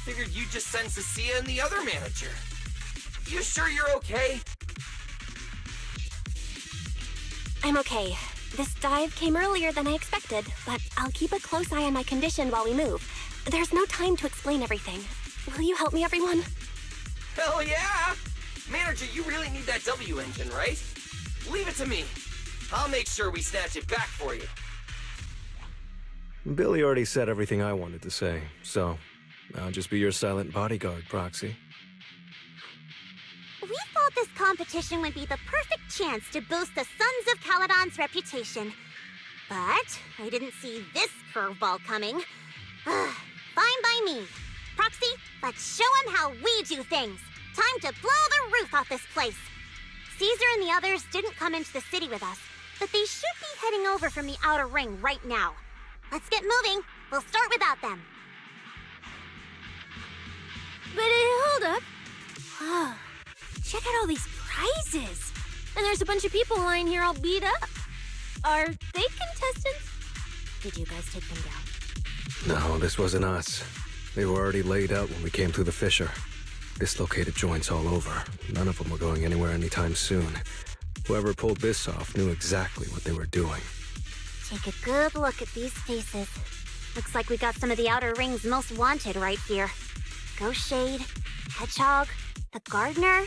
S6: Figured you'd just send Cecilia and the other manager. You sure you're okay?
S2: I'm okay. This dive came earlier than I expected, but I'll keep a close eye on my condition while we move. There's no time to explain everything. Will you help me, everyone?
S6: Hell yeah! Manager, you really need that W engine, right? Leave it to me. I'll make sure we snatch it back for you.
S17: Billy already said everything I wanted to say, so I'll just be your silent bodyguard, Proxy.
S15: We thought this competition would be the perfect chance to boost the Sons of Caledon's reputation. But I didn't see this curveball coming. Fine by me. Proxy, let's show him how we do things. Time to blow the roof off this place. Caesar and the others didn't come into the city with us, but they should be heading over from the outer ring right now. Let's get moving. We'll start without them.
S4: But hold up. Oh, check out all these prizes. And there's a bunch of people lying here all beat up. Are they contestants? Did you guys take them down?
S17: No, this wasn't us. They were already laid out when we came through the fissure. Dislocated joints all over. None of them were going anywhere anytime soon. Whoever pulled this off knew exactly what they were doing.
S15: Take a good look at these faces. Looks like we got some of the outer ring's most wanted right here. Ghost Shade, Hedgehog, the Gardener.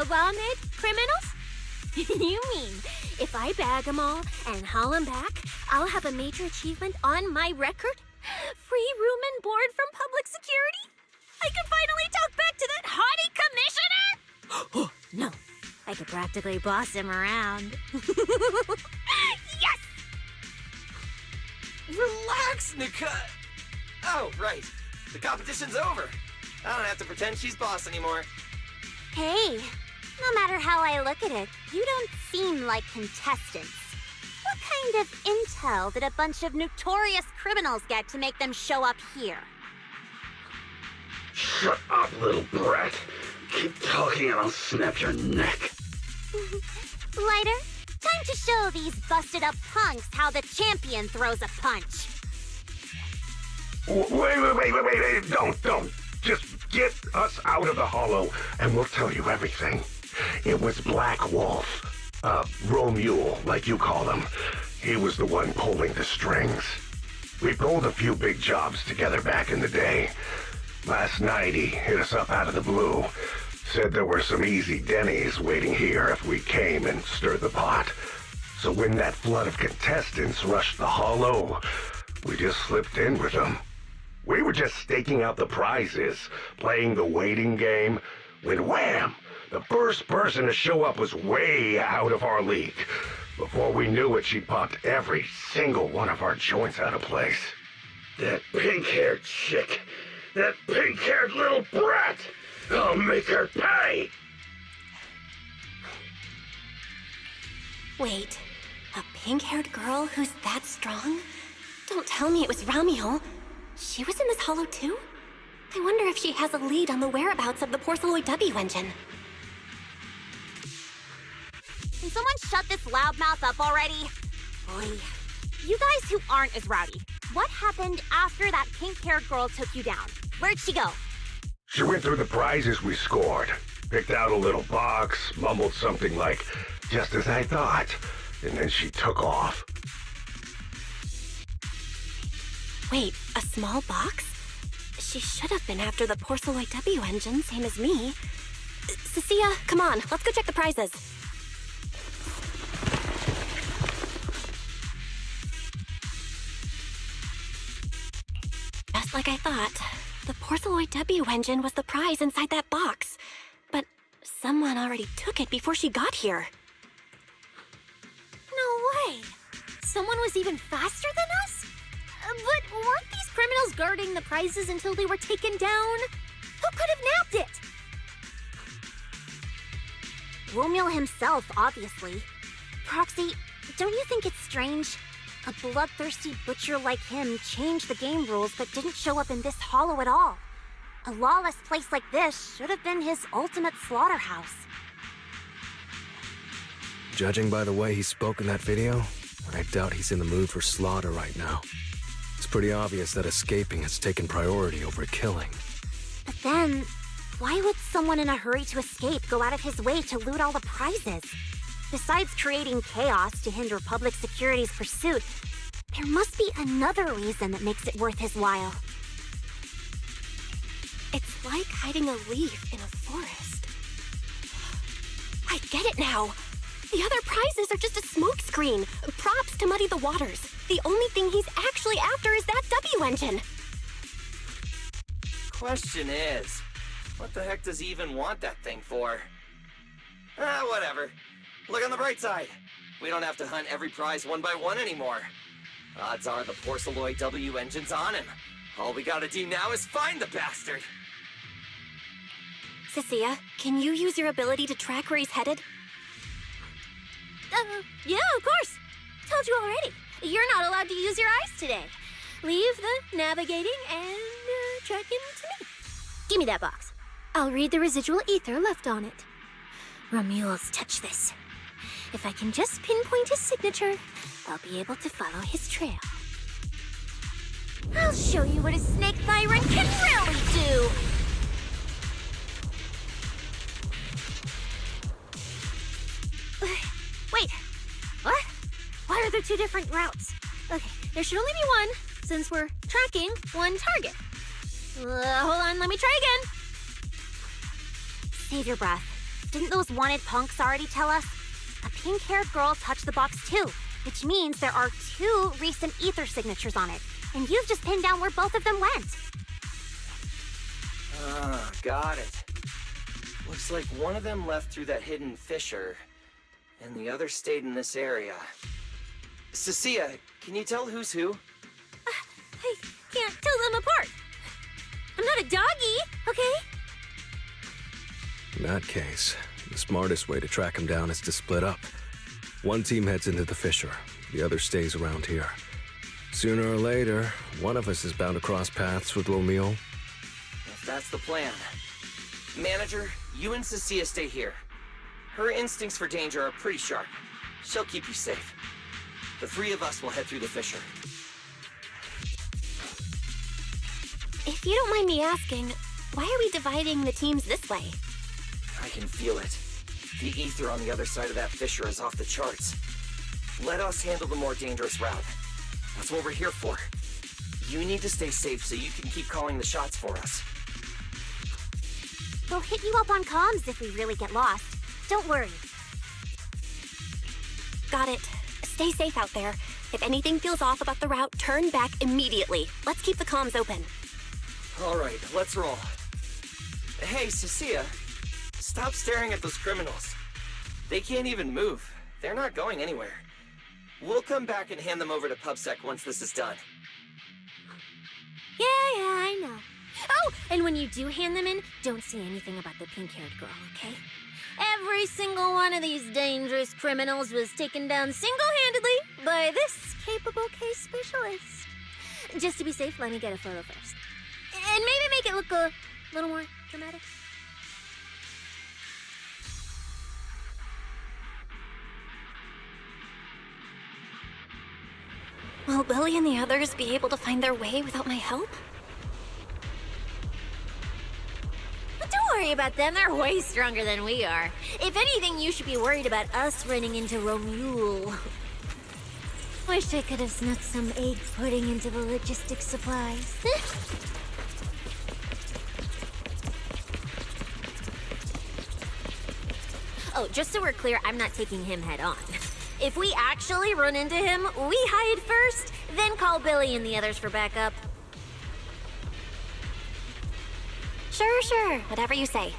S4: Wanted criminals? You mean, if I bag them all and haul them back, I'll have a major achievement on my record? Free room and board from public security? I can finally talk back to that haughty commissioner!
S15: No, I could practically boss him around.
S4: Yes!
S6: Relax, Nika. Oh, right. The competition's over. I don't have to pretend she's boss anymore.
S15: Hey, no matter how I look at it, you don't seem like contestants. What kind of intel did a bunch of notorious criminals get to make them show up here?
S18: Shut up, little brat. Keep talking and I'll snap your neck.
S15: Lighter, time to show these busted up punks how the champion throws a punch.
S5: Wait, don't. Just get us out of the hollow and we'll tell you everything. It was Black Wolf, Romule, like you call him. He was the one pulling the strings. We pulled a few big jobs together back in the day. Last night he hit us up out of the blue. Said there were some easy Denny's waiting here if we came and stirred the pot. So when that flood of contestants rushed the hollow, we just slipped in with them. We were just staking out the prizes, playing the waiting game, when wham! The first person to show up was way out of our league. Before we knew it, she popped every single one of our joints out of place.
S18: That pink-haired chick. That pink-haired little brat. I'll make her pay.
S2: Wait, a pink-haired girl who's that strong? Don't tell me it was Ramiel. She was in this hollow too? I wonder if she has a lead on the whereabouts of the Porceloid W engine.
S15: Can someone shut this loudmouth up already? boy. You guys who aren't as rowdy, what happened after that pink-haired girl took you down? Where'd she go?
S18: She went through the prizes we scored, picked out a little box, mumbled something like, "just as I thought," and then she took off.
S2: Wait, a small box? She should have been after the Porceloid W engine, same as me. Cecilia, come on, let's go check the prizes. Just like I thought, the Porceloid W engine was the prize inside that box. But someone already took it before she got here.
S4: No way! Someone was even faster than us? But weren't these criminals guarding the prizes until they were taken down? Who could have nabbed it?
S15: Romeo himself, obviously. Proxy, don't you think it's strange? A bloodthirsty butcher like him changed the game rules but didn't show up in this hollow at all. A lawless place like this should have been his ultimate slaughterhouse.
S17: Judging by the way he spoke in that video, I doubt he's in the mood for slaughter right now. It's pretty obvious that escaping has taken priority over killing.
S15: But then, why would someone in a hurry to escape go out of his way to loot all the prizes? Besides creating chaos to hinder public security's pursuit, there must be another reason that makes it worth his while.
S2: It's like hiding a leaf in a forest. I get it now. The other prizes are just a smokescreen, props to muddy the waters. The only thing he's actually after is that W engine.
S6: Question is, what the heck does he even want that thing for? Whatever. Look on the bright side. We don't have to hunt every prize one by one anymore. Odds are the Porceloid W engine's on him. All we gotta do now is find the bastard.
S2: Cecilia, can you use your ability to track where he's headed?
S4: Yeah, of course. Told you already. You're not allowed to use your eyes today. Leave the navigating and tracking to me. Give me that box. I'll read the residual ether left on it. Romuald's touch this. If I can just pinpoint his signature, I'll be able to follow his trail. I'll show you what a snake tyrant can really do! Wait, what? Why are there two different routes? Okay, there should only be one, since we're tracking one target. Hold on, let me try again.
S15: Save your breath. Didn't those wanted punks already tell us? A pink-haired girl touched the box too, which means there are two recent ether signatures on it. And you've just pinned down where both of them went.
S6: Got it. Looks like one of them left through that hidden fissure, and the other stayed in this area. Cecilia, can you tell who's who?
S4: I can't tell them apart. I'm not a doggy, okay?
S17: In that case, the smartest way to track him down is to split up. One team heads into the fissure, the other stays around here. Sooner or later, one of us is bound to cross paths with Romeo.
S6: If that's the plan. Manager, you and Cecilia stay here. Her instincts for danger are pretty sharp. She'll keep you safe. The three of us will head through the fissure.
S2: If you don't mind me asking, why are we dividing the teams this way?
S6: I can feel it. The ether on the other side of that fissure is off the charts. Let us handle the more dangerous route. That's what we're here for. You need to stay safe so you can keep calling the shots for us.
S15: We'll hit you up on comms if we really get lost. Don't worry.
S2: Got it. Stay safe out there. If anything feels off about the route, turn back immediately. Let's keep the comms open.
S6: All right, let's roll. Hey, Cecilia. Stop staring at those criminals. They can't even move. They're not going anywhere. We'll come back and hand them over to PubSec once this is done.
S4: Yeah, I know. Oh, and when you do hand them in, don't say anything about the pink-haired girl, okay? Every single one of these dangerous criminals was taken down single-handedly by this capable case specialist. Just to be safe, let me get a photo first. And maybe make it look a little more dramatic.
S2: Will Billy and the others be able to find their way without my help?
S15: But don't worry about them, they're way stronger than we are. If anything, you should be worried about us running into Romule. Wish I could have snuck some egg pudding into the logistics supplies. Oh, just so we're clear, I'm not taking him head on. If we actually run into him, we hide first, then call Billy and the others for backup.
S2: Sure. Whatever you say.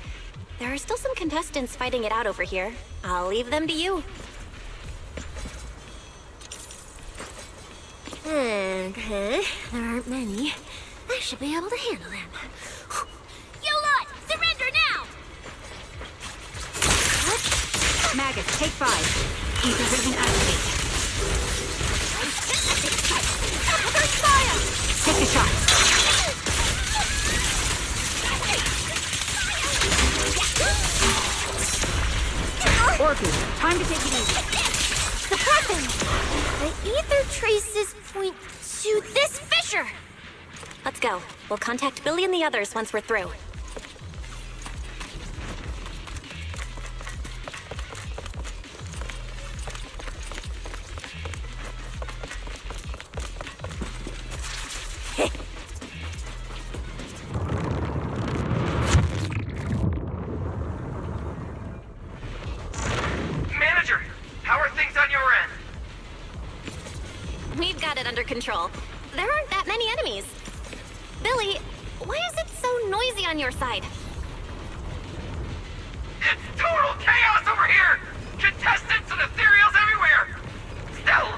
S2: There are still some contestants fighting it out over here. I'll leave them to you.
S15: Okay, there aren't many. I should be able to handle them. You lot, surrender now!
S3: Maggots, take 5. Ether vision activate. Take a shot. Orpheus, time to take it easy.
S15: The weapon! The ether traces point to this fissure!
S2: Let's go. We'll contact Billy and the others once we're through.
S6: Manager, how are things on your end?
S2: We've got it under control. There aren't that many enemies. Billy, why is it so noisy on your side?
S6: Total chaos over here! Contestants and ethereals everywhere! Still,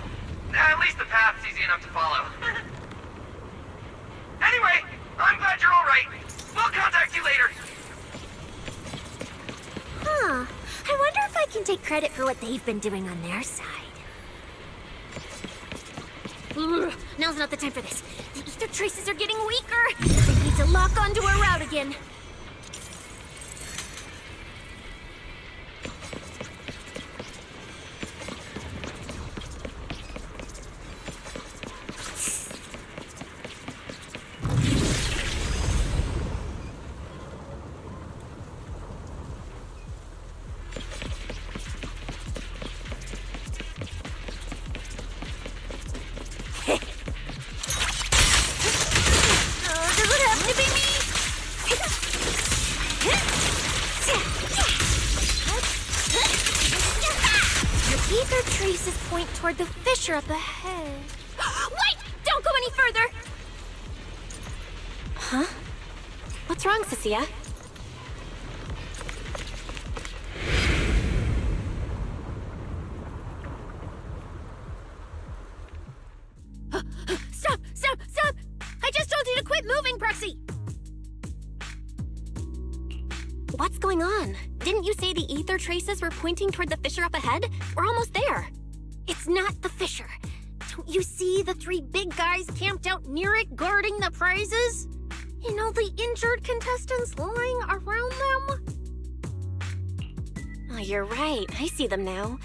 S6: at least the path's easy enough to follow. Anyway, I'm glad you're alright. We'll contact you later.
S15: Huh. I wonder if I can take credit for what they've been doing on their side. Ugh, now's not the time for this. The ether traces are getting weaker. I need to lock onto a route again. Does it have to be me? Your ether traces point toward the fissure up ahead. Wait! Don't go any further!
S2: Huh? What's wrong, Cecilia?
S15: Stop! I just told you to quit moving, Proxy!
S2: What's going on? Didn't you say the ether traces were pointing toward the fissure up ahead? We're almost there.
S15: It's not the fissure. Don't you see the 3 big guys camped out near it guarding the prizes? And all the injured contestants lying around them?
S2: Oh, you're right. I see them now.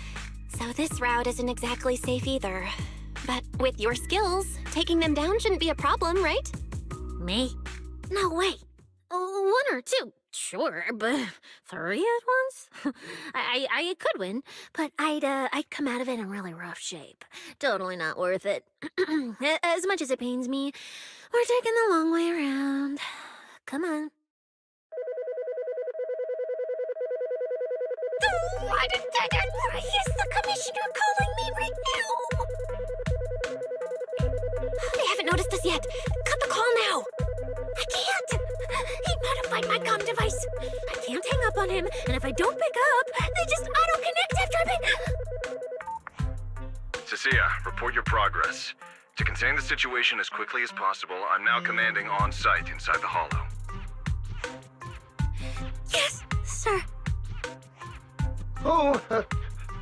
S2: So this route isn't exactly safe either. But with your skills, taking them down shouldn't be a problem, right?
S15: Me? No way. 1 or 2, sure, but 3 at once? I could win, but I'd come out of it in really rough shape. Totally not worth it. As much as it pains me, we're taking the long way around. Come on. Why is the commissioner calling me right now?
S2: They haven't noticed us yet. Cut the call now.
S15: I can't! He modified my comm device. I can't hang up on him, and if I don't pick up, they just auto-connect after a bit.
S16: Cecilia, report your progress. To contain the situation as quickly as possible, I'm now commanding on-site inside the Hollow.
S15: Yes, sir.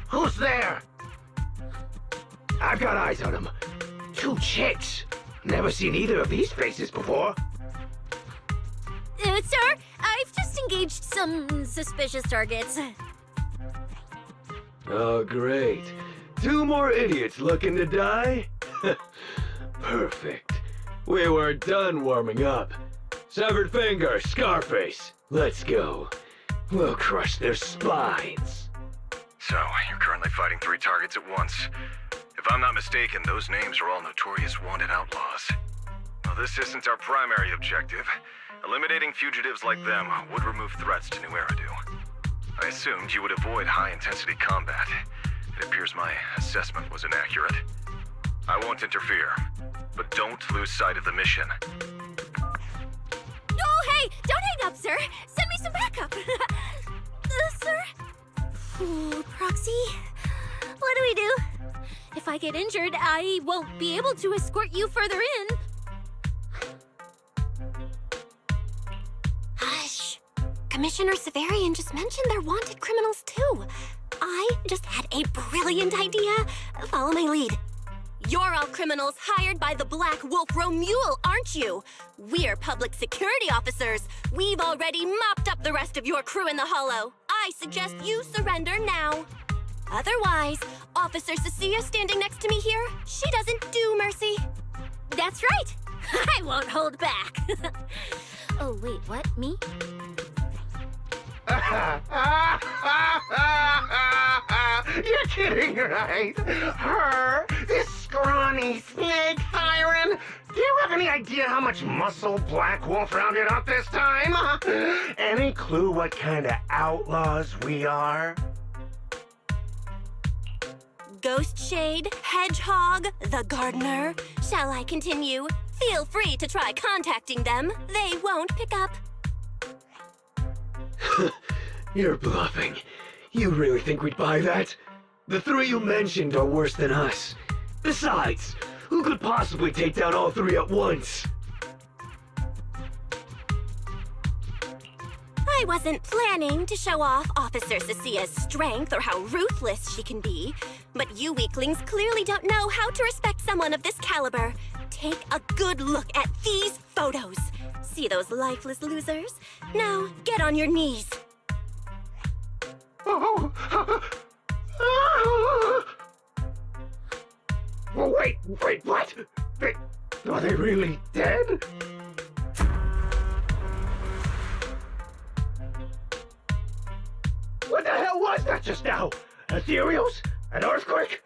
S11: Who's there? I've got eyes on them. 2 chicks. Never seen either of these faces before.
S15: Sir, I've just engaged some suspicious targets.
S11: Oh, great. 2 more idiots looking to die? Perfect. We weren't done warming up. Severed finger, Scarface. Let's go. We'll crush their spines.
S16: So, you're currently fighting 3 targets at once. If I'm not mistaken, those names are all notorious wanted outlaws. Well, this isn't our primary objective. Eliminating fugitives like them would remove threats to New Eridu. I assumed you would avoid high-intensity combat. It appears my assessment was inaccurate. I won't interfere, but don't lose sight of the mission.
S2: Oh, hey! Don't hang up, sir! Send me some backup! Sir? Ooh, Proxy? What do we do? If I get injured, I won't be able to escort you further in. Hush. Commissioner Severian just mentioned they're wanted criminals too. I just had a brilliant idea. Follow my lead. You're all criminals hired by the Black Wolf Romule, aren't you? We're public security officers. We've already mopped up the rest of your crew in the Hollow. I suggest you surrender now. Otherwise, Officer Cecilia standing next to me here, she doesn't do mercy. That's right. I won't hold back. Oh, wait, what? Me?
S5: You're kidding, right? Her? This scrawny snake siren? Do you have any idea how much muscle Black Wolf rounded up this time? Any clue what kind of outlaws we are?
S2: Ghost Shade, Hedgehog, the Gardener. Shall I continue? Feel free to try contacting them. They won't pick up.
S11: You're bluffing. You really think we'd buy that? The 3 you mentioned are worse than us. Besides, who could possibly take down all 3 at once?
S2: I wasn't planning to show off Officer Cecia's strength or how ruthless she can be, but you weaklings clearly don't know how to respect someone of this caliber. Take a good look at these photos. See those lifeless losers? Now, get on your knees.
S5: Oh. Wait, what? Are they really dead? What the hell was that just now? Ethereals? An earthquake?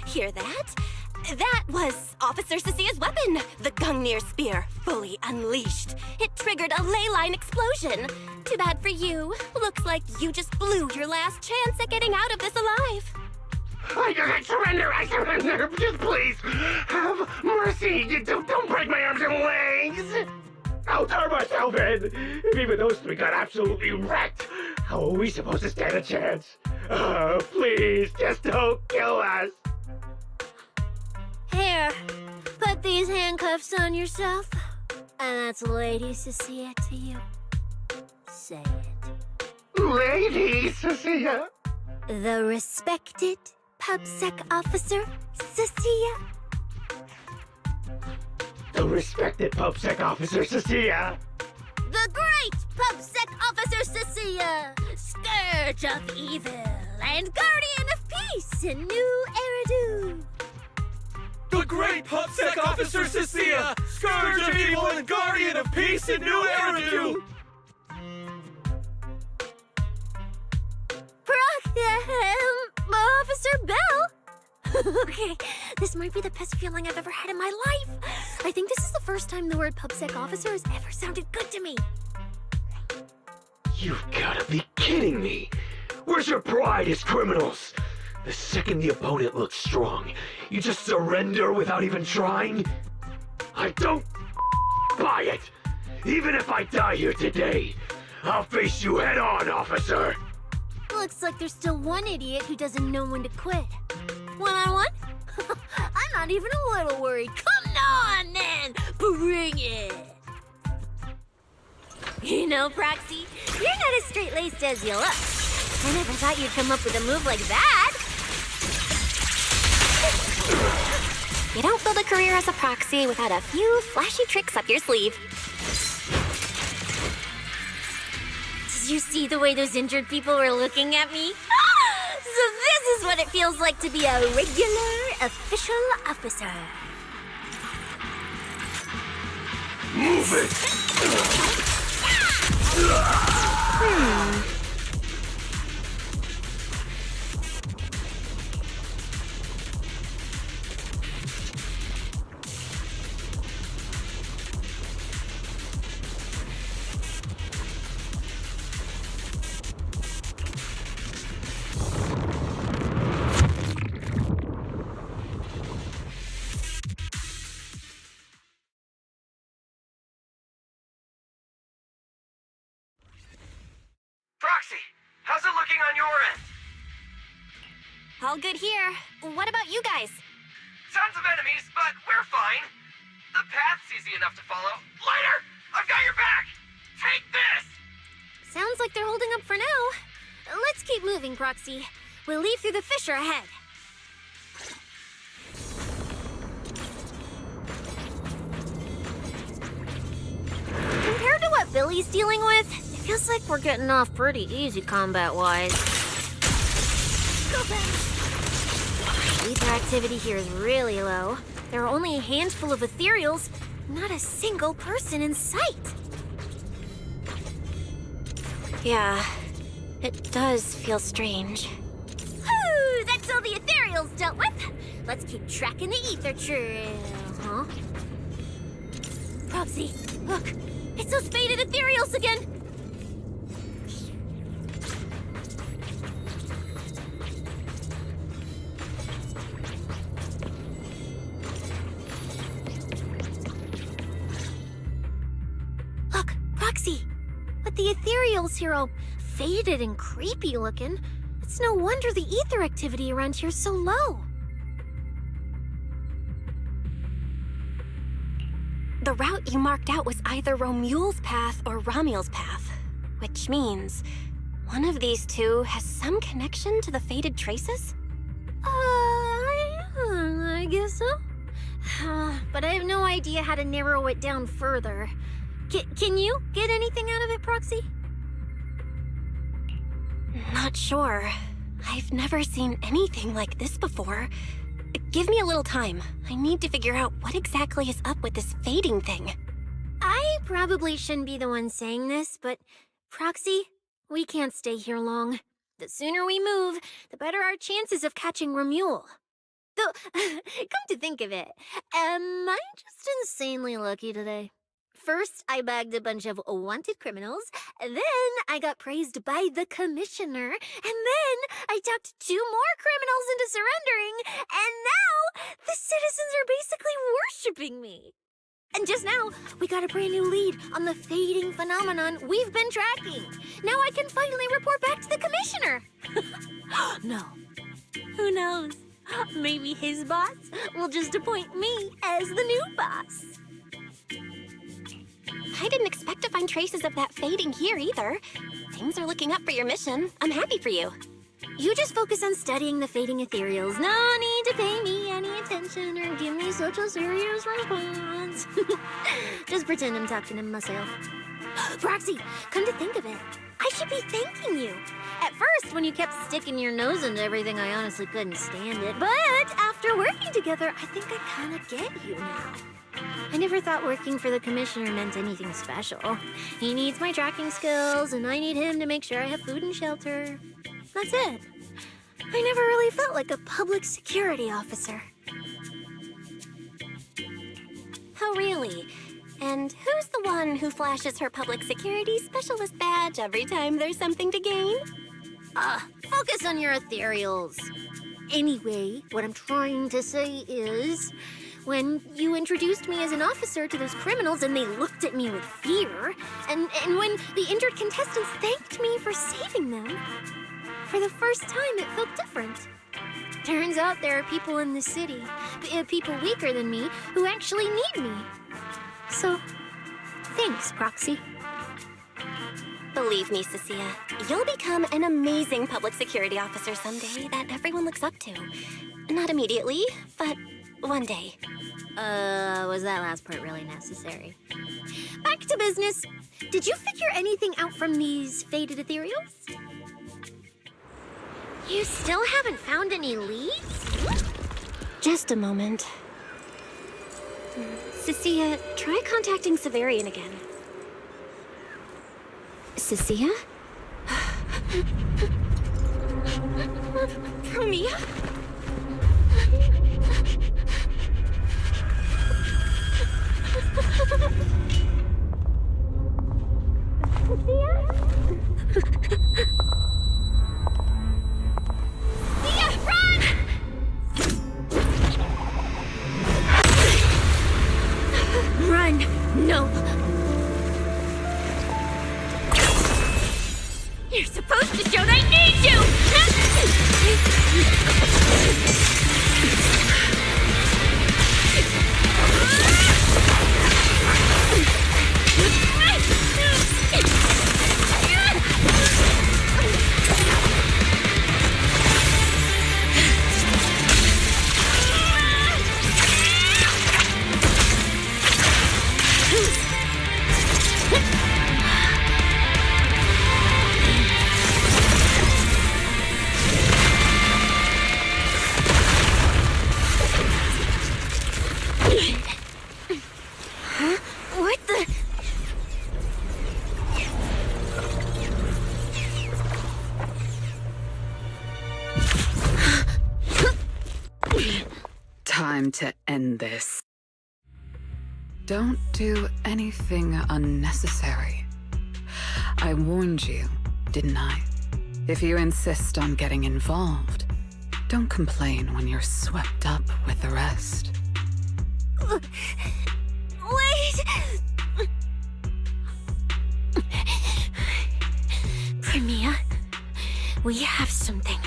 S2: Hear that? That was Officer Cecia's weapon, the Gungnir Spear, fully unleashed. It triggered a ley line explosion. Too bad for you. Looks like you just blew your last chance at getting out of this alive.
S5: I surrender, just please, have mercy, don't break my arms and legs. I'll turn myself in. If even those 3 got absolutely wrecked, how are we supposed to stand a chance? Please, just don't kill us.
S4: Here, put these handcuffs on yourself. And that's Lady Cecilia to you. Say it.
S5: Lady Cecilia?
S4: The respected PubSec officer, Cecilia.
S5: The respected PubSec officer, Cecilia.
S4: The great PubSec officer, Cecilia. Scourge of evil and guardian of peace in New Eridu.
S6: The great PubSec officer Cecilia, scourge of evil and guardian of peace in New Eridu.
S4: Officer Bell? Okay, this might be the best feeling I've ever had in my life. I think this is the first time the word PubSec officer has ever sounded good to me.
S11: You've gotta be kidding me! Where's your pride as criminals? The second the opponent looks strong, you just surrender without even trying? I don't buy it! Even if I die here today, I'll face you head on, officer!
S4: Looks like there's still one idiot who doesn't know when to quit. One-on-one? I'm not even a little worried. Come on, then! Bring it! You know, Proxy, you're not as straight-laced as you look. I never thought you'd come up with a move like that.
S2: You don't build a career as a proxy without a few flashy tricks up your sleeve.
S4: Did you see the way those injured people were looking at me?
S15: So this is what it feels like to be a regular official officer.
S5: Move it!
S6: Proxy, how's it looking on your end?
S2: All good here. What about you guys?
S6: Tons of enemies, but we're fine. The path's easy enough to follow. Lighter! I've got your back! Take this!
S2: Sounds like they're holding up for now. Let's keep moving, Proxy. We'll leave through the fissure ahead. Compared to what Billy's dealing with, it feels like we're getting off pretty easy combat-wise. Go back. Ether activity here is really low. There are only a handful of ethereals, not a single person in sight. Yeah, it does feel strange. Whew, that's all the ethereals dealt with. Let's keep tracking the ether trail, huh? Proxy, look, it's those faded ethereals again. Look, Proxy, but the ethereals here all faded and creepy looking. It's no wonder the ether activity around here is so low. The route you marked out was either Romule's path or Ramiel's path, which means one of these two has some connection to the faded traces? I guess so. But I have no idea how to narrow it down further. Can you get anything out of it, Proxy? Not sure. I've never seen anything like this before. Give me a little time. I need to figure out what exactly is up with this fading thing. I probably shouldn't be the one saying this, but Proxy, we can't stay here long. The sooner we move, the better our chances of catching Romule. Though, come to think of it, am I just insanely lucky today? First, I bagged a bunch of wanted criminals, then I got praised by the commissioner, and then I talked 2 more criminals into surrendering, and now the citizens are basically worshipping me. And just now, we got a brand new lead on the fading phenomenon we've been tracking. Now I can finally report back to the commissioner. No. Who knows? Maybe his boss will just appoint me as the new boss. I didn't expect to find traces of that fading here either. Things are looking up for your mission. I'm happy for you. You just focus on studying the fading ethereals. No need to pay me any attention or give me such a serious response. Just pretend I'm talking to myself. Proxy, come to think of it, I should be thanking you. At first, when you kept sticking your nose into everything, I honestly couldn't stand it. But after working together, I think I kind of get you now. I never thought working for the commissioner meant anything special. He needs my tracking skills, and I need him to make sure I have food and shelter. That's it. I never really felt like a public security officer. Oh, really? And who's the one who flashes her public security specialist badge every time there's something to gain? Focus on your ethereals. Anyway, what I'm trying to say is, when you introduced me as an officer to those criminals and they looked at me with fear, and when the injured contestants thanked me for saving them, for the first time it felt different. Turns out there are people in the city, people weaker than me, who actually need me. So, thanks, Proxy. Believe me, Cecilia, you'll become an amazing public security officer someday that everyone looks up to. Not immediately, but one day. Was that last part really necessary? Back to business. Did you figure anything out from these faded ethereals? You still haven't found any leads? Just a moment. Cecilia, try contacting Severian again. Cecilia? Romeo?
S15: Run! No! You're supposed to show that I need you! What the?
S13: Time to end this. Don't do anything unnecessary. I warned you, didn't I? If you insist on getting involved, don't complain when you're swept up with the rest.
S15: Wait! Premia, we have something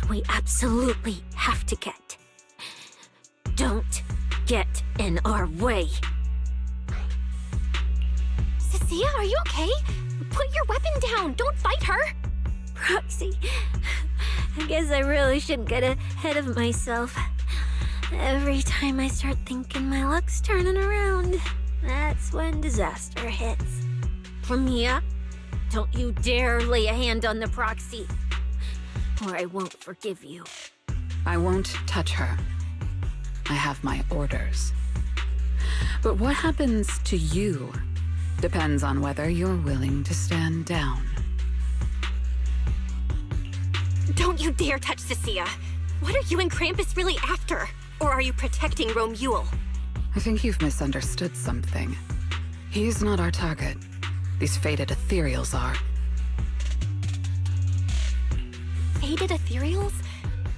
S15: we absolutely have to get. Don't get in our way.
S2: Cecilia, are you okay? Put your weapon down. Don't fight her.
S15: Proxy, I guess I really shouldn't get ahead of myself. Every time I start thinking my luck's turning around, that's when disaster hits. Premia, don't you dare lay a hand on the Proxy, or I won't forgive you.
S13: I won't touch her. I have my orders. But what happens to you depends on whether you're willing to stand down.
S2: Don't you dare touch Cecilia. What are you and Krampus really after? Or are you protecting Romuald?
S13: I think you've misunderstood something. He's not our target. These fated ethereals are.
S2: Fated ethereals?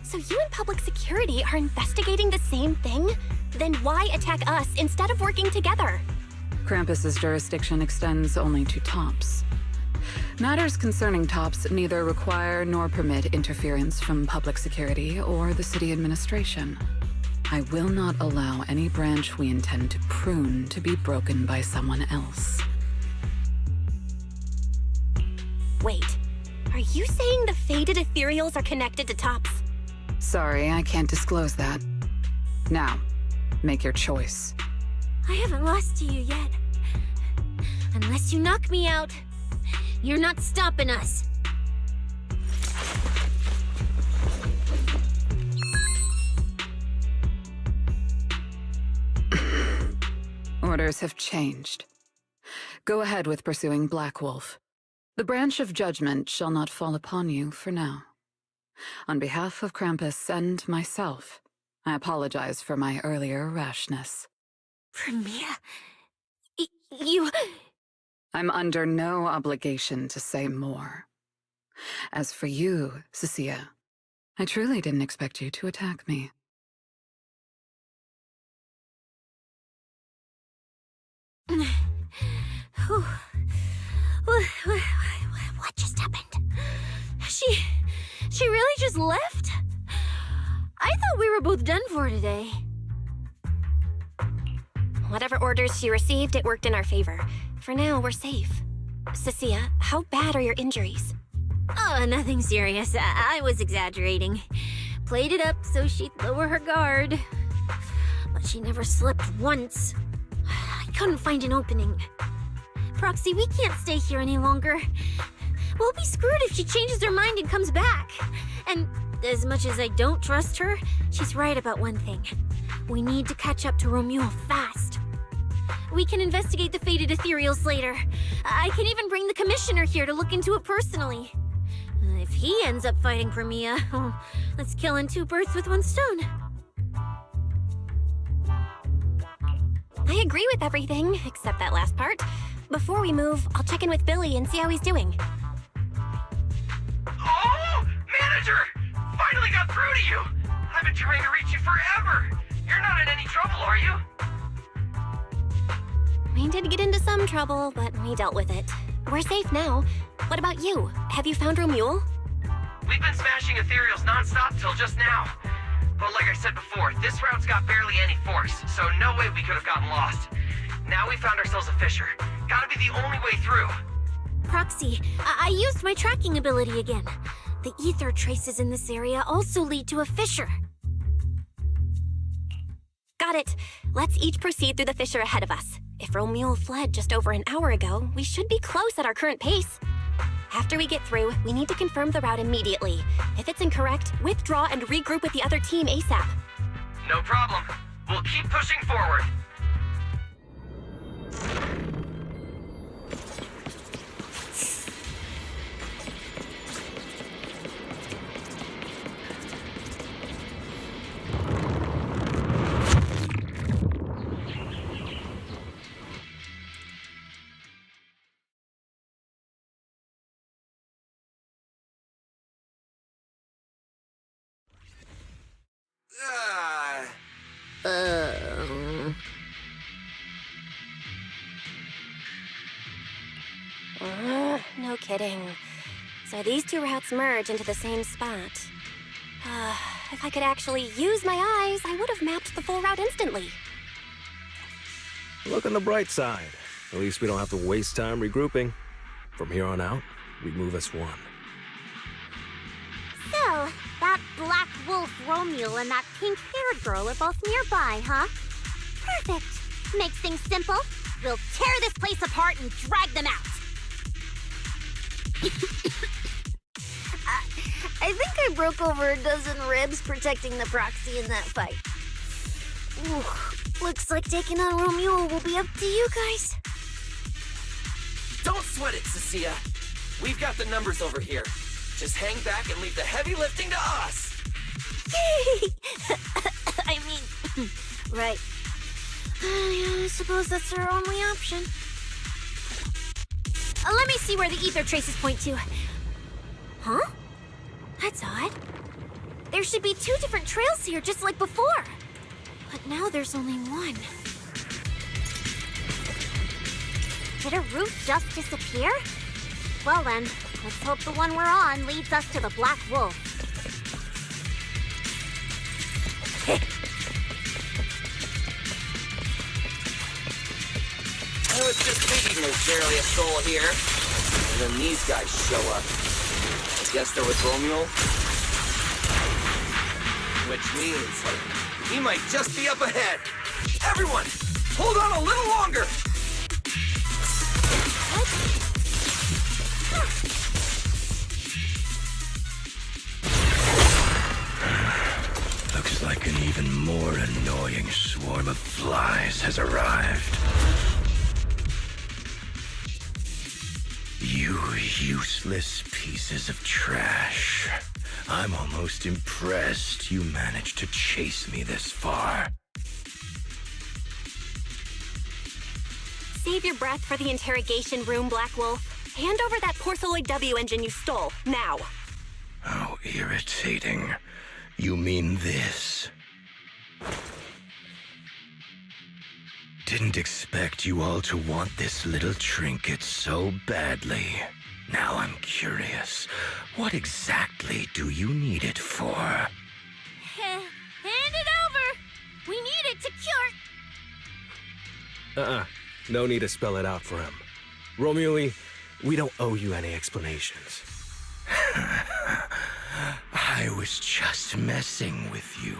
S2: So you and public security are investigating the same thing? Then why attack us instead of working together?
S13: Krampus's jurisdiction extends only to tops. Matters concerning tops neither require nor permit interference from public security or the city administration. I will not allow any branch we intend to prune to be broken by someone else.
S2: Wait, are you saying the fated ethereals are connected to tops?
S13: Sorry, I can't disclose that. Now, make your choice.
S15: I haven't lost to you yet. Unless you knock me out, you're not stopping us.
S13: Orders have changed. Go ahead with pursuing Black Wolf. The branch of judgment shall not fall upon you for now. On behalf of Krampus and myself, I apologize for my earlier rashness.
S15: Premia, you...
S13: I'm under no obligation to say more. As for you, Cecilia, I truly didn't expect you to attack me.
S15: What just happened? She really just left? I thought we were both done for today.
S2: Whatever orders she received, it worked in our favor. For now, we're safe. Cecilia, how bad are your injuries?
S15: Oh, nothing serious. I was exaggerating. Played it up so she'd lower her guard. But she never slipped once. I couldn't find an opening. Proxy, we can't stay here any longer. We'll be screwed if she changes her mind and comes back. And as much as I don't trust her, she's right about one thing. We need to catch up to Romuald fast. We can investigate the fated ethereals later. I can even bring the commissioner here to look into it personally. If he ends up fighting for Mia, let's kill two birds with one stone.
S2: I agree with everything, except that last part. Before we move, I'll check in with Billy and see how he's doing.
S6: Oh! Manager! Finally got through to you! I've been trying to reach you forever! You're not in any trouble, are you?
S2: We did get into some trouble, but we dealt with it. We're safe now. What about you? Have you found Romuald?
S6: We've been smashing ethereals non-stop till just now. But like I said before, this route's got barely any force, so no way we could have gotten lost. Now we found ourselves a fissure. Gotta be the only way through.
S15: Proxy, I used my tracking ability again. The ether traces in this area also lead to a fissure.
S2: Got it. Let's each proceed through the fissure ahead of us. If Romuald fled just over an hour ago, we should be close at our current pace. After we get through, we need to confirm the route immediately. If it's incorrect, withdraw and regroup with the other team ASAP.
S6: No problem. We'll keep pushing forward.
S2: No kidding. So these two routes merge into the same spot. If I could actually use my eyes, I would have mapped the full route instantly.
S17: Look on the bright side. At least we don't have to waste time regrouping. From here on out, we move as one.
S15: So, that black wolf Romuald and that pink-haired girl are both nearby, huh? Perfect. Makes things simple. We'll tear this place apart and drag them out.
S19: I think I broke over a dozen ribs protecting the proxy in that fight. Ooh, looks like taking on Romuald will be up to you guys.
S6: Don't sweat it, Cecilia. We've got the numbers over here. Just hang back and leave the heavy lifting to us.
S19: I mean, right. Yeah, I suppose that's our only option.
S15: Let me see where the ether traces point to.
S2: Huh? That's odd. There should be two different trails here, just like before. But now there's only one.
S15: Did a route just disappear? Well then, let's hope the one we're on leads us to the Black Wolf.
S6: I was just thinking there's barely a soul here. And then these guys show up. I guess they're with Romuald. Which means he might just be up ahead. Everyone, hold on a little longer.
S12: Looks like an even more annoying swarm of flies has arrived. You useless pieces of trash. I'm almost impressed you managed to chase me this far.
S2: Save your breath for the interrogation room, Black Wolf. Hand over that Porceloid W engine you stole, now.
S12: How irritating. You mean this? Didn't expect you all to want this little trinket so badly. Now I'm curious. What exactly do you need it for?
S15: Hand it over! We need it to cure...
S17: No need to spell it out for him. Romuald, we don't owe you any explanations.
S12: I was just messing with you.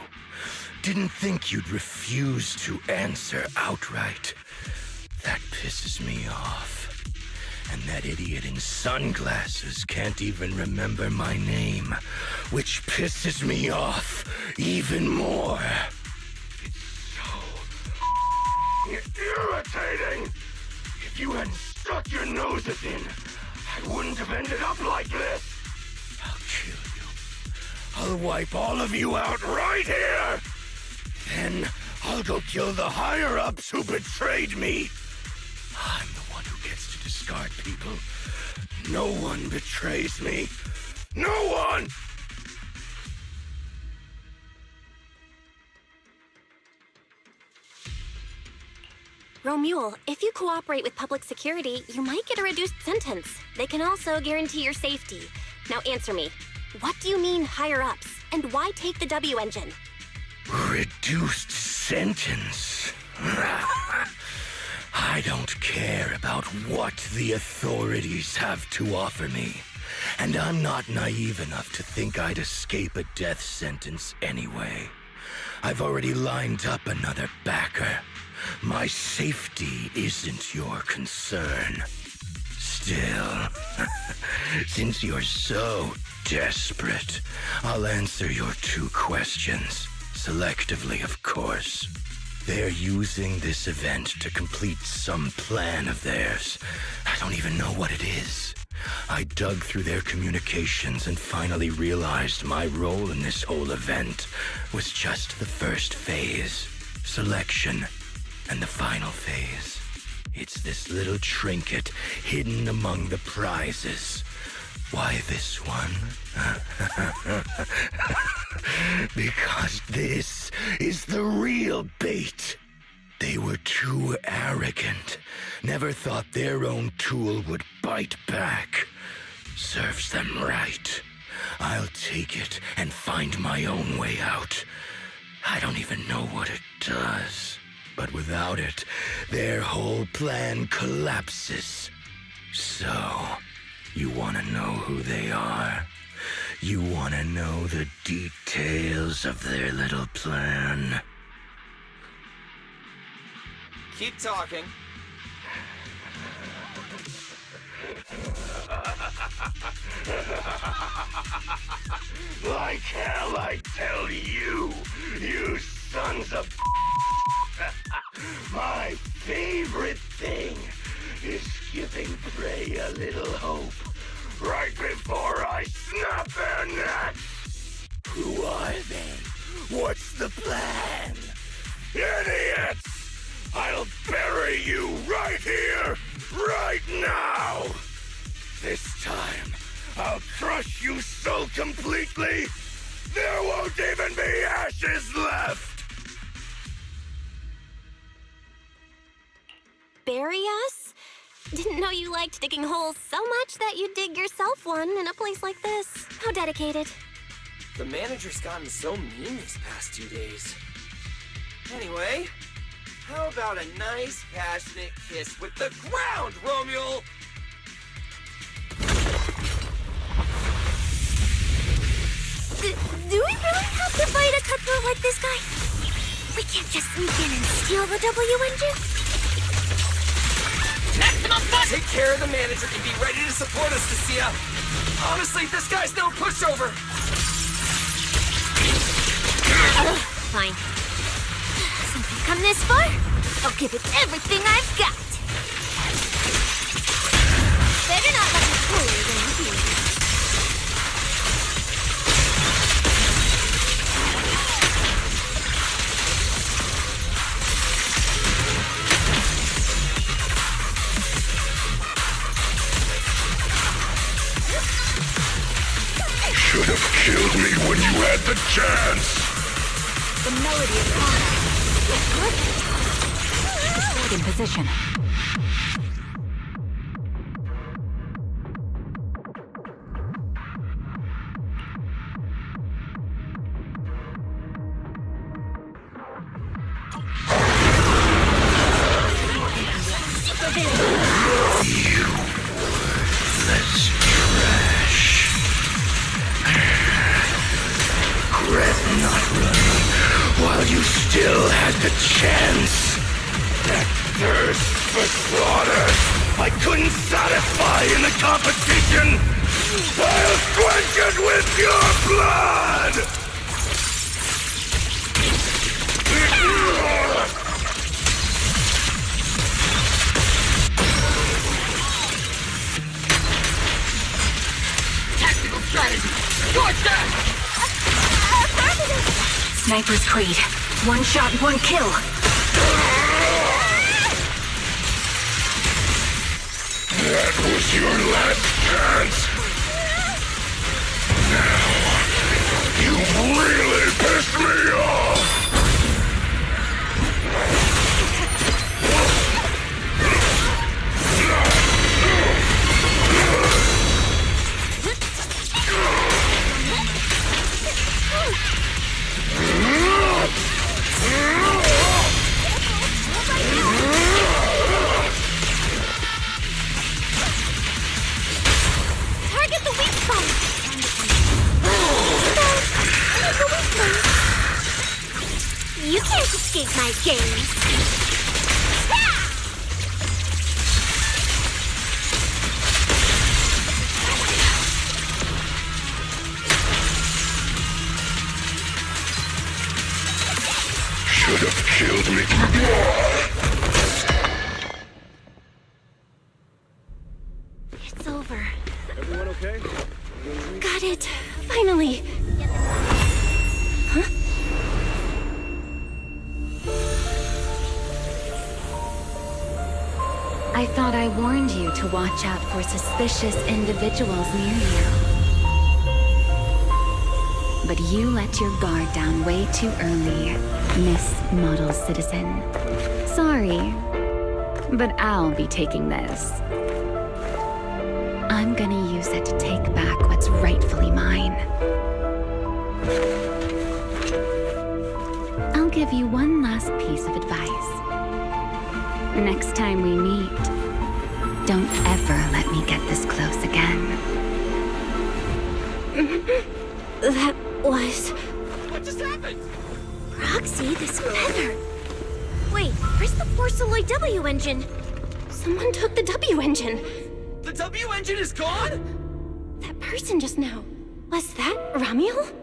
S12: Didn't think you'd refuse to answer outright. That pisses me off. And that idiot in sunglasses can't even remember my name, which pisses me off even more. It's irritating! If you hadn't stuck your noses in, I wouldn't have ended up like this. I'll kill you. I'll wipe all of you out right here. Then I'll go kill the higher-ups who betrayed me. I'm the one who gets to discard people. No one betrays me. No one!
S2: Romule, if you cooperate with public security, you might get a reduced sentence. They can also guarantee your safety. Now answer me. What do you mean higher-ups? And why take the W engine?
S12: Reduced sentence? I don't care about what the authorities have to offer me. And I'm not naive enough to think I'd escape a death sentence anyway. I've already lined up another backer. My safety isn't your concern. Still, since you're so desperate, I'll answer your 2 questions. Selectively, of course. They're using this event to complete some plan of theirs. I don't even know what it is. I dug through their communications and finally realized my role in this whole event was just the first phase. Selection. And the final phase. It's this little trinket hidden among the prizes. Why this one? Because this is the real bait. They were too arrogant. Never thought their own tool would bite back. Serves them right. I'll take it and find my own way out. I don't even know what it does. But without it, their whole plan collapses. So, you want to know who they are? You want to know the details of their little plan?
S6: Keep talking.
S12: Like hell I tell you, you sons of... My favorite thing is giving prey a little hope right before I snap their necks. Who are they? What's the plan? Idiots! I'll bury you right here, right now! This time, I'll crush you so completely, there won't even be ashes left!
S2: Bury us? Didn't know you liked digging holes so much that you'd dig yourself one in a place like this. How dedicated.
S6: The manager's gotten so mean these past 2 days. Anyway, how about a nice, passionate kiss with the ground, Romule?
S19: Do we really have to fight a cutthroat like this guy? We can't just sneak in and steal the W engine?
S6: Take care of the manager and be ready to support us, Nasia. Honestly, this guy's no pushover.
S19: Fine. Since we've come this far, I'll give it everything I've got. Better not let me fool you than you do.
S12: Should have killed me when you had the chance!
S3: The melody is on. In position.
S12: You still had the chance. That thirst for slaughter, I I couldn't satisfy in the competition, I'll quench it with your blood!
S14: Tactical strategy! Scorch that!
S3: Sniper's Creed. One shot, one kill.
S12: That was your last chance. Now, you've really pissed me off.
S2: Target the weak spot! You can't escape my gaze!
S12: Should have killed me.
S2: It's over.
S17: Everyone okay?
S2: Got it. Finally. Huh?
S10: I thought I warned you to watch out for suspicious individuals near you. But you let your guard down way too early, Miss Model Citizen. Sorry, but I'll be taking this. I'm gonna use it to take back what's rightfully mine. I'll give you one last piece of advice. Next time we meet, don't ever let me get this close again.
S2: That was...
S6: What just happened?
S2: Roxy, this feather. Wait, where's the Force Alloy W engine? Someone took the W engine.
S6: The W engine is gone?
S2: That person just now. Was that Ramiel?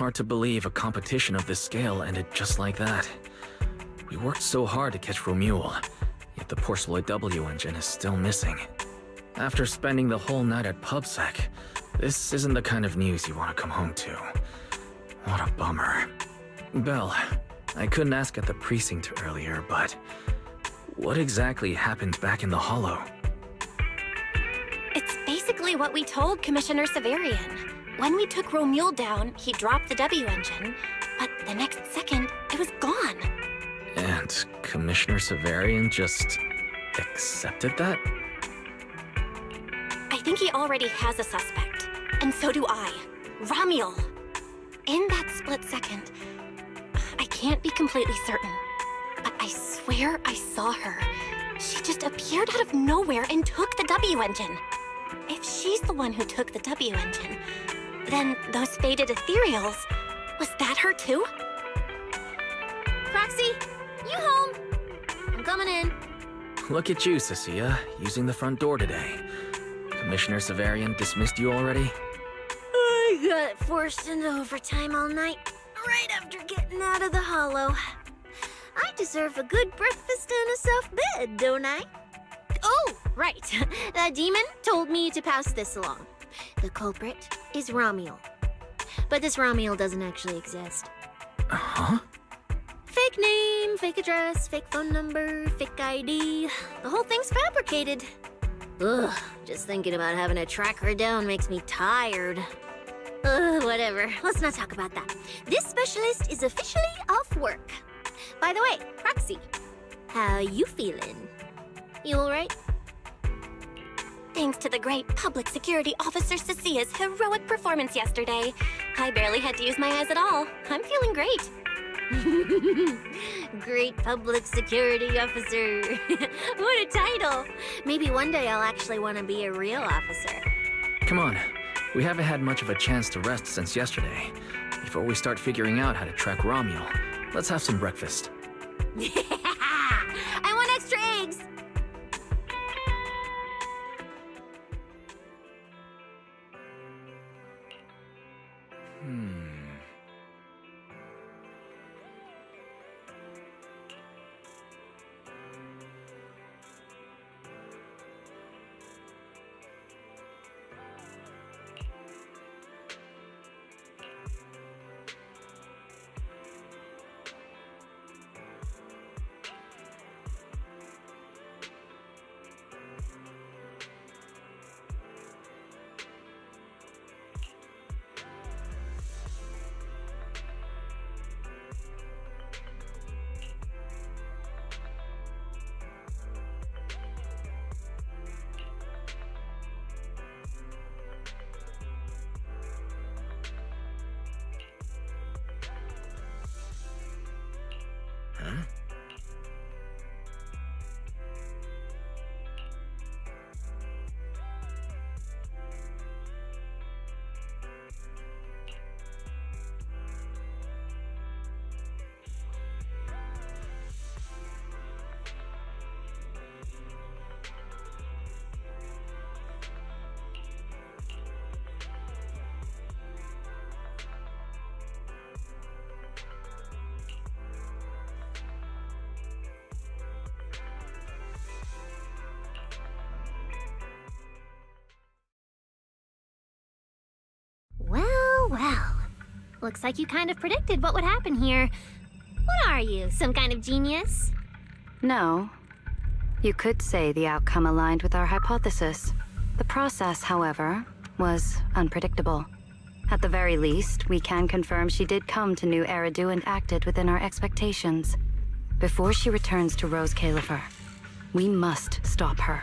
S1: Hard to believe a competition of this scale ended just like that. We worked so hard to catch Romuald, yet the Porceloid W engine is still missing. After spending the whole night at PubSec, this isn't the kind of news you want to come home to. What a bummer. Belle, I couldn't ask at the precinct earlier, but what exactly happened back in the Hollow?
S2: It's basically what we told Commissioner Severian. When we took Romuald down, he dropped the W engine, but the next second, it was gone.
S1: And Commissioner Severian just accepted that?
S2: I think he already has a suspect, and so do I. Ramiel. In that split second, I can't be completely certain, but I swear I saw her. She just appeared out of nowhere and took the W engine. If she's the one who took the W engine, then those faded ethereals, was that her too?
S19: Proxy, you home? I'm coming in.
S1: Look at you, Cecilia, using the front door today. Commissioner Severian dismissed you already?
S19: I got forced into overtime all night, right after getting out of the hollow. I deserve a good breakfast and a soft bed, don't I? Oh, right. The demon told me to pass this along. The culprit is Romuel. But this Romuel doesn't actually exist.
S1: Huh?
S19: Fake name, fake address, fake phone number, fake ID. The whole thing's fabricated. Ugh, just thinking about having to track her down makes me tired. Whatever. Let's not talk about that. This specialist is officially off work. By the way, Proxy, how you feeling? You alright?
S2: Thanks to the great public security officer Cecia's heroic performance yesterday, I barely had to use my eyes at all. I'm feeling great.
S19: Great public security officer. What a title. Maybe one day I'll actually want to be a real officer.
S1: Come on. We haven't had much of a chance to rest since yesterday. Before we start figuring out how to track Romuel, let's have some breakfast.
S19: I want extra eggs.
S4: Well. Looks like you kind of predicted what would happen here. What are you, some kind of genius?
S9: No. You could say the outcome aligned with our hypothesis. The process, however, was unpredictable. At the very least, we can confirm she did come to New Eridu and acted within our expectations. Before she returns to Rose Califer, we must stop her.